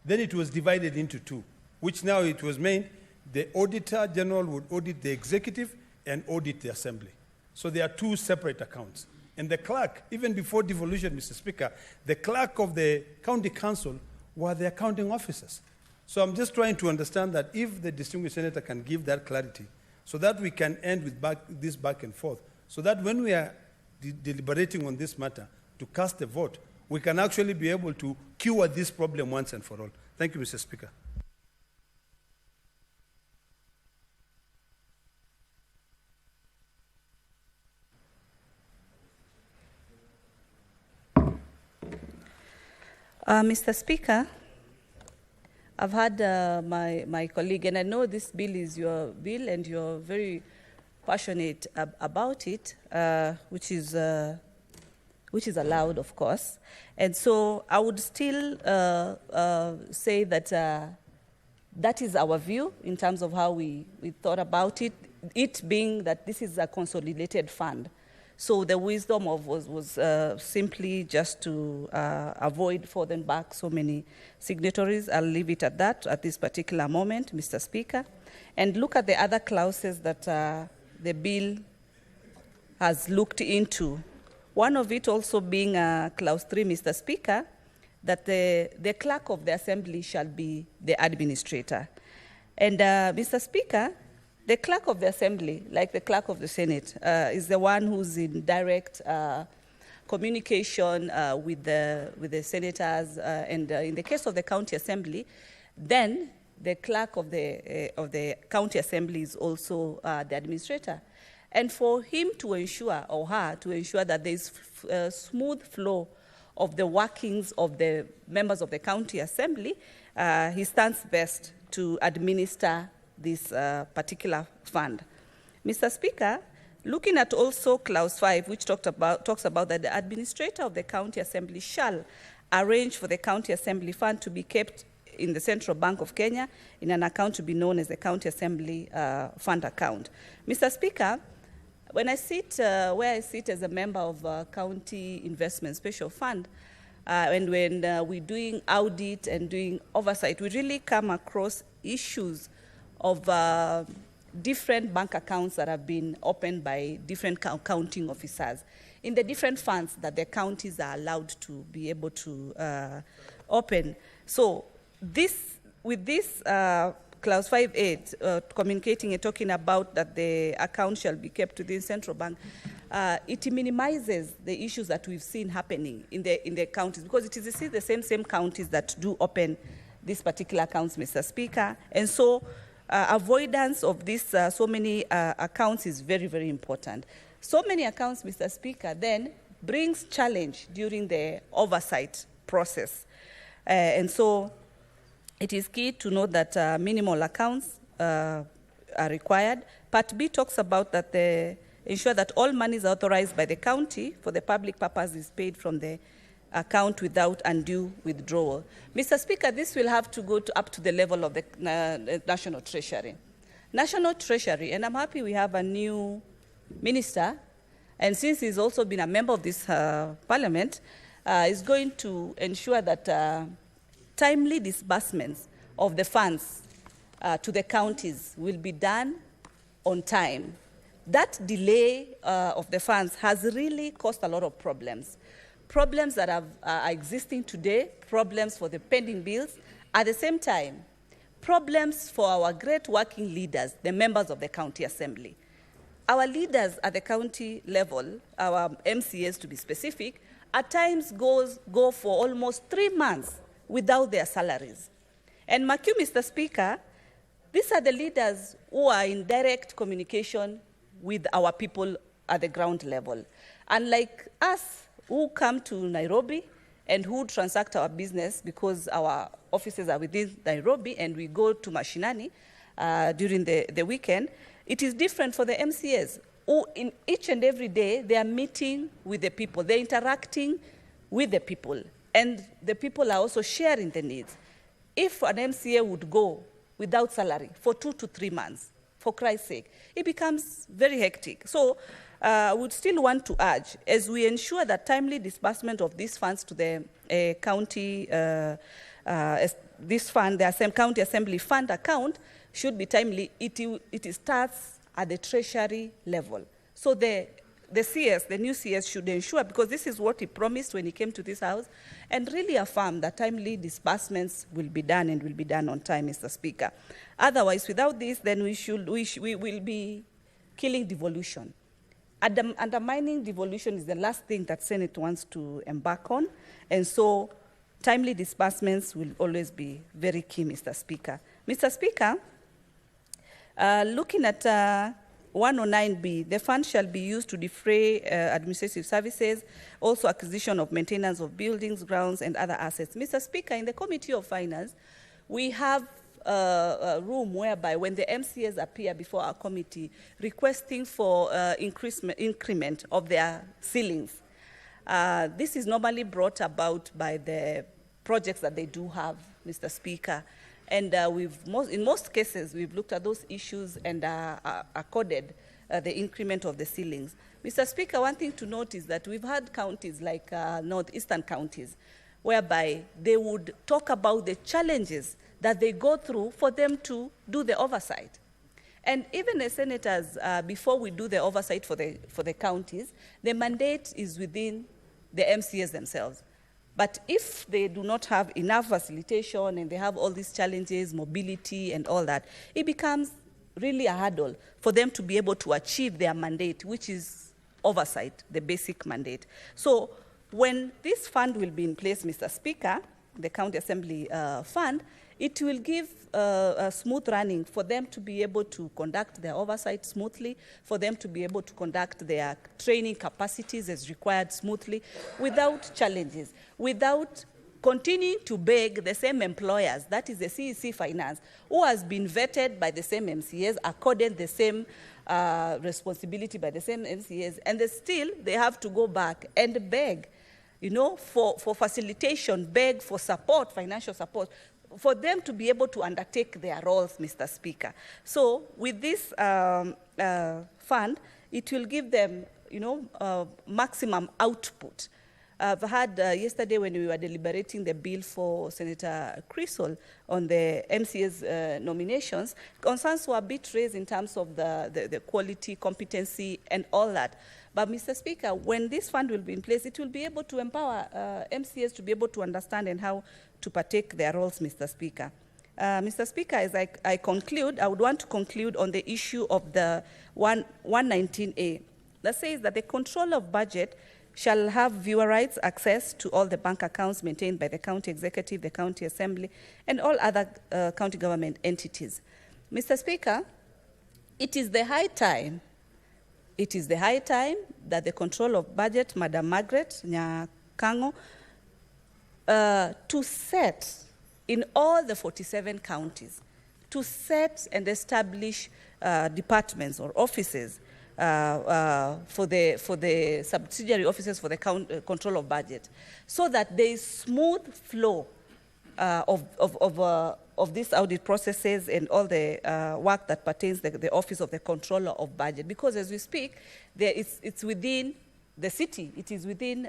S11: then it was divided into two, which now it was made the Auditor General would audit the executive and audit the assembly. So there are two separate accounts. And the clerk, even before devolution, Mr. Speaker, the clerk of the county council were the accounting officers. So I'm just trying to understand that if the distinguished senator can give that clarity, so that we can end with this back and forth, so that when we are deliberating on this matter to cast a vote, we can actually be able to cure this problem once and for all. Thank you, Mr. Speaker.
S12: Mr. Speaker, I've had my colleague, and I know this bill is your bill, and you're very passionate about it, which is allowed, of course. And so I would still say that That is our view in terms of how we thought about it, it being that this is a consolidated fund. So the wisdom was simply just to avoid falling back so many signatories. I'll leave it at that at this particular moment, Mr. Speaker, and look at the other clauses that the bill has looked into. One of it also being clause 3, Mr. Speaker, that the clerk of the assembly shall be the administrator. And Mr. Speaker, the clerk of the assembly, like the clerk of the Senate, is the one who's in direct communication with the senators, and in the case of the county assembly, then the clerk of the county assembly is also the administrator. And for him to ensure, or her to ensure, that there is a smooth flow of the workings of the members of the county assembly, he stands best to administer this particular fund. Mr. Speaker, looking at also clause 5, which talks about that the administrator of the county assembly shall arrange for the county assembly fund to be kept in the Central Bank of Kenya in an account to be known as the county assembly fund account. Mr. Speaker, when I sit where I sit as a member of County Investment Special Fund, and when we're doing audit and doing oversight, we really come across issues of different bank accounts that have been opened by different accounting officers in the different funds that the counties are allowed to be able to open. So with this clause 5.8, communicating and talking about that the account shall be kept within central bank, it minimizes the issues that we've seen happening in the counties, because it is the same counties that do open these particular accounts, Mr. Speaker. And so avoidance of this so many accounts is very, very important. So many accounts, Mr. Speaker, then brings challenge during the oversight process. And so it is key to note that minimal accounts are required. Part B talks about that ensure that all monies authorized by the county for the public purpose is paid from the account without undue withdrawal. Mr. Speaker, this will have to go up to the level of the National Treasury. National Treasury, and I'm happy we have a new minister, and since he's also been a member of this parliament, is going to ensure that timely disbursements of the funds to the counties will be done on time. That delay of the funds has really caused a lot of problems. Problems that are existing today, problems for the pending bills. At the same time, problems for our great working leaders, the members of the county assembly. Our leaders at the county level, our MCAs to be specific, at times go for almost 3 months without their salaries. And mark you, Mr. Speaker, these are the leaders who are in direct communication with our people at the ground level. Unlike us, who come to Nairobi and who transact our business because our offices are within Nairobi and we go to Mashinani during the weekend, it is different for the MCAs, who in each and every day they are meeting with the people, they're interacting with the people, and the people are also sharing the needs. If an MCA would go without salary for 2 to 3 months, for Christ's sake, it becomes very hectic. So I would still want to urge, as we ensure that timely disbursement of these funds to the county, this fund, the county assembly fund account, should be timely. It starts at the treasury level. So the CS, the new CS, should ensure, because this is what he promised when he came to this house, and really affirm that timely disbursements will be done and will be done on time, Mr. Speaker. Otherwise, without this, then we will be killing devolution. Undermining devolution is the last thing that Senate wants to embark on, and so timely disbursements will always be very key, Mr. Speaker. Mr. Speaker, looking at 109B, the fund shall be used to defray administrative services, also acquisition of maintenance of buildings, grounds, and other assets. Mr. Speaker, in the Committee of Finance, we have a room whereby when the MCAs appear before our committee requesting for increment of their ceilings, this is normally brought about by the projects that they do have, Mr. Speaker. And in most cases, we've looked at those issues and accorded the increment of the ceilings. Mr. Speaker, one thing to note is that we've had counties like northeastern counties, whereby they would talk about the challenges that they go through for them to do the oversight. And even as senators, before we do the oversight for the counties, the mandate is within the MCAs themselves. But if they do not have enough facilitation and they have all these challenges, mobility and all that, it becomes really a hurdle for them to be able to achieve their mandate, which is oversight, the basic mandate. So when this fund will be in place, Mr. Speaker, the County Assembly Fund, it will give a smooth running for them to be able to conduct their oversight smoothly, for them to be able to conduct their training capacities as required smoothly, without challenges, without continuing to beg the same employers, that is the CEC Finance, who has been vetted by the same MCAs, accorded the same responsibility by the same MCAs, and they have to go back and beg, for facilitation, beg for support, financial support, for them to be able to undertake their roles, Mr. Speaker. So with this fund, it will give them, maximum output. I've had yesterday when we were deliberating the bill for Senator Crisol on the MCA's nominations, concerns were a bit raised in terms of the quality, competency, and all that. But, Mr. Speaker, when this fund will be in place, it will be able to empower MCAs to be able to understand and how to partake their roles, Mr. Speaker. Mr. Speaker, as I conclude, I would want to conclude on the issue of the 119A. That says that the controller of budget shall have viewer rights access to all the bank accounts maintained by the county executive, the county assembly, and all other county government entities. Mr. Speaker, it is the high time that the control of budget, Madam Margaret Nyakango, to set in all the 47 counties, to set and establish departments or offices for the subsidiary offices for the control of budget, so that there is smooth flow of these audit processes and all the work that pertains to the office of the controller of budget. Because as we speak, it's within the city, it is within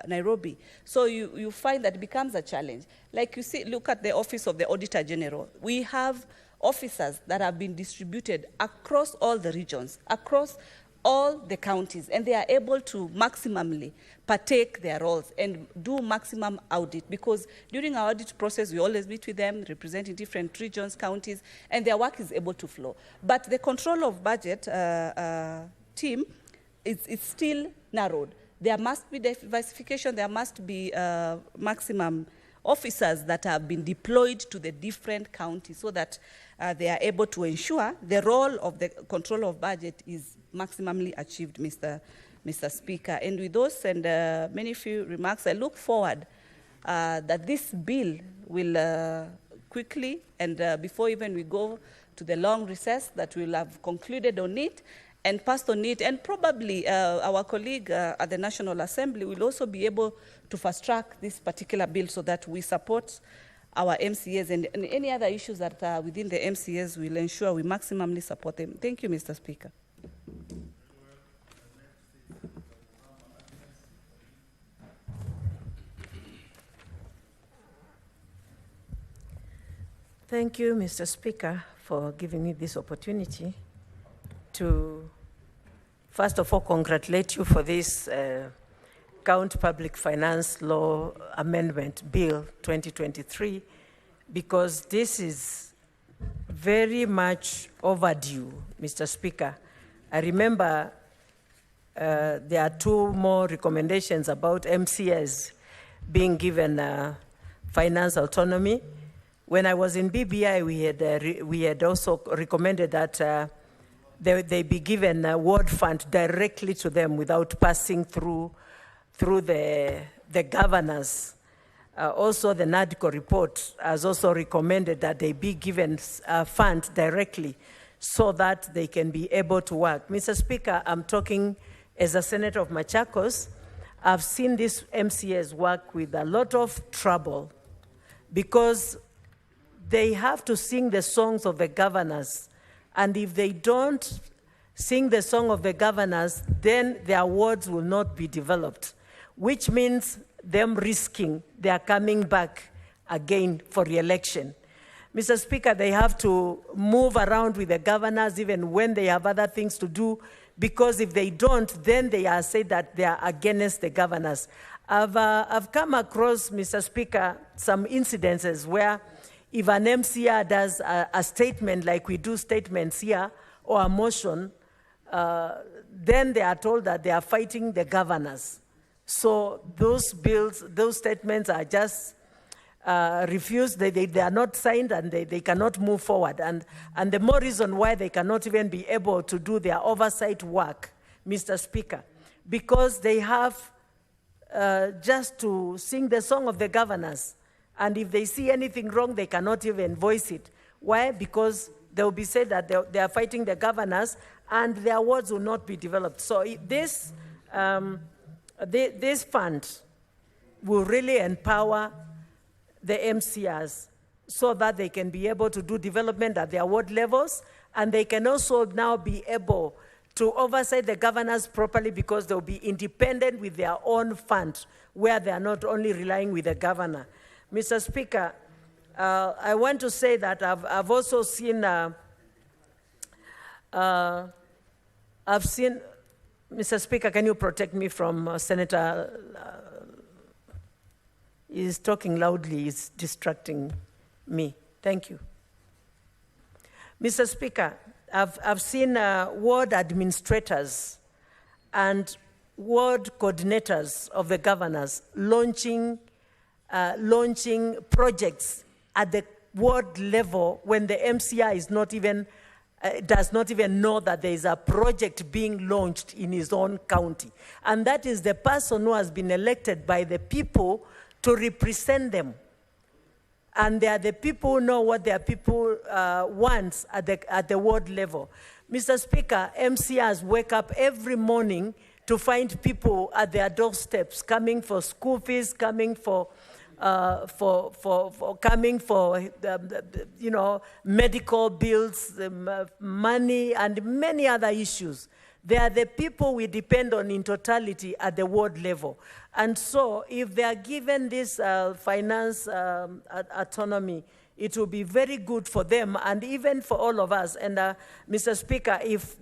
S12: Nairobi. So you find that it becomes a challenge. Like you see, look at the office of the Auditor General. We have officers that have been distributed across all the regions, across all the counties, and they are able to maximally partake their roles and do maximum audit, because during our audit process, we always meet with them, representing different regions, counties, and their work is able to flow. But the control of budget team is still narrowed. There must be diversification, there must be maximum officers that have been deployed to the different counties so that they are able to ensure the role of the control of budget is maximally achieved, Mr. Speaker. And with those and many few remarks, I look forward that this bill will quickly, and before even we go to the long recess, that we'll have concluded on it and passed on it, and probably our colleague at the National Assembly will also be able to fast-track this particular bill so that we support our MCAs, and any other issues that are within the MCAs will ensure we maximally support them. Thank you, Mr. Speaker.
S1: Thank you, Mr. Speaker, for giving me this opportunity to, first of all, congratulate you for this County Public Finance Law Amendment Bill 2023, because this is very much overdue, Mr. Speaker. I remember there are two more recommendations about MCAs being given finance autonomy. When I was in BBI, we had also recommended that they be given a ward fund directly to them without passing through the governors. Also, the NADCO report has also recommended that they be given a fund directly so that they can be able to work. Mr. Speaker, I'm talking as a senator of Machakos. I've seen these MCAs work with a lot of trouble because they have to sing the songs of the governors. And if they don't sing the song of the governors, then their wards will not be developed, which means them risking their coming back again for re-election. Mr. Speaker, they have to move around with the governors even when they have other things to do, because if they don't, then they are said that they are against the governors. I've come across, Mr. Speaker, some incidences where if an MCR does a statement like we do statements here, or a motion, then they are told that they are fighting the governors. So those bills, those statements are just refused, they are not signed, and they cannot move forward. And the more reason why they cannot even be able to do their oversight work, Mr. Speaker, because they have just to sing the song of the governors. And if they see anything wrong, they cannot even voice it. Why? Because they will be said that they are fighting the governors and their wards will not be developed. So this fund will really empower the MCRs so that they can be able to do development at their ward levels, and they can also now be able to oversight the governors properly, because they'll be independent with their own fund, where they are not only relying with the governor. Mr. Speaker, I want to say that I've also seen, Mr. Speaker, can you protect me from Senator, he's talking loudly, he's distracting me. Thank you. Mr. Speaker, I've seen ward administrators and ward coordinators of the governors launching projects at the ward level when the MCR is not even, does not even know that there is a project being launched in his own county. And that is the person who has been elected by the people to represent them. And they are the people who know what their people want at the ward level. Mr. Speaker, MCRs wake up every morning to find people at their doorsteps coming for school fees, coming for medical bills, money, and many other issues. They are the people we depend on in totality at the ward level. And so if they are given this finance autonomy, it will be very good for them and even for all of us. And Mr. Speaker, if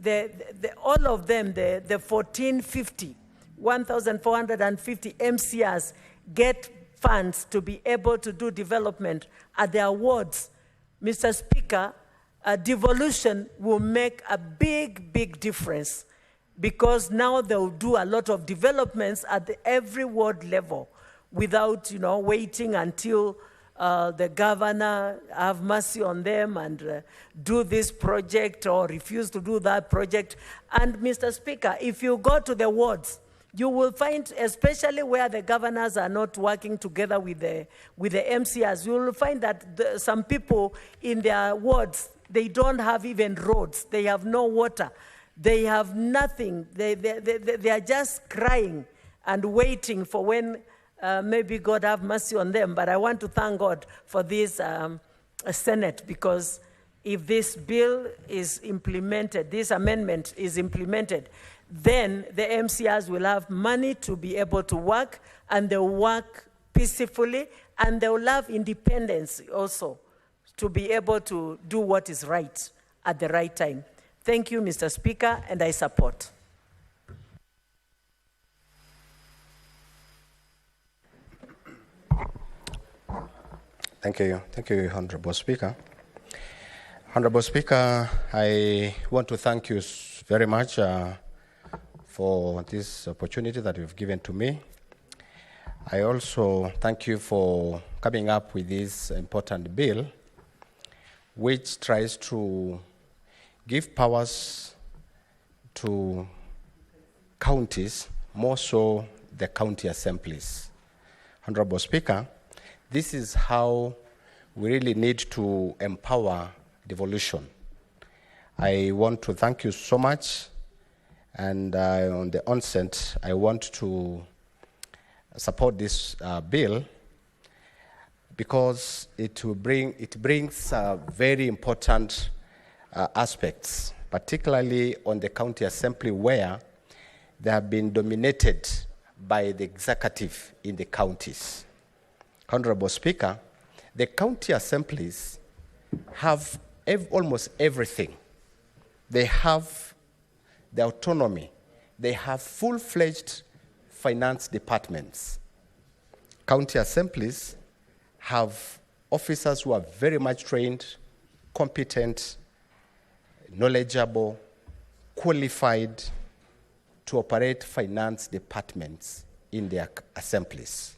S1: all of them, the 1,450 MCRs get funds to be able to do development at their wards, Mr. Speaker, devolution will make a big, big difference, because now they will do a lot of developments at every ward level without, waiting until the governor have mercy on them and do this project or refuse to do that project. And Mr. Speaker, if you go to the wards, you will find, especially where the governors are not working together with the MCRs, you will find that some people in their wards, they don't have even roads, they have no water, they have nothing. They are just crying and waiting for when maybe God have mercy on them. But I want to thank God for this Senate, because if this bill is implemented, this amendment is implemented, then the MCRs will have money to be able to work, and they'll work peacefully, and they'll have independence also to be able to do what is right at the right time. Thank you, Mr. Speaker, and I support.
S4: Thank you, Honorable Speaker. Honorable Speaker, I want to thank you very much for this opportunity that you've given to me. I also thank you for coming up with this important bill, which tries to give powers to counties, more so the county assemblies. Honorable Speaker, this is how we really need to empower devolution. I want to thank you so much, and on the onset, I want to support this bill, because it brings very important aspects, particularly on the county assembly where they have been dominated by the executive in the counties. Honorable Speaker, the county assemblies have almost everything. They have the autonomy. They have full-fledged finance departments. County assemblies have officers who are very much trained, competent, knowledgeable, qualified to operate finance departments in their assemblies.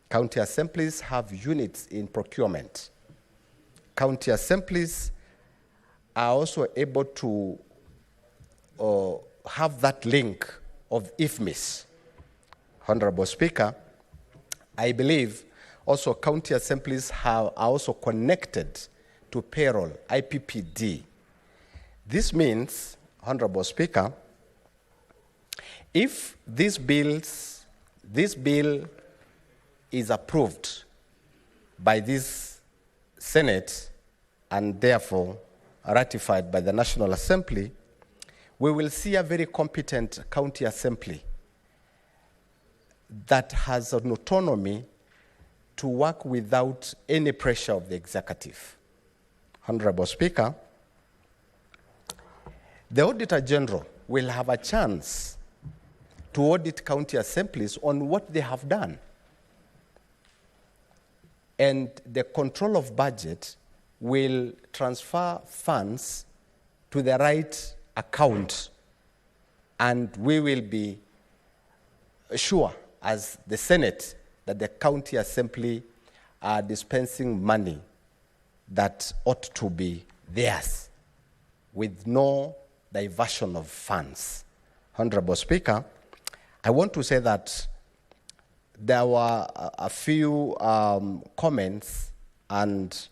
S4: County assemblies have units in procurement. County assemblies are also able to have that link of IFMIS. Honorable Speaker, I believe also county assemblies are also connected to payroll, IPPD. This means, Honorable Speaker, if this bill is approved by this Senate and therefore ratified by the National Assembly, we will see a very competent county assembly that has an autonomy to work without any pressure of the executive. Honorable Speaker, the Auditor General will have a chance to audit county assemblies on what they have done. And the control of budget will transfer funds to the right account, and we will be sure as the Senate that the county assembly are dispensing money that ought to be theirs with no diversion of funds. Honorable Speaker, I want to say that there were a few comments and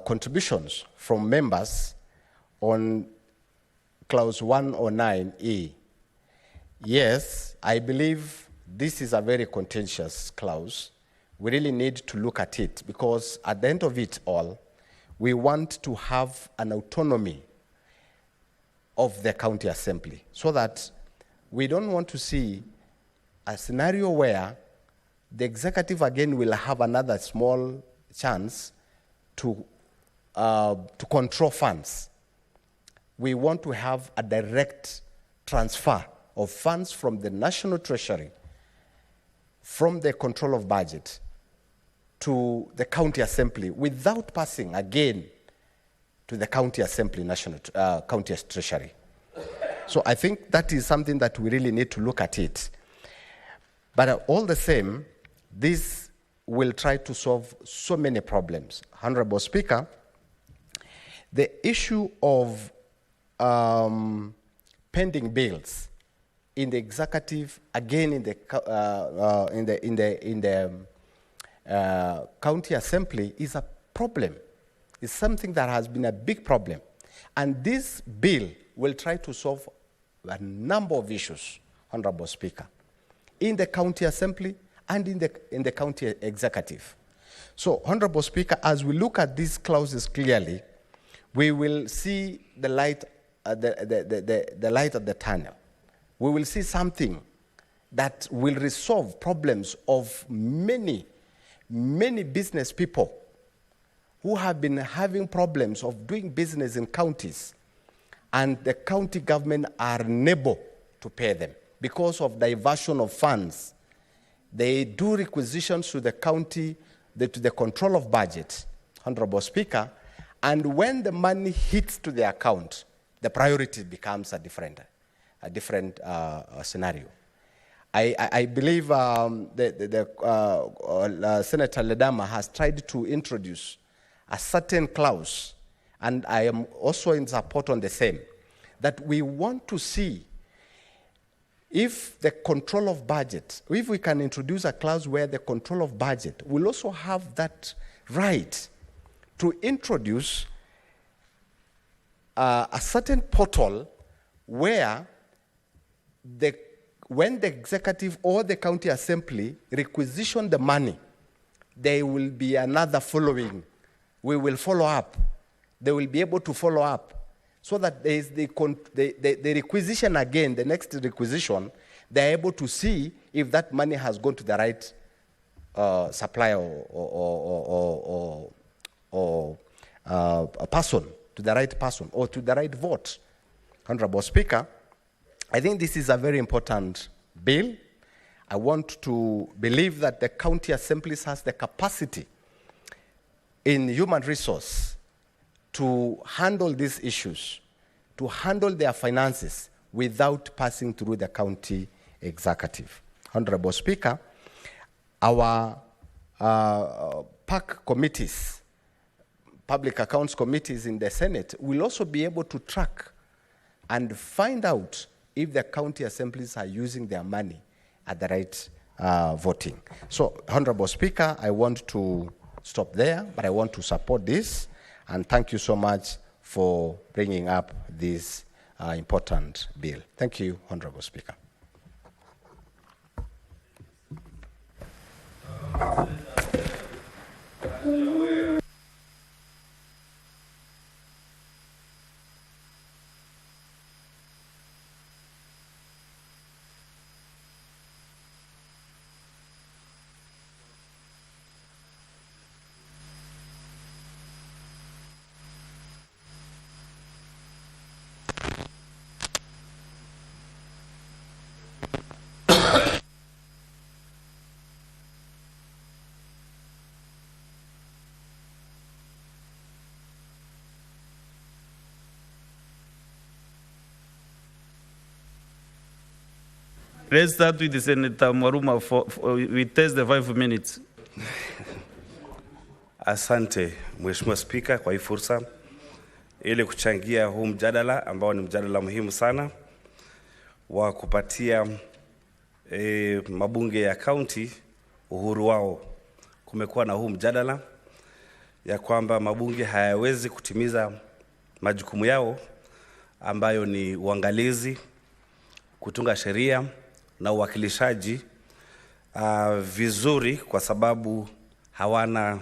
S4: contributions from members on clause 109E. Yes, I believe this is a very contentious clause. We really need to look at it because at the end of it all, we want to have an autonomy of the county assembly so that we don't want to see a scenario where the executive again will have another small chance to control funds. We want to have a direct transfer of funds from the National Treasury, from the control of budget, to the county assembly without passing again to the county assembly, county treasury. So I think that is something that we really need to look at it. But all the same, this will try to solve so many problems. Honorable Speaker, the issue of pending bills in the executive, again in the county assembly is a problem. It's something that has been a big problem. And this bill will try to solve a number of issues, Honorable Speaker, in the county assembly and in the county executive. So, Honorable Speaker, as we look at these clauses clearly, we will see the light, the light at the tunnel. We will see something that will resolve problems of many business people who have been having problems of doing business in counties, and the county government are unable to pay them because of diversion of funds. They do requisitions to the county, to the control of budget, Honorable Speaker, and when the money hits to the account, the priority becomes a different scenario. I believe Senator Ledama has tried to introduce a certain clause, and I am also in support on the same, that we want to see if the control of budget, if we can introduce a clause where the control of budget will also have that right to introduce a certain portal where the
S7: when the executive or the county assembly requisition the money, there will be another following. We will follow up. They will be able to follow up so that there is the requisition again, the next requisition, they're able to see if that money has gone to the right supplier or a person, to the right person, or to the right vote. Honorable Speaker, I think this is a very important bill. I want to believe that the county assemblies has the capacity in human resource to handle these issues, to handle their finances without passing through the county executive. Honorable Speaker, our PAC committees, public accounts committees in the Senate, will also be able to track and find out if the county assemblies are using their money at the right voting. So, Honorable Speaker, I want to stop there, but I want to support this, and thank you so much for bringing up this important bill. Thank you, Honorable Speaker.
S5: Let's start with the Senator Mwaruma we test the 5 minutes.
S22: Asante Mheshimiwa Spika kwa hii fursa ili kuchangia huu mjadala ambao ni mjadala muhimu sana wa kupatia mabunge ya county uhuru wao. Kumekuwa na huu mjadala ya kwamba mabunge hayawezi kutimiza majukumu yao ambayo ni uangalizi, kutunga sheria na uwakilishaji vizuri kwa sababu hawana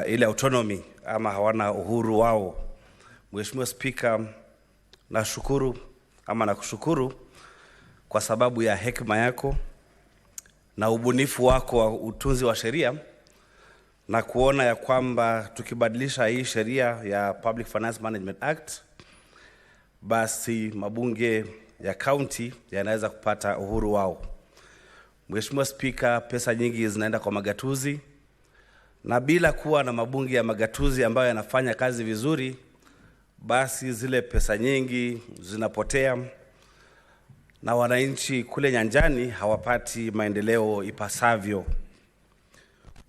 S22: ile autonomy ama hawana uhuru wao. Mheshimiwa Spika, nakushukuru kwa sababu ya hekima yako na ubunifu wako wa utunzi wa sheria na kuona ya kwamba tukibadilisha hii sheria ya Public Finance Management Act, basi mabunge ya county yanaweza kupata uhuru wao. Mheshimiwa Spika, pesa nyingi zinaenda kwa magatuzi, na bila kuwa na mabunge ya magatuzi ambayo yanafanya kazi vizuri, basi zile pesa nyingi zinapotea na wananchi kule nyanjani hawapati maendeleo ipasavyo.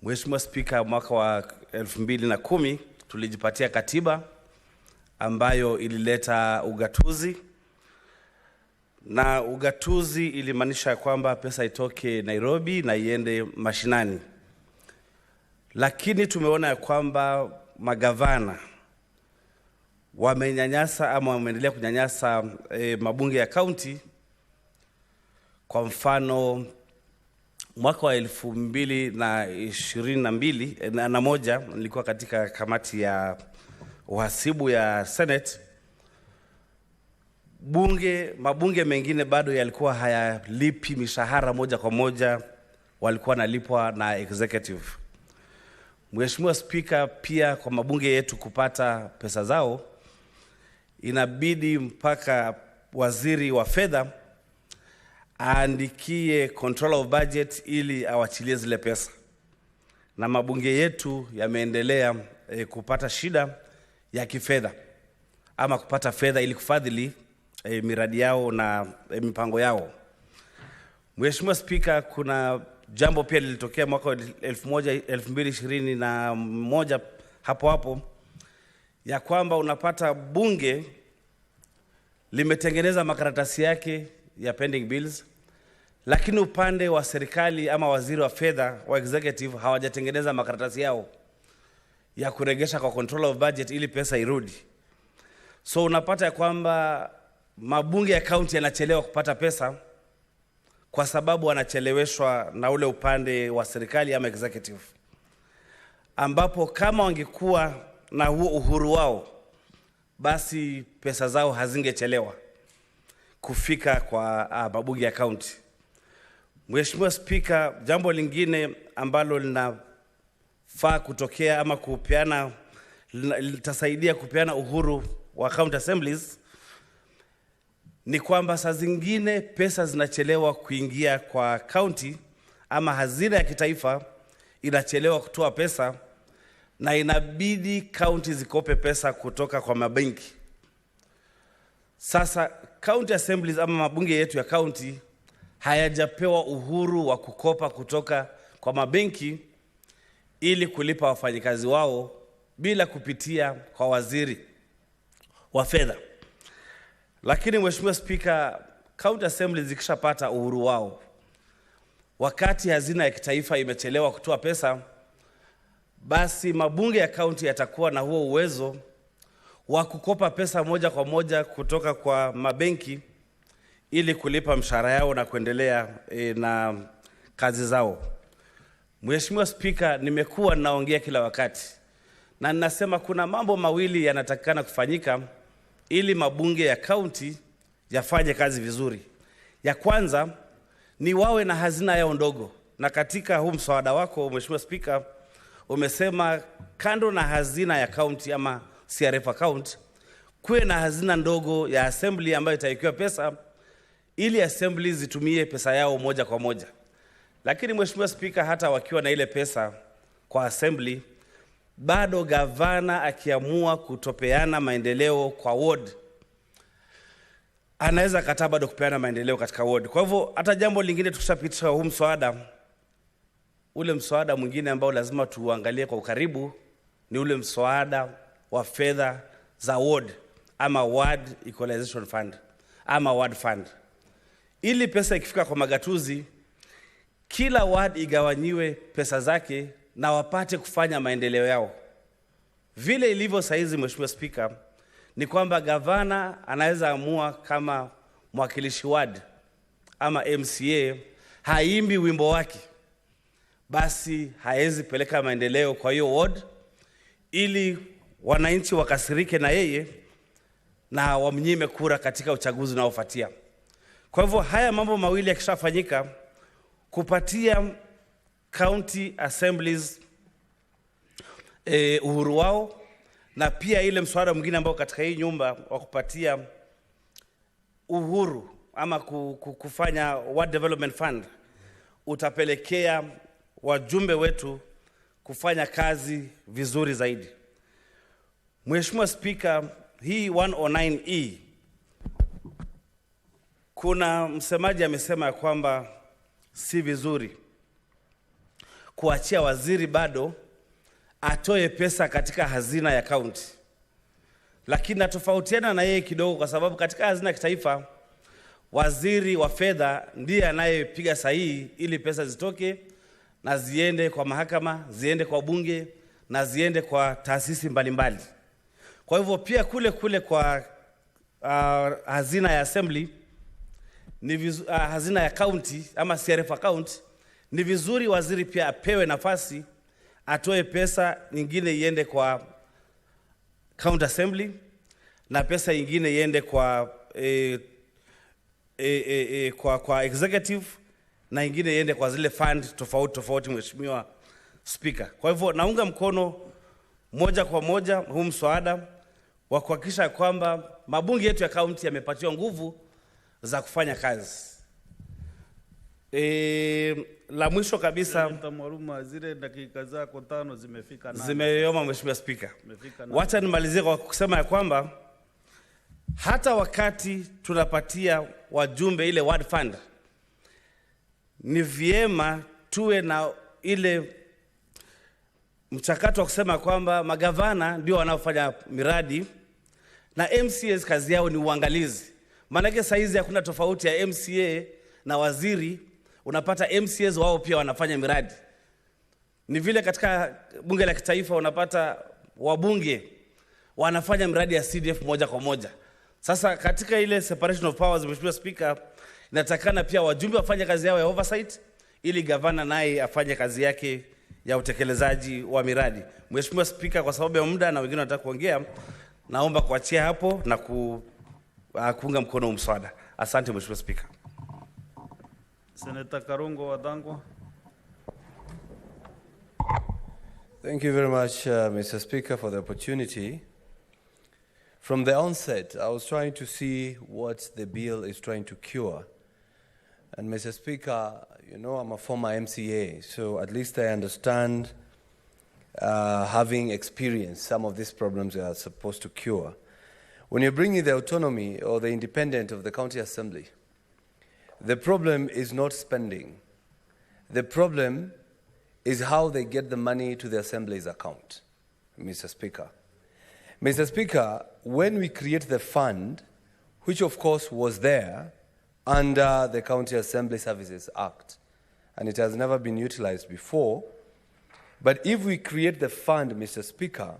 S22: Mheshimiwa Spika, mwaka wa 2010 tulijipatia katiba ambayo ilileta ugatuzi, na ugatuzi ilimaanisha kwamba pesa itoke Nairobi na iende mashinani. Lakini tumeona ya kwamba magavana wamenyanyasa ama wameendelea kunyanyasa mabunge ya county. Kwa mfano mwaka wa 2021 nilikuwa katika kamati ya uhasibu ya Senate. Mabunge mengine bado yalikuwa hayalipi mishahara moja kwa moja, walikuwa nalipwa na executive. Mheshimiwa Speaker, pia kwa mabunge yetu kupata pesa zao inabidi mpaka waziri wa fedha aandikie control of budget ili awachilie zile pesa, na mabunge yetu yameendelea kupata shida ya kifedha ama kupata fedha ili kufadhili miradi yao na mipango yao. Mheshimiwa Speaker, kuna jambo pia lilitokea mwaka 2021 hapo ya kwamba unapata bunge limetengeneza makaratasi yake ya pending bills, lakini upande wa serikali ama waziri wa fedha wa executive hawajatengeneza makaratasi yao ya kuregesha kwa control of budget ili pesa irudi. So unapata ya kwamba mabunge ya county yanachelewa kupata pesa kwa sababu wanacheleweshwa na ule upande wa serikali ama executive, ambapo kama wangekuwa na huo uhuru wao, basi pesa zao hazingechelewa kufika kwa mabunge ya kaunti. Mheshimiwa Spika, jambo lingine ambalo linafaa kutokea ama kupeana, litasaidia kupeana uhuru wa county assemblies ni kwamba saa zingine pesa zinachelewa kuingia kwa county ama hazina ya kitaifa inachelewa kutoa pesa, na inabidi county zikope pesa kutoka kwa mabenki. Sasa county assemblies ama mabunge yetu ya county hayajapewa uhuru wa kukopa kutoka kwa mabenki ili kulipa wafanyikazi wao bila kupitia kwa waziri wa fedha. Lakini Mheshimiwa Spika, county assemblies zikishapata uhuru wao, wakati hazina ya kitaifa imechelewa kutoa pesa, basi mabunge ya county yatakuwa na huo uwezo wa kukopa pesa moja kwa moja kutoka kwa mabenki ili kulipa mshahara yao na kuendelea na kazi zao. Mheshimiwa Spika, nimekuwa naongea kila wakati na ninasema kuna mambo mawili yanatakikana kufanyika ili mabunge ya county yafanye kazi vizuri. Ya kwanza ni wawe na hazina yao ndogo, na katika huu mswada wako Mheshimiwa Spika umesema kando na hazina ya county ama CRF account kuwe na hazina ndogo ya assembly ambayo itawekewa pesa ili assembly zitumie pesa yao moja kwa moja. Lakini Mheshimiwa Spika, hata wakiwa na ile pesa kwa assembly, bado gavana akiamua kutopeana maendeleo kwa ward, anaweza kataa bado kupeana maendeleo katika ward. Kwa hivyo hata jambo lingine tukishapitisha huu mswada, ule mswada mwingine ambao lazima tuangalie kwa ukaribu ni ule mswada wa fedha za ward ama ward equalization fund ama ward fund. Ili pesa ikifika kwa magatuzi, kila ward igawanyiwe pesa zake na wapate kufanya maendeleo yao. Vile ilivyo saizi Mheshimiwa Spika, ni kwamba gavana anaweza amua kama mwakilishi ward ama MCA haimbi wimbo wake, basi haezi peleka maendeleo kwa hiyo ward ili wananchi wakasirike na yeye na wamnyime kura katika uchaguzi unaofuatia. Kwa hivyo haya mambo mawili yakishafanyika, kupatia county assemblies uhuru wao, na pia ile mswada mwingine ambao katika hii nyumba wa kupatia uhuru ama kufanya ward development fund, utapelekea wajumbe wetu kufanya kazi vizuri zaidi. Mheshimiwa Spika, hii 109E, kuna msemaji amesema ya kwamba si vizuri kuachia waziri bado atoe pesa katika hazina ya county. Lakini natofautiana na yeye kidogo, kwa sababu katika hazina ya kitaifa waziri wa fedha ndiye anayepiga sahihi ili pesa zitoke na ziende kwa mahakama, ziende kwa bunge na ziende kwa taasisi mbalimbali. Kwa hivyo pia kule kwa hazina ya assembly ni hazina ya county ama CRF account, ni vizuri waziri pia apewe nafasi atoe pesa nyingine iende kwa county assembly na pesa nyingine iende kwa kwa executive na nyingine iende kwa zile fund tofauti. Mheshimiwa Speaker, kwa hivyo naunga mkono moja kwa moja huu mswada wa kuhakikisha kwamba mabunge yetu ya county yamepatiwa nguvu za kufanya kazi. La mwisho kabisa,
S5: Mtamaruma, zile dakika zako 5 zimefika nani?
S22: Zimeyoma Mheshimiwa Speaker. Wacha nimalizie kwa kusema ya kwamba hata wakati tunapatia wajumbe ile ward fund, ni vyema tuwe na ile mchakato wa kusema kwamba magavana ndio wanaofanya miradi na MCAs kazi yao ni uangalizi. Maanake saizi hakuna tofauti ya MCA na waziri, unapata MCAs wao pia wanafanya miradi. Ni vile katika bunge la kitaifa unapata wabunge wanafanya miradi ya CDF moja kwa moja. Sasa katika ile separation of powers, Mheshimiwa Speaker, Inatakana pia wajumbe wafanye kazi yao ya oversight, ili gavana naye afanye kazi yake ya utekelezaji wa miradi. Mheshimiwa Spika, kwa sababu ya muda na wengine wanataka kuongea, naomba kuachia hapo na kuunga mkono mswada. Asante Mheshimiwa Spika.
S5: Senator Karungo Wadangwa.
S8: Thank you very much, Mr. Speaker, for the opportunity. From the onset, I was trying to see what the bill is trying to cure. And Mr. Speaker, you know I'm a former MCA, so at least I understand, having experienced some of these problems we are supposed to cure. When you're bringing the autonomy or the independence of the county assembly, the problem is not spending. The problem is how they get the money to the assembly's account, Mr. Speaker. Mr. Speaker, when we create the fund, which of course was there under the County Assembly Services Act, and it has never been utilized before, but if we create the fund, Mr. Speaker,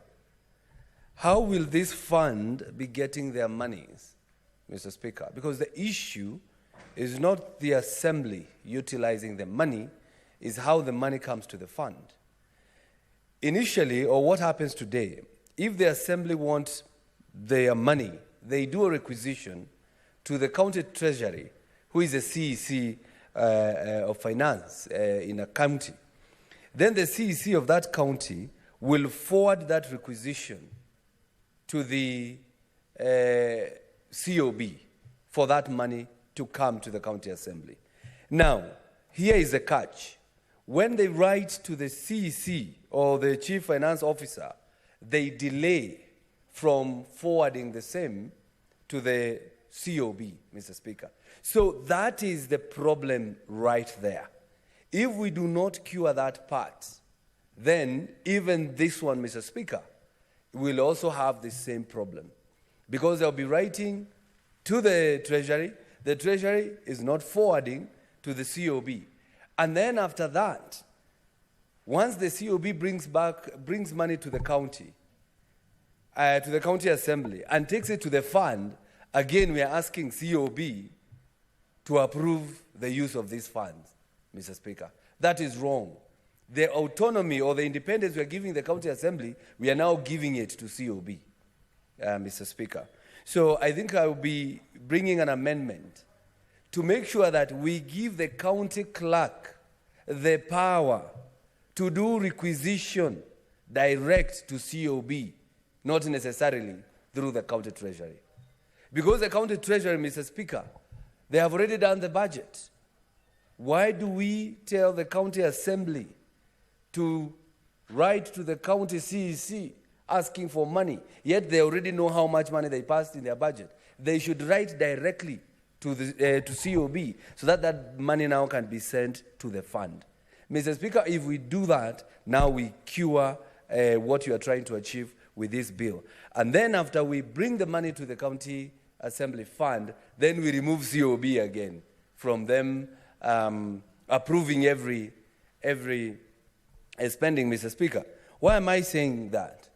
S8: how will this fund be getting their monies, Mr. Speaker? Because the issue is not the assembly utilizing the money, is how the money comes to the fund. Initially, or what happens today, if the assembly wants their money, they do a requisition to the county treasury, who is a CEC of finance in a county. Then the CEC of that county will forward that requisition to the COB for that money to come to the county assembly. Now, here is the catch. When they write to the CEC or the chief finance officer, they delay from forwarding the same to the COB, Mr. Speaker. So that is the problem right there. If we do not cure that part, then even this one, Mr. Speaker, will also have the same problem. Because they'll be writing to the Treasury is not forwarding to the COB. And then after that, once the COB brings money to the county assembly and takes it to the fund, again we are asking COB to approve the use of these funds, Mr. Speaker. That is wrong. The autonomy or the independence we are giving the county assembly, we are now giving it to COB, Mr. Speaker. So I think I will be bringing an amendment to make sure that we give the county clerk the power to do requisition direct to COB, not necessarily through the county treasury. Because the county treasury, Mr. Speaker, they have already done the budget. Why do we tell the county assembly to write to the county CEC asking for money, yet they already know how much money they passed in their budget? They should write directly to COB so that that money now can be sent to the fund. Mr. Speaker, if we do that, now we cure what you are trying to achieve with this bill. And then after we bring the money to the county assembly fund, then we remove COB again from them approving every spending, Mr. Speaker. Why am I saying that?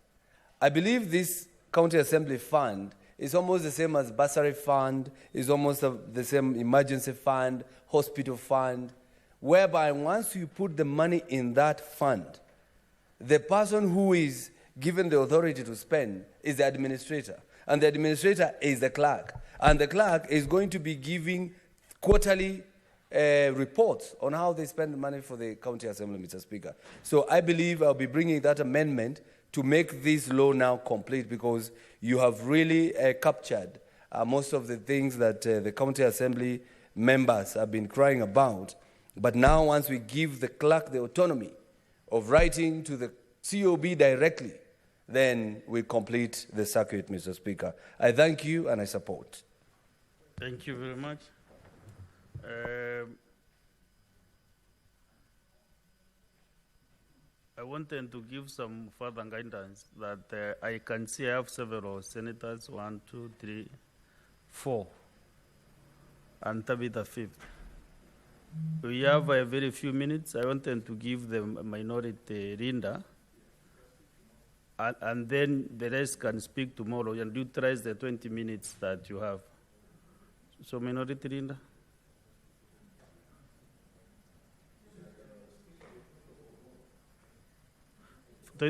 S8: I believe this county assembly fund is almost the same as bursary fund, is almost the same emergency fund, hospital fund, whereby once you put the money in that fund, the person who is given the authority to spend is the administrator, and the administrator is the clerk, and the clerk is going to be giving quarterly reports on how they spend the money for the county assembly, Mr. Speaker. So I believe I'll be bringing that amendment to make this law now complete, because you have really captured most of the things that the county assembly members have been crying about. But now once we give the clerk the autonomy of writing to the COB directly, then we complete the circuit, Mr. Speaker. I thank you and I support.
S5: Thank you very much. I wanted to give some further guidance that I can see I have several senators, 1, 2, 3, 4, and Tabitha fifth. We have a very few minutes. I wanted to give the minority Linda, and then the rest can speak tomorrow and utilize the 20 minutes that you have. So minority Linda.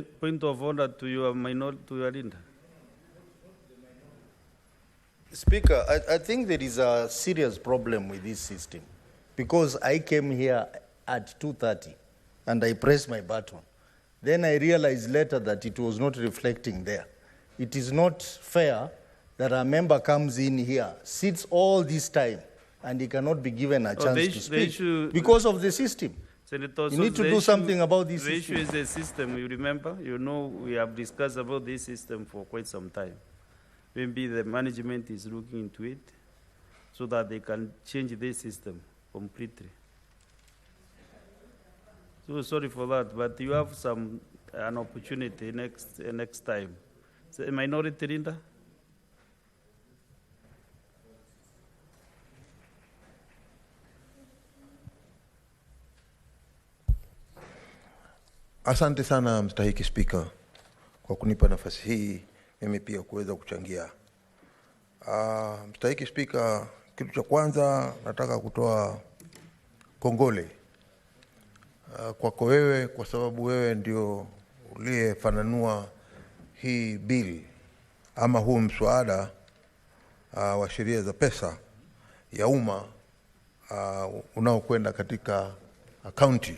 S5: Point of order to your leader.
S16: Speaker, I think there is a serious problem with this system because I came here at 2:30 and I pressed my button. Then I realized later that it was not reflecting there. It is not fair that a member comes in here, sits all this time, and he cannot be given a chance to speak because of the system.
S5: Senator,
S16: you need to do something about this
S5: the
S16: issue.
S5: The issue is the system, you remember? You know we have discussed about this system for quite some time. Maybe the management is looking into it so that they can change this system completely. So sorry for that, but you have an opportunity next time. So, minority leader?
S3: Asante sana mstahiki Spika kwa kunipa nafasi hii mimi pia kuweza kuchangia. Mstahiki Spika, kitu cha kwanza nataka kutoa kongole kwako wewe kwa sababu wewe ndio uliyefananua hii bill ama huu mswada wa sheria za pesa ya umma unaokwenda katika county.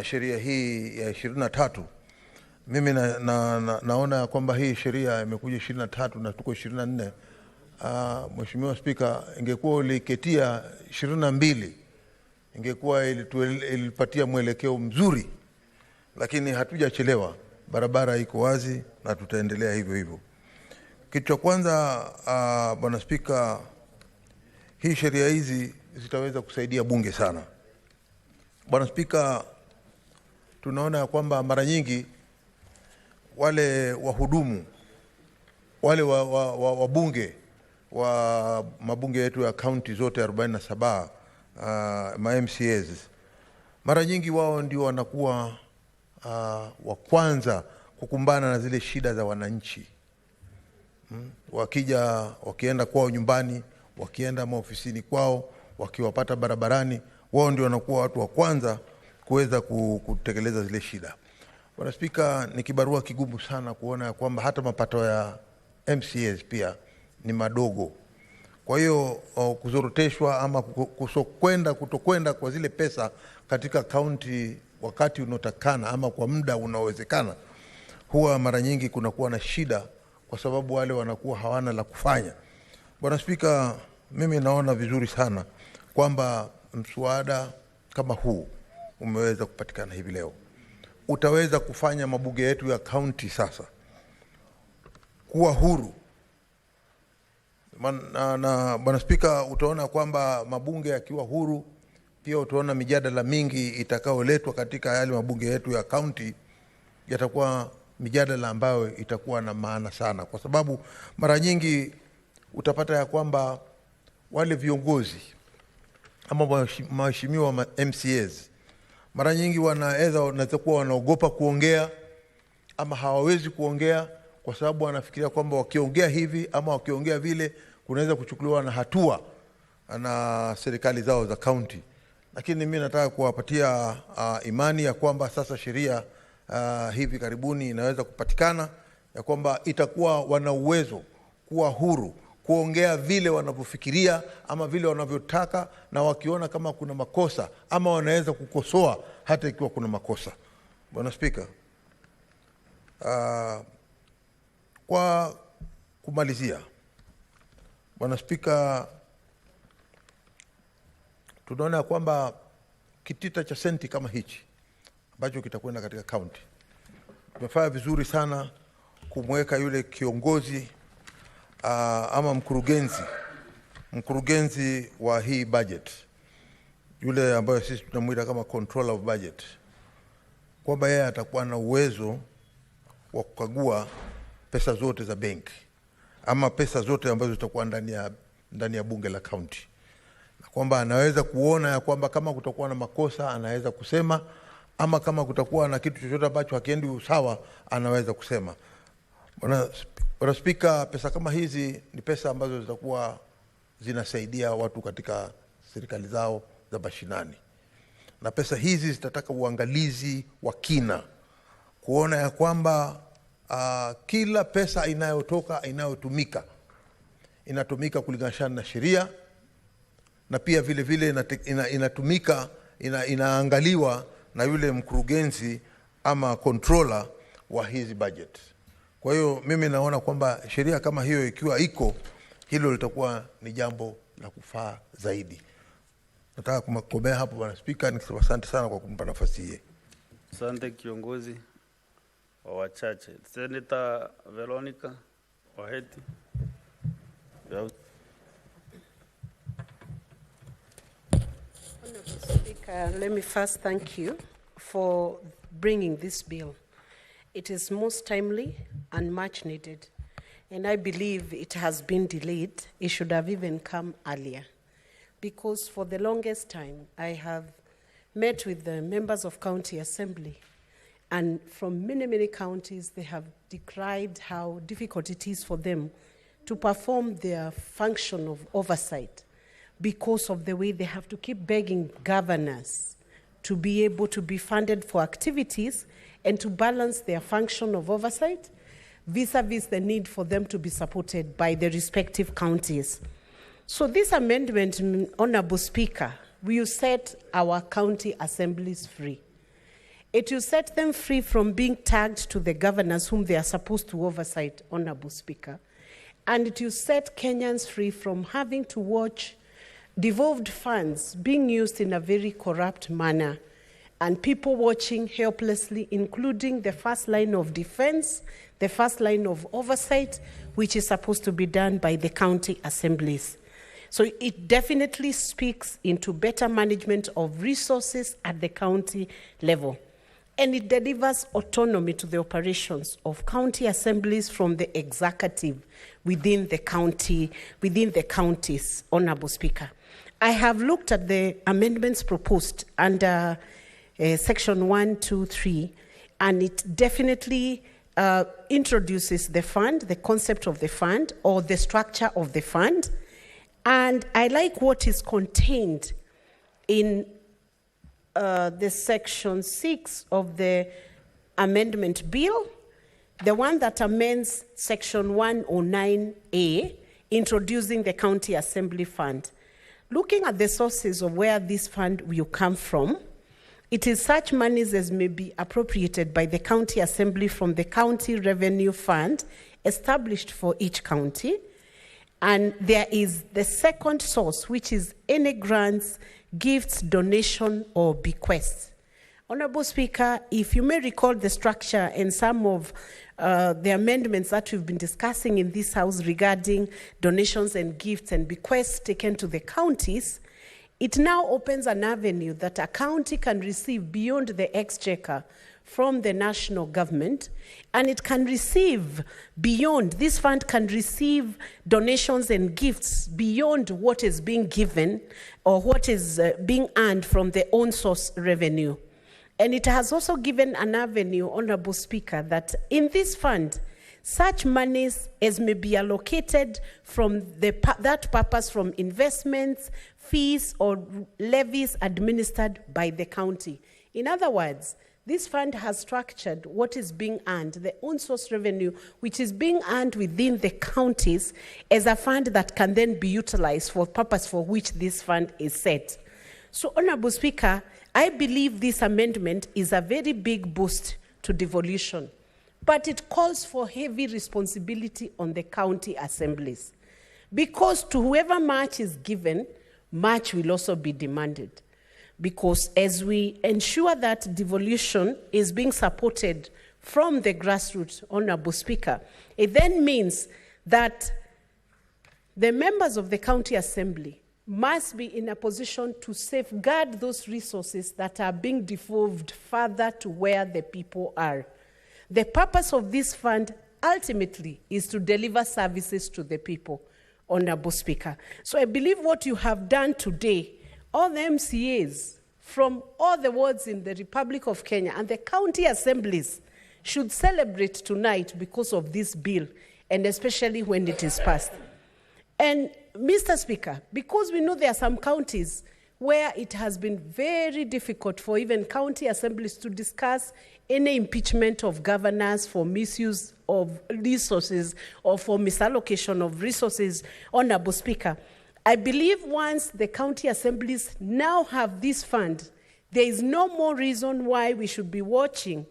S3: Sheria hii ya 23 mimi naona kwamba hii sheria imekuja 23 na tuko 24. Mheshimiwa Spika, ingekuwa uliketia 22 ingekuwa ilipatia mwelekeo mzuri, lakini hatujachelewa. Barabara iko wazi na tutaendelea hivyo hivyo. Kitu cha kwanza, Bwana Spika, hii sheria hizi zitaweza kusaidia bunge sana. Bwana Spika, tunaona kwamba mara nyingi wale wahudumu wale wabunge wa mabunge yetu ya county zote 47 ma MCAs mara nyingi wao ndio wanakuwa wa kwanza kukumbana na zile shida za wananchi. Wakienda kwao nyumbani, wakienda maofisini kwao, wakiwapata barabarani, wao ndio wanakuwa watu wa kwanza kuweza kutekeleza zile shida. Bwana Spika, ni kibarua kigumu sana kuona kwamba hata mapato ya MCAs pia ni madogo. Kwa hiyo kuzoroteshwa ama kutokwenda kwa zile pesa katika county wakati unotakana ama kwa muda unaowezekana, huwa mara nyingi kunakuwa na shida kwa sababu wale wanakuwa hawana la kufanya. Bwana Spika, mimi naona vizuri sana kwamba mswada kama huu umeweza kupatikana hivi leo. Utaweza kufanya mabunge yetu ya county sasa kuwa huru. Na Bwana Spika, utaona kwamba mabunge yakiwa huru, pia utaona mijadala mingi itakayoletwa katika yale mabunge yetu ya county yatakuwa mijadala ambayo itakuwa na maana sana, kwa sababu mara nyingi utapata ya kwamba wale viongozi ama waheshimiwa MCAs mara nyingi wanaweza kuwa wanaogopa kuongea ama hawawezi kuongea kwa sababu wanafikiria kwamba wakiongea hivi ama wakiongea vile kunaweza kuchukuliwa na hatua na serikali zao za county. Lakini mimi nataka kuwapatia imani ya kwamba sasa sheria hivi karibuni inaweza kupatikana ya kwamba itakuwa wana uwezo kuwa huru kuongea vile wanavyofikiria ama vile wanavyotaka, na wakiona kama kuna makosa ama wanaweza kukosoa hata ikiwa kuna makosa. Bwana Spika, kwa kumalizia, Bwana Spika, tunaona kwamba kitita cha senti kama hichi ambacho kitakwenda katika county, tumefanya vizuri sana kumweka yule kiongozi ama mkurugenzi wa hii budget, yule ambayo sisi tunamuita kama controller of budget, kwamba yeye atakuwa na uwezo wa kukagua pesa zote za benki ama pesa zote ambazo zitakuwa ndani ya bunge la county, na kwamba anaweza kuona ya kwamba kama kutakuwa na makosa anaweza kusema, ama kama kutakuwa na kitu chochote ambacho hakiendi usawa anaweza kusema. Bwana Spika, pesa kama hizi ni pesa ambazo zitakuwa zinasaidia watu katika serikali zao za mashinani, na pesa hizi zitataka uangalizi wa kina kuona ya kwamba kila pesa inayotumika inatumika kulingana na sheria, na pia vile vile inatumika inaangaliwa na yule mkurugenzi ama controller wa hizi budget. Kwa hiyo mimi naona kwamba sheria kama hiyo ikiwa iko, hilo litakuwa ni jambo la kufaa zaidi. Nataka kukomea hapo Bwana Spika, nikisema asante sana kwa kumpa nafasi hii.
S5: Asante kiongozi wa wachache. Senator Veronica Waheti.
S9: Honorable Speaker, let me first thank you for bringing this bill. It is most timely and much needed, and I believe it has been delayed. It should have even come earlier, because for the longest time I have met with the members of county assembly, and from many, many counties they have decried how difficult it is for them to perform their function of oversight because of the way they have to keep begging governors to be able to be funded for activities and to balance their function of oversight vis-a-vis the need for them to be supported by the respective counties. So this amendment, Honorable Speaker, will set our county assemblies free. It will set them free from being tagged to the governors whom they are supposed to oversight, Honorable Speaker. And it will set Kenyans free from having to watch devolved funds being used in a very corrupt manner, and people watching helplessly, including the first line of defense, the first line of oversight, which is supposed to be done by the county assemblies. So it definitely speaks into better management of resources at the county level. And it delivers autonomy to the operations of county assemblies from the executive within the counties, Honorable Speaker. I have looked at the amendments proposed under section 1, 2, 3, and it definitely introduces the fund, the concept of the fund, or the structure of the fund. And I like what is contained in the section 6 of the amendment bill, the one that amends section 109A, introducing the county assembly fund. Looking at the sources of where this fund will come from, it is such monies as may be appropriated by the county assembly from the county revenue fund established for each county. And there is the second source, which is any grants, gifts, donation, or bequests. Honorable Speaker, if you may recall the structure and some of the amendments that we've been discussing in this House regarding donations and gifts and bequests taken to the counties, it now opens an avenue that a county can receive beyond the exchequer from the national government, and it can receive beyond, this fund can receive donations and gifts beyond what is being given or what is being earned from the own source revenue. And it has also given an avenue, Honorable Speaker, that in this fund, such monies as may be allocated from that purpose from investments, fees, or levies administered by the county. In other words, this fund has structured what is being earned, the own source revenue, which is being earned within the counties, as a fund that can then be utilized for the purpose for which this fund is set. So, Honorable Speaker, I believe this amendment is a very big boost to devolution, but it calls for heavy responsibility on the county assemblies, because to whoever much is given, much will also be demanded. Because as we ensure that devolution is being supported from the grassroots, Honorable Speaker, it then means that the members of the county assembly must be in a position to safeguard those resources that are being devolved further to where the people are. The purpose of this fund ultimately is to deliver services to the people, Honorable Speaker. So I believe what you have done today, all the MCAs from all the wards in the Republic of Kenya and the county assemblies should celebrate tonight because of this bill, and especially when it is passed. And Mr. Speaker, because we know there are some counties where it has been very difficult for even county assemblies to discuss any impeachment of governors for misuse of resources or for misallocation of resources. Honorable Speaker, I believe once the county assemblies now have this fund, there is no more reason why we should be watching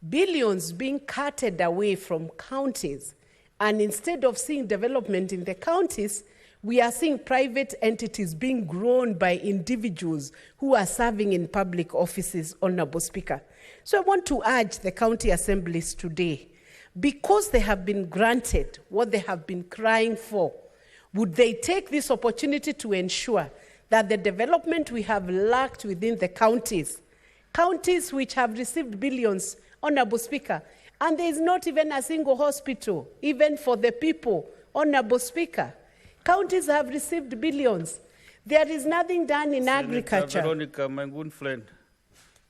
S9: billions being carted away from counties. And instead of seeing development in the counties, we are seeing private entities being grown by individuals who are serving in public offices, Honorable Speaker. So I want to urge the county assemblies today, because they have been granted what they have been crying for, would they take this opportunity to ensure that the development we have lacked within the counties which have received billions, Honorable Speaker, and there is not even a single hospital, even for the people, Honorable Speaker. Counties have received billions. There is nothing done in agriculture.
S5: Veronica, my good friend,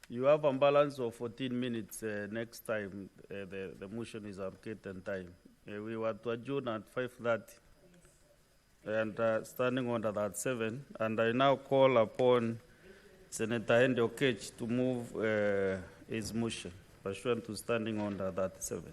S5: you have a balance of 14 minutes next time the motion is allocated time. We were to adjourn at 5:30 and standing under that 7. And I now call upon Senator Henry Okech to move his motion pursuant to standing under that 7.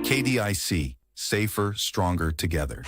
S6: KDIC, safer, stronger together.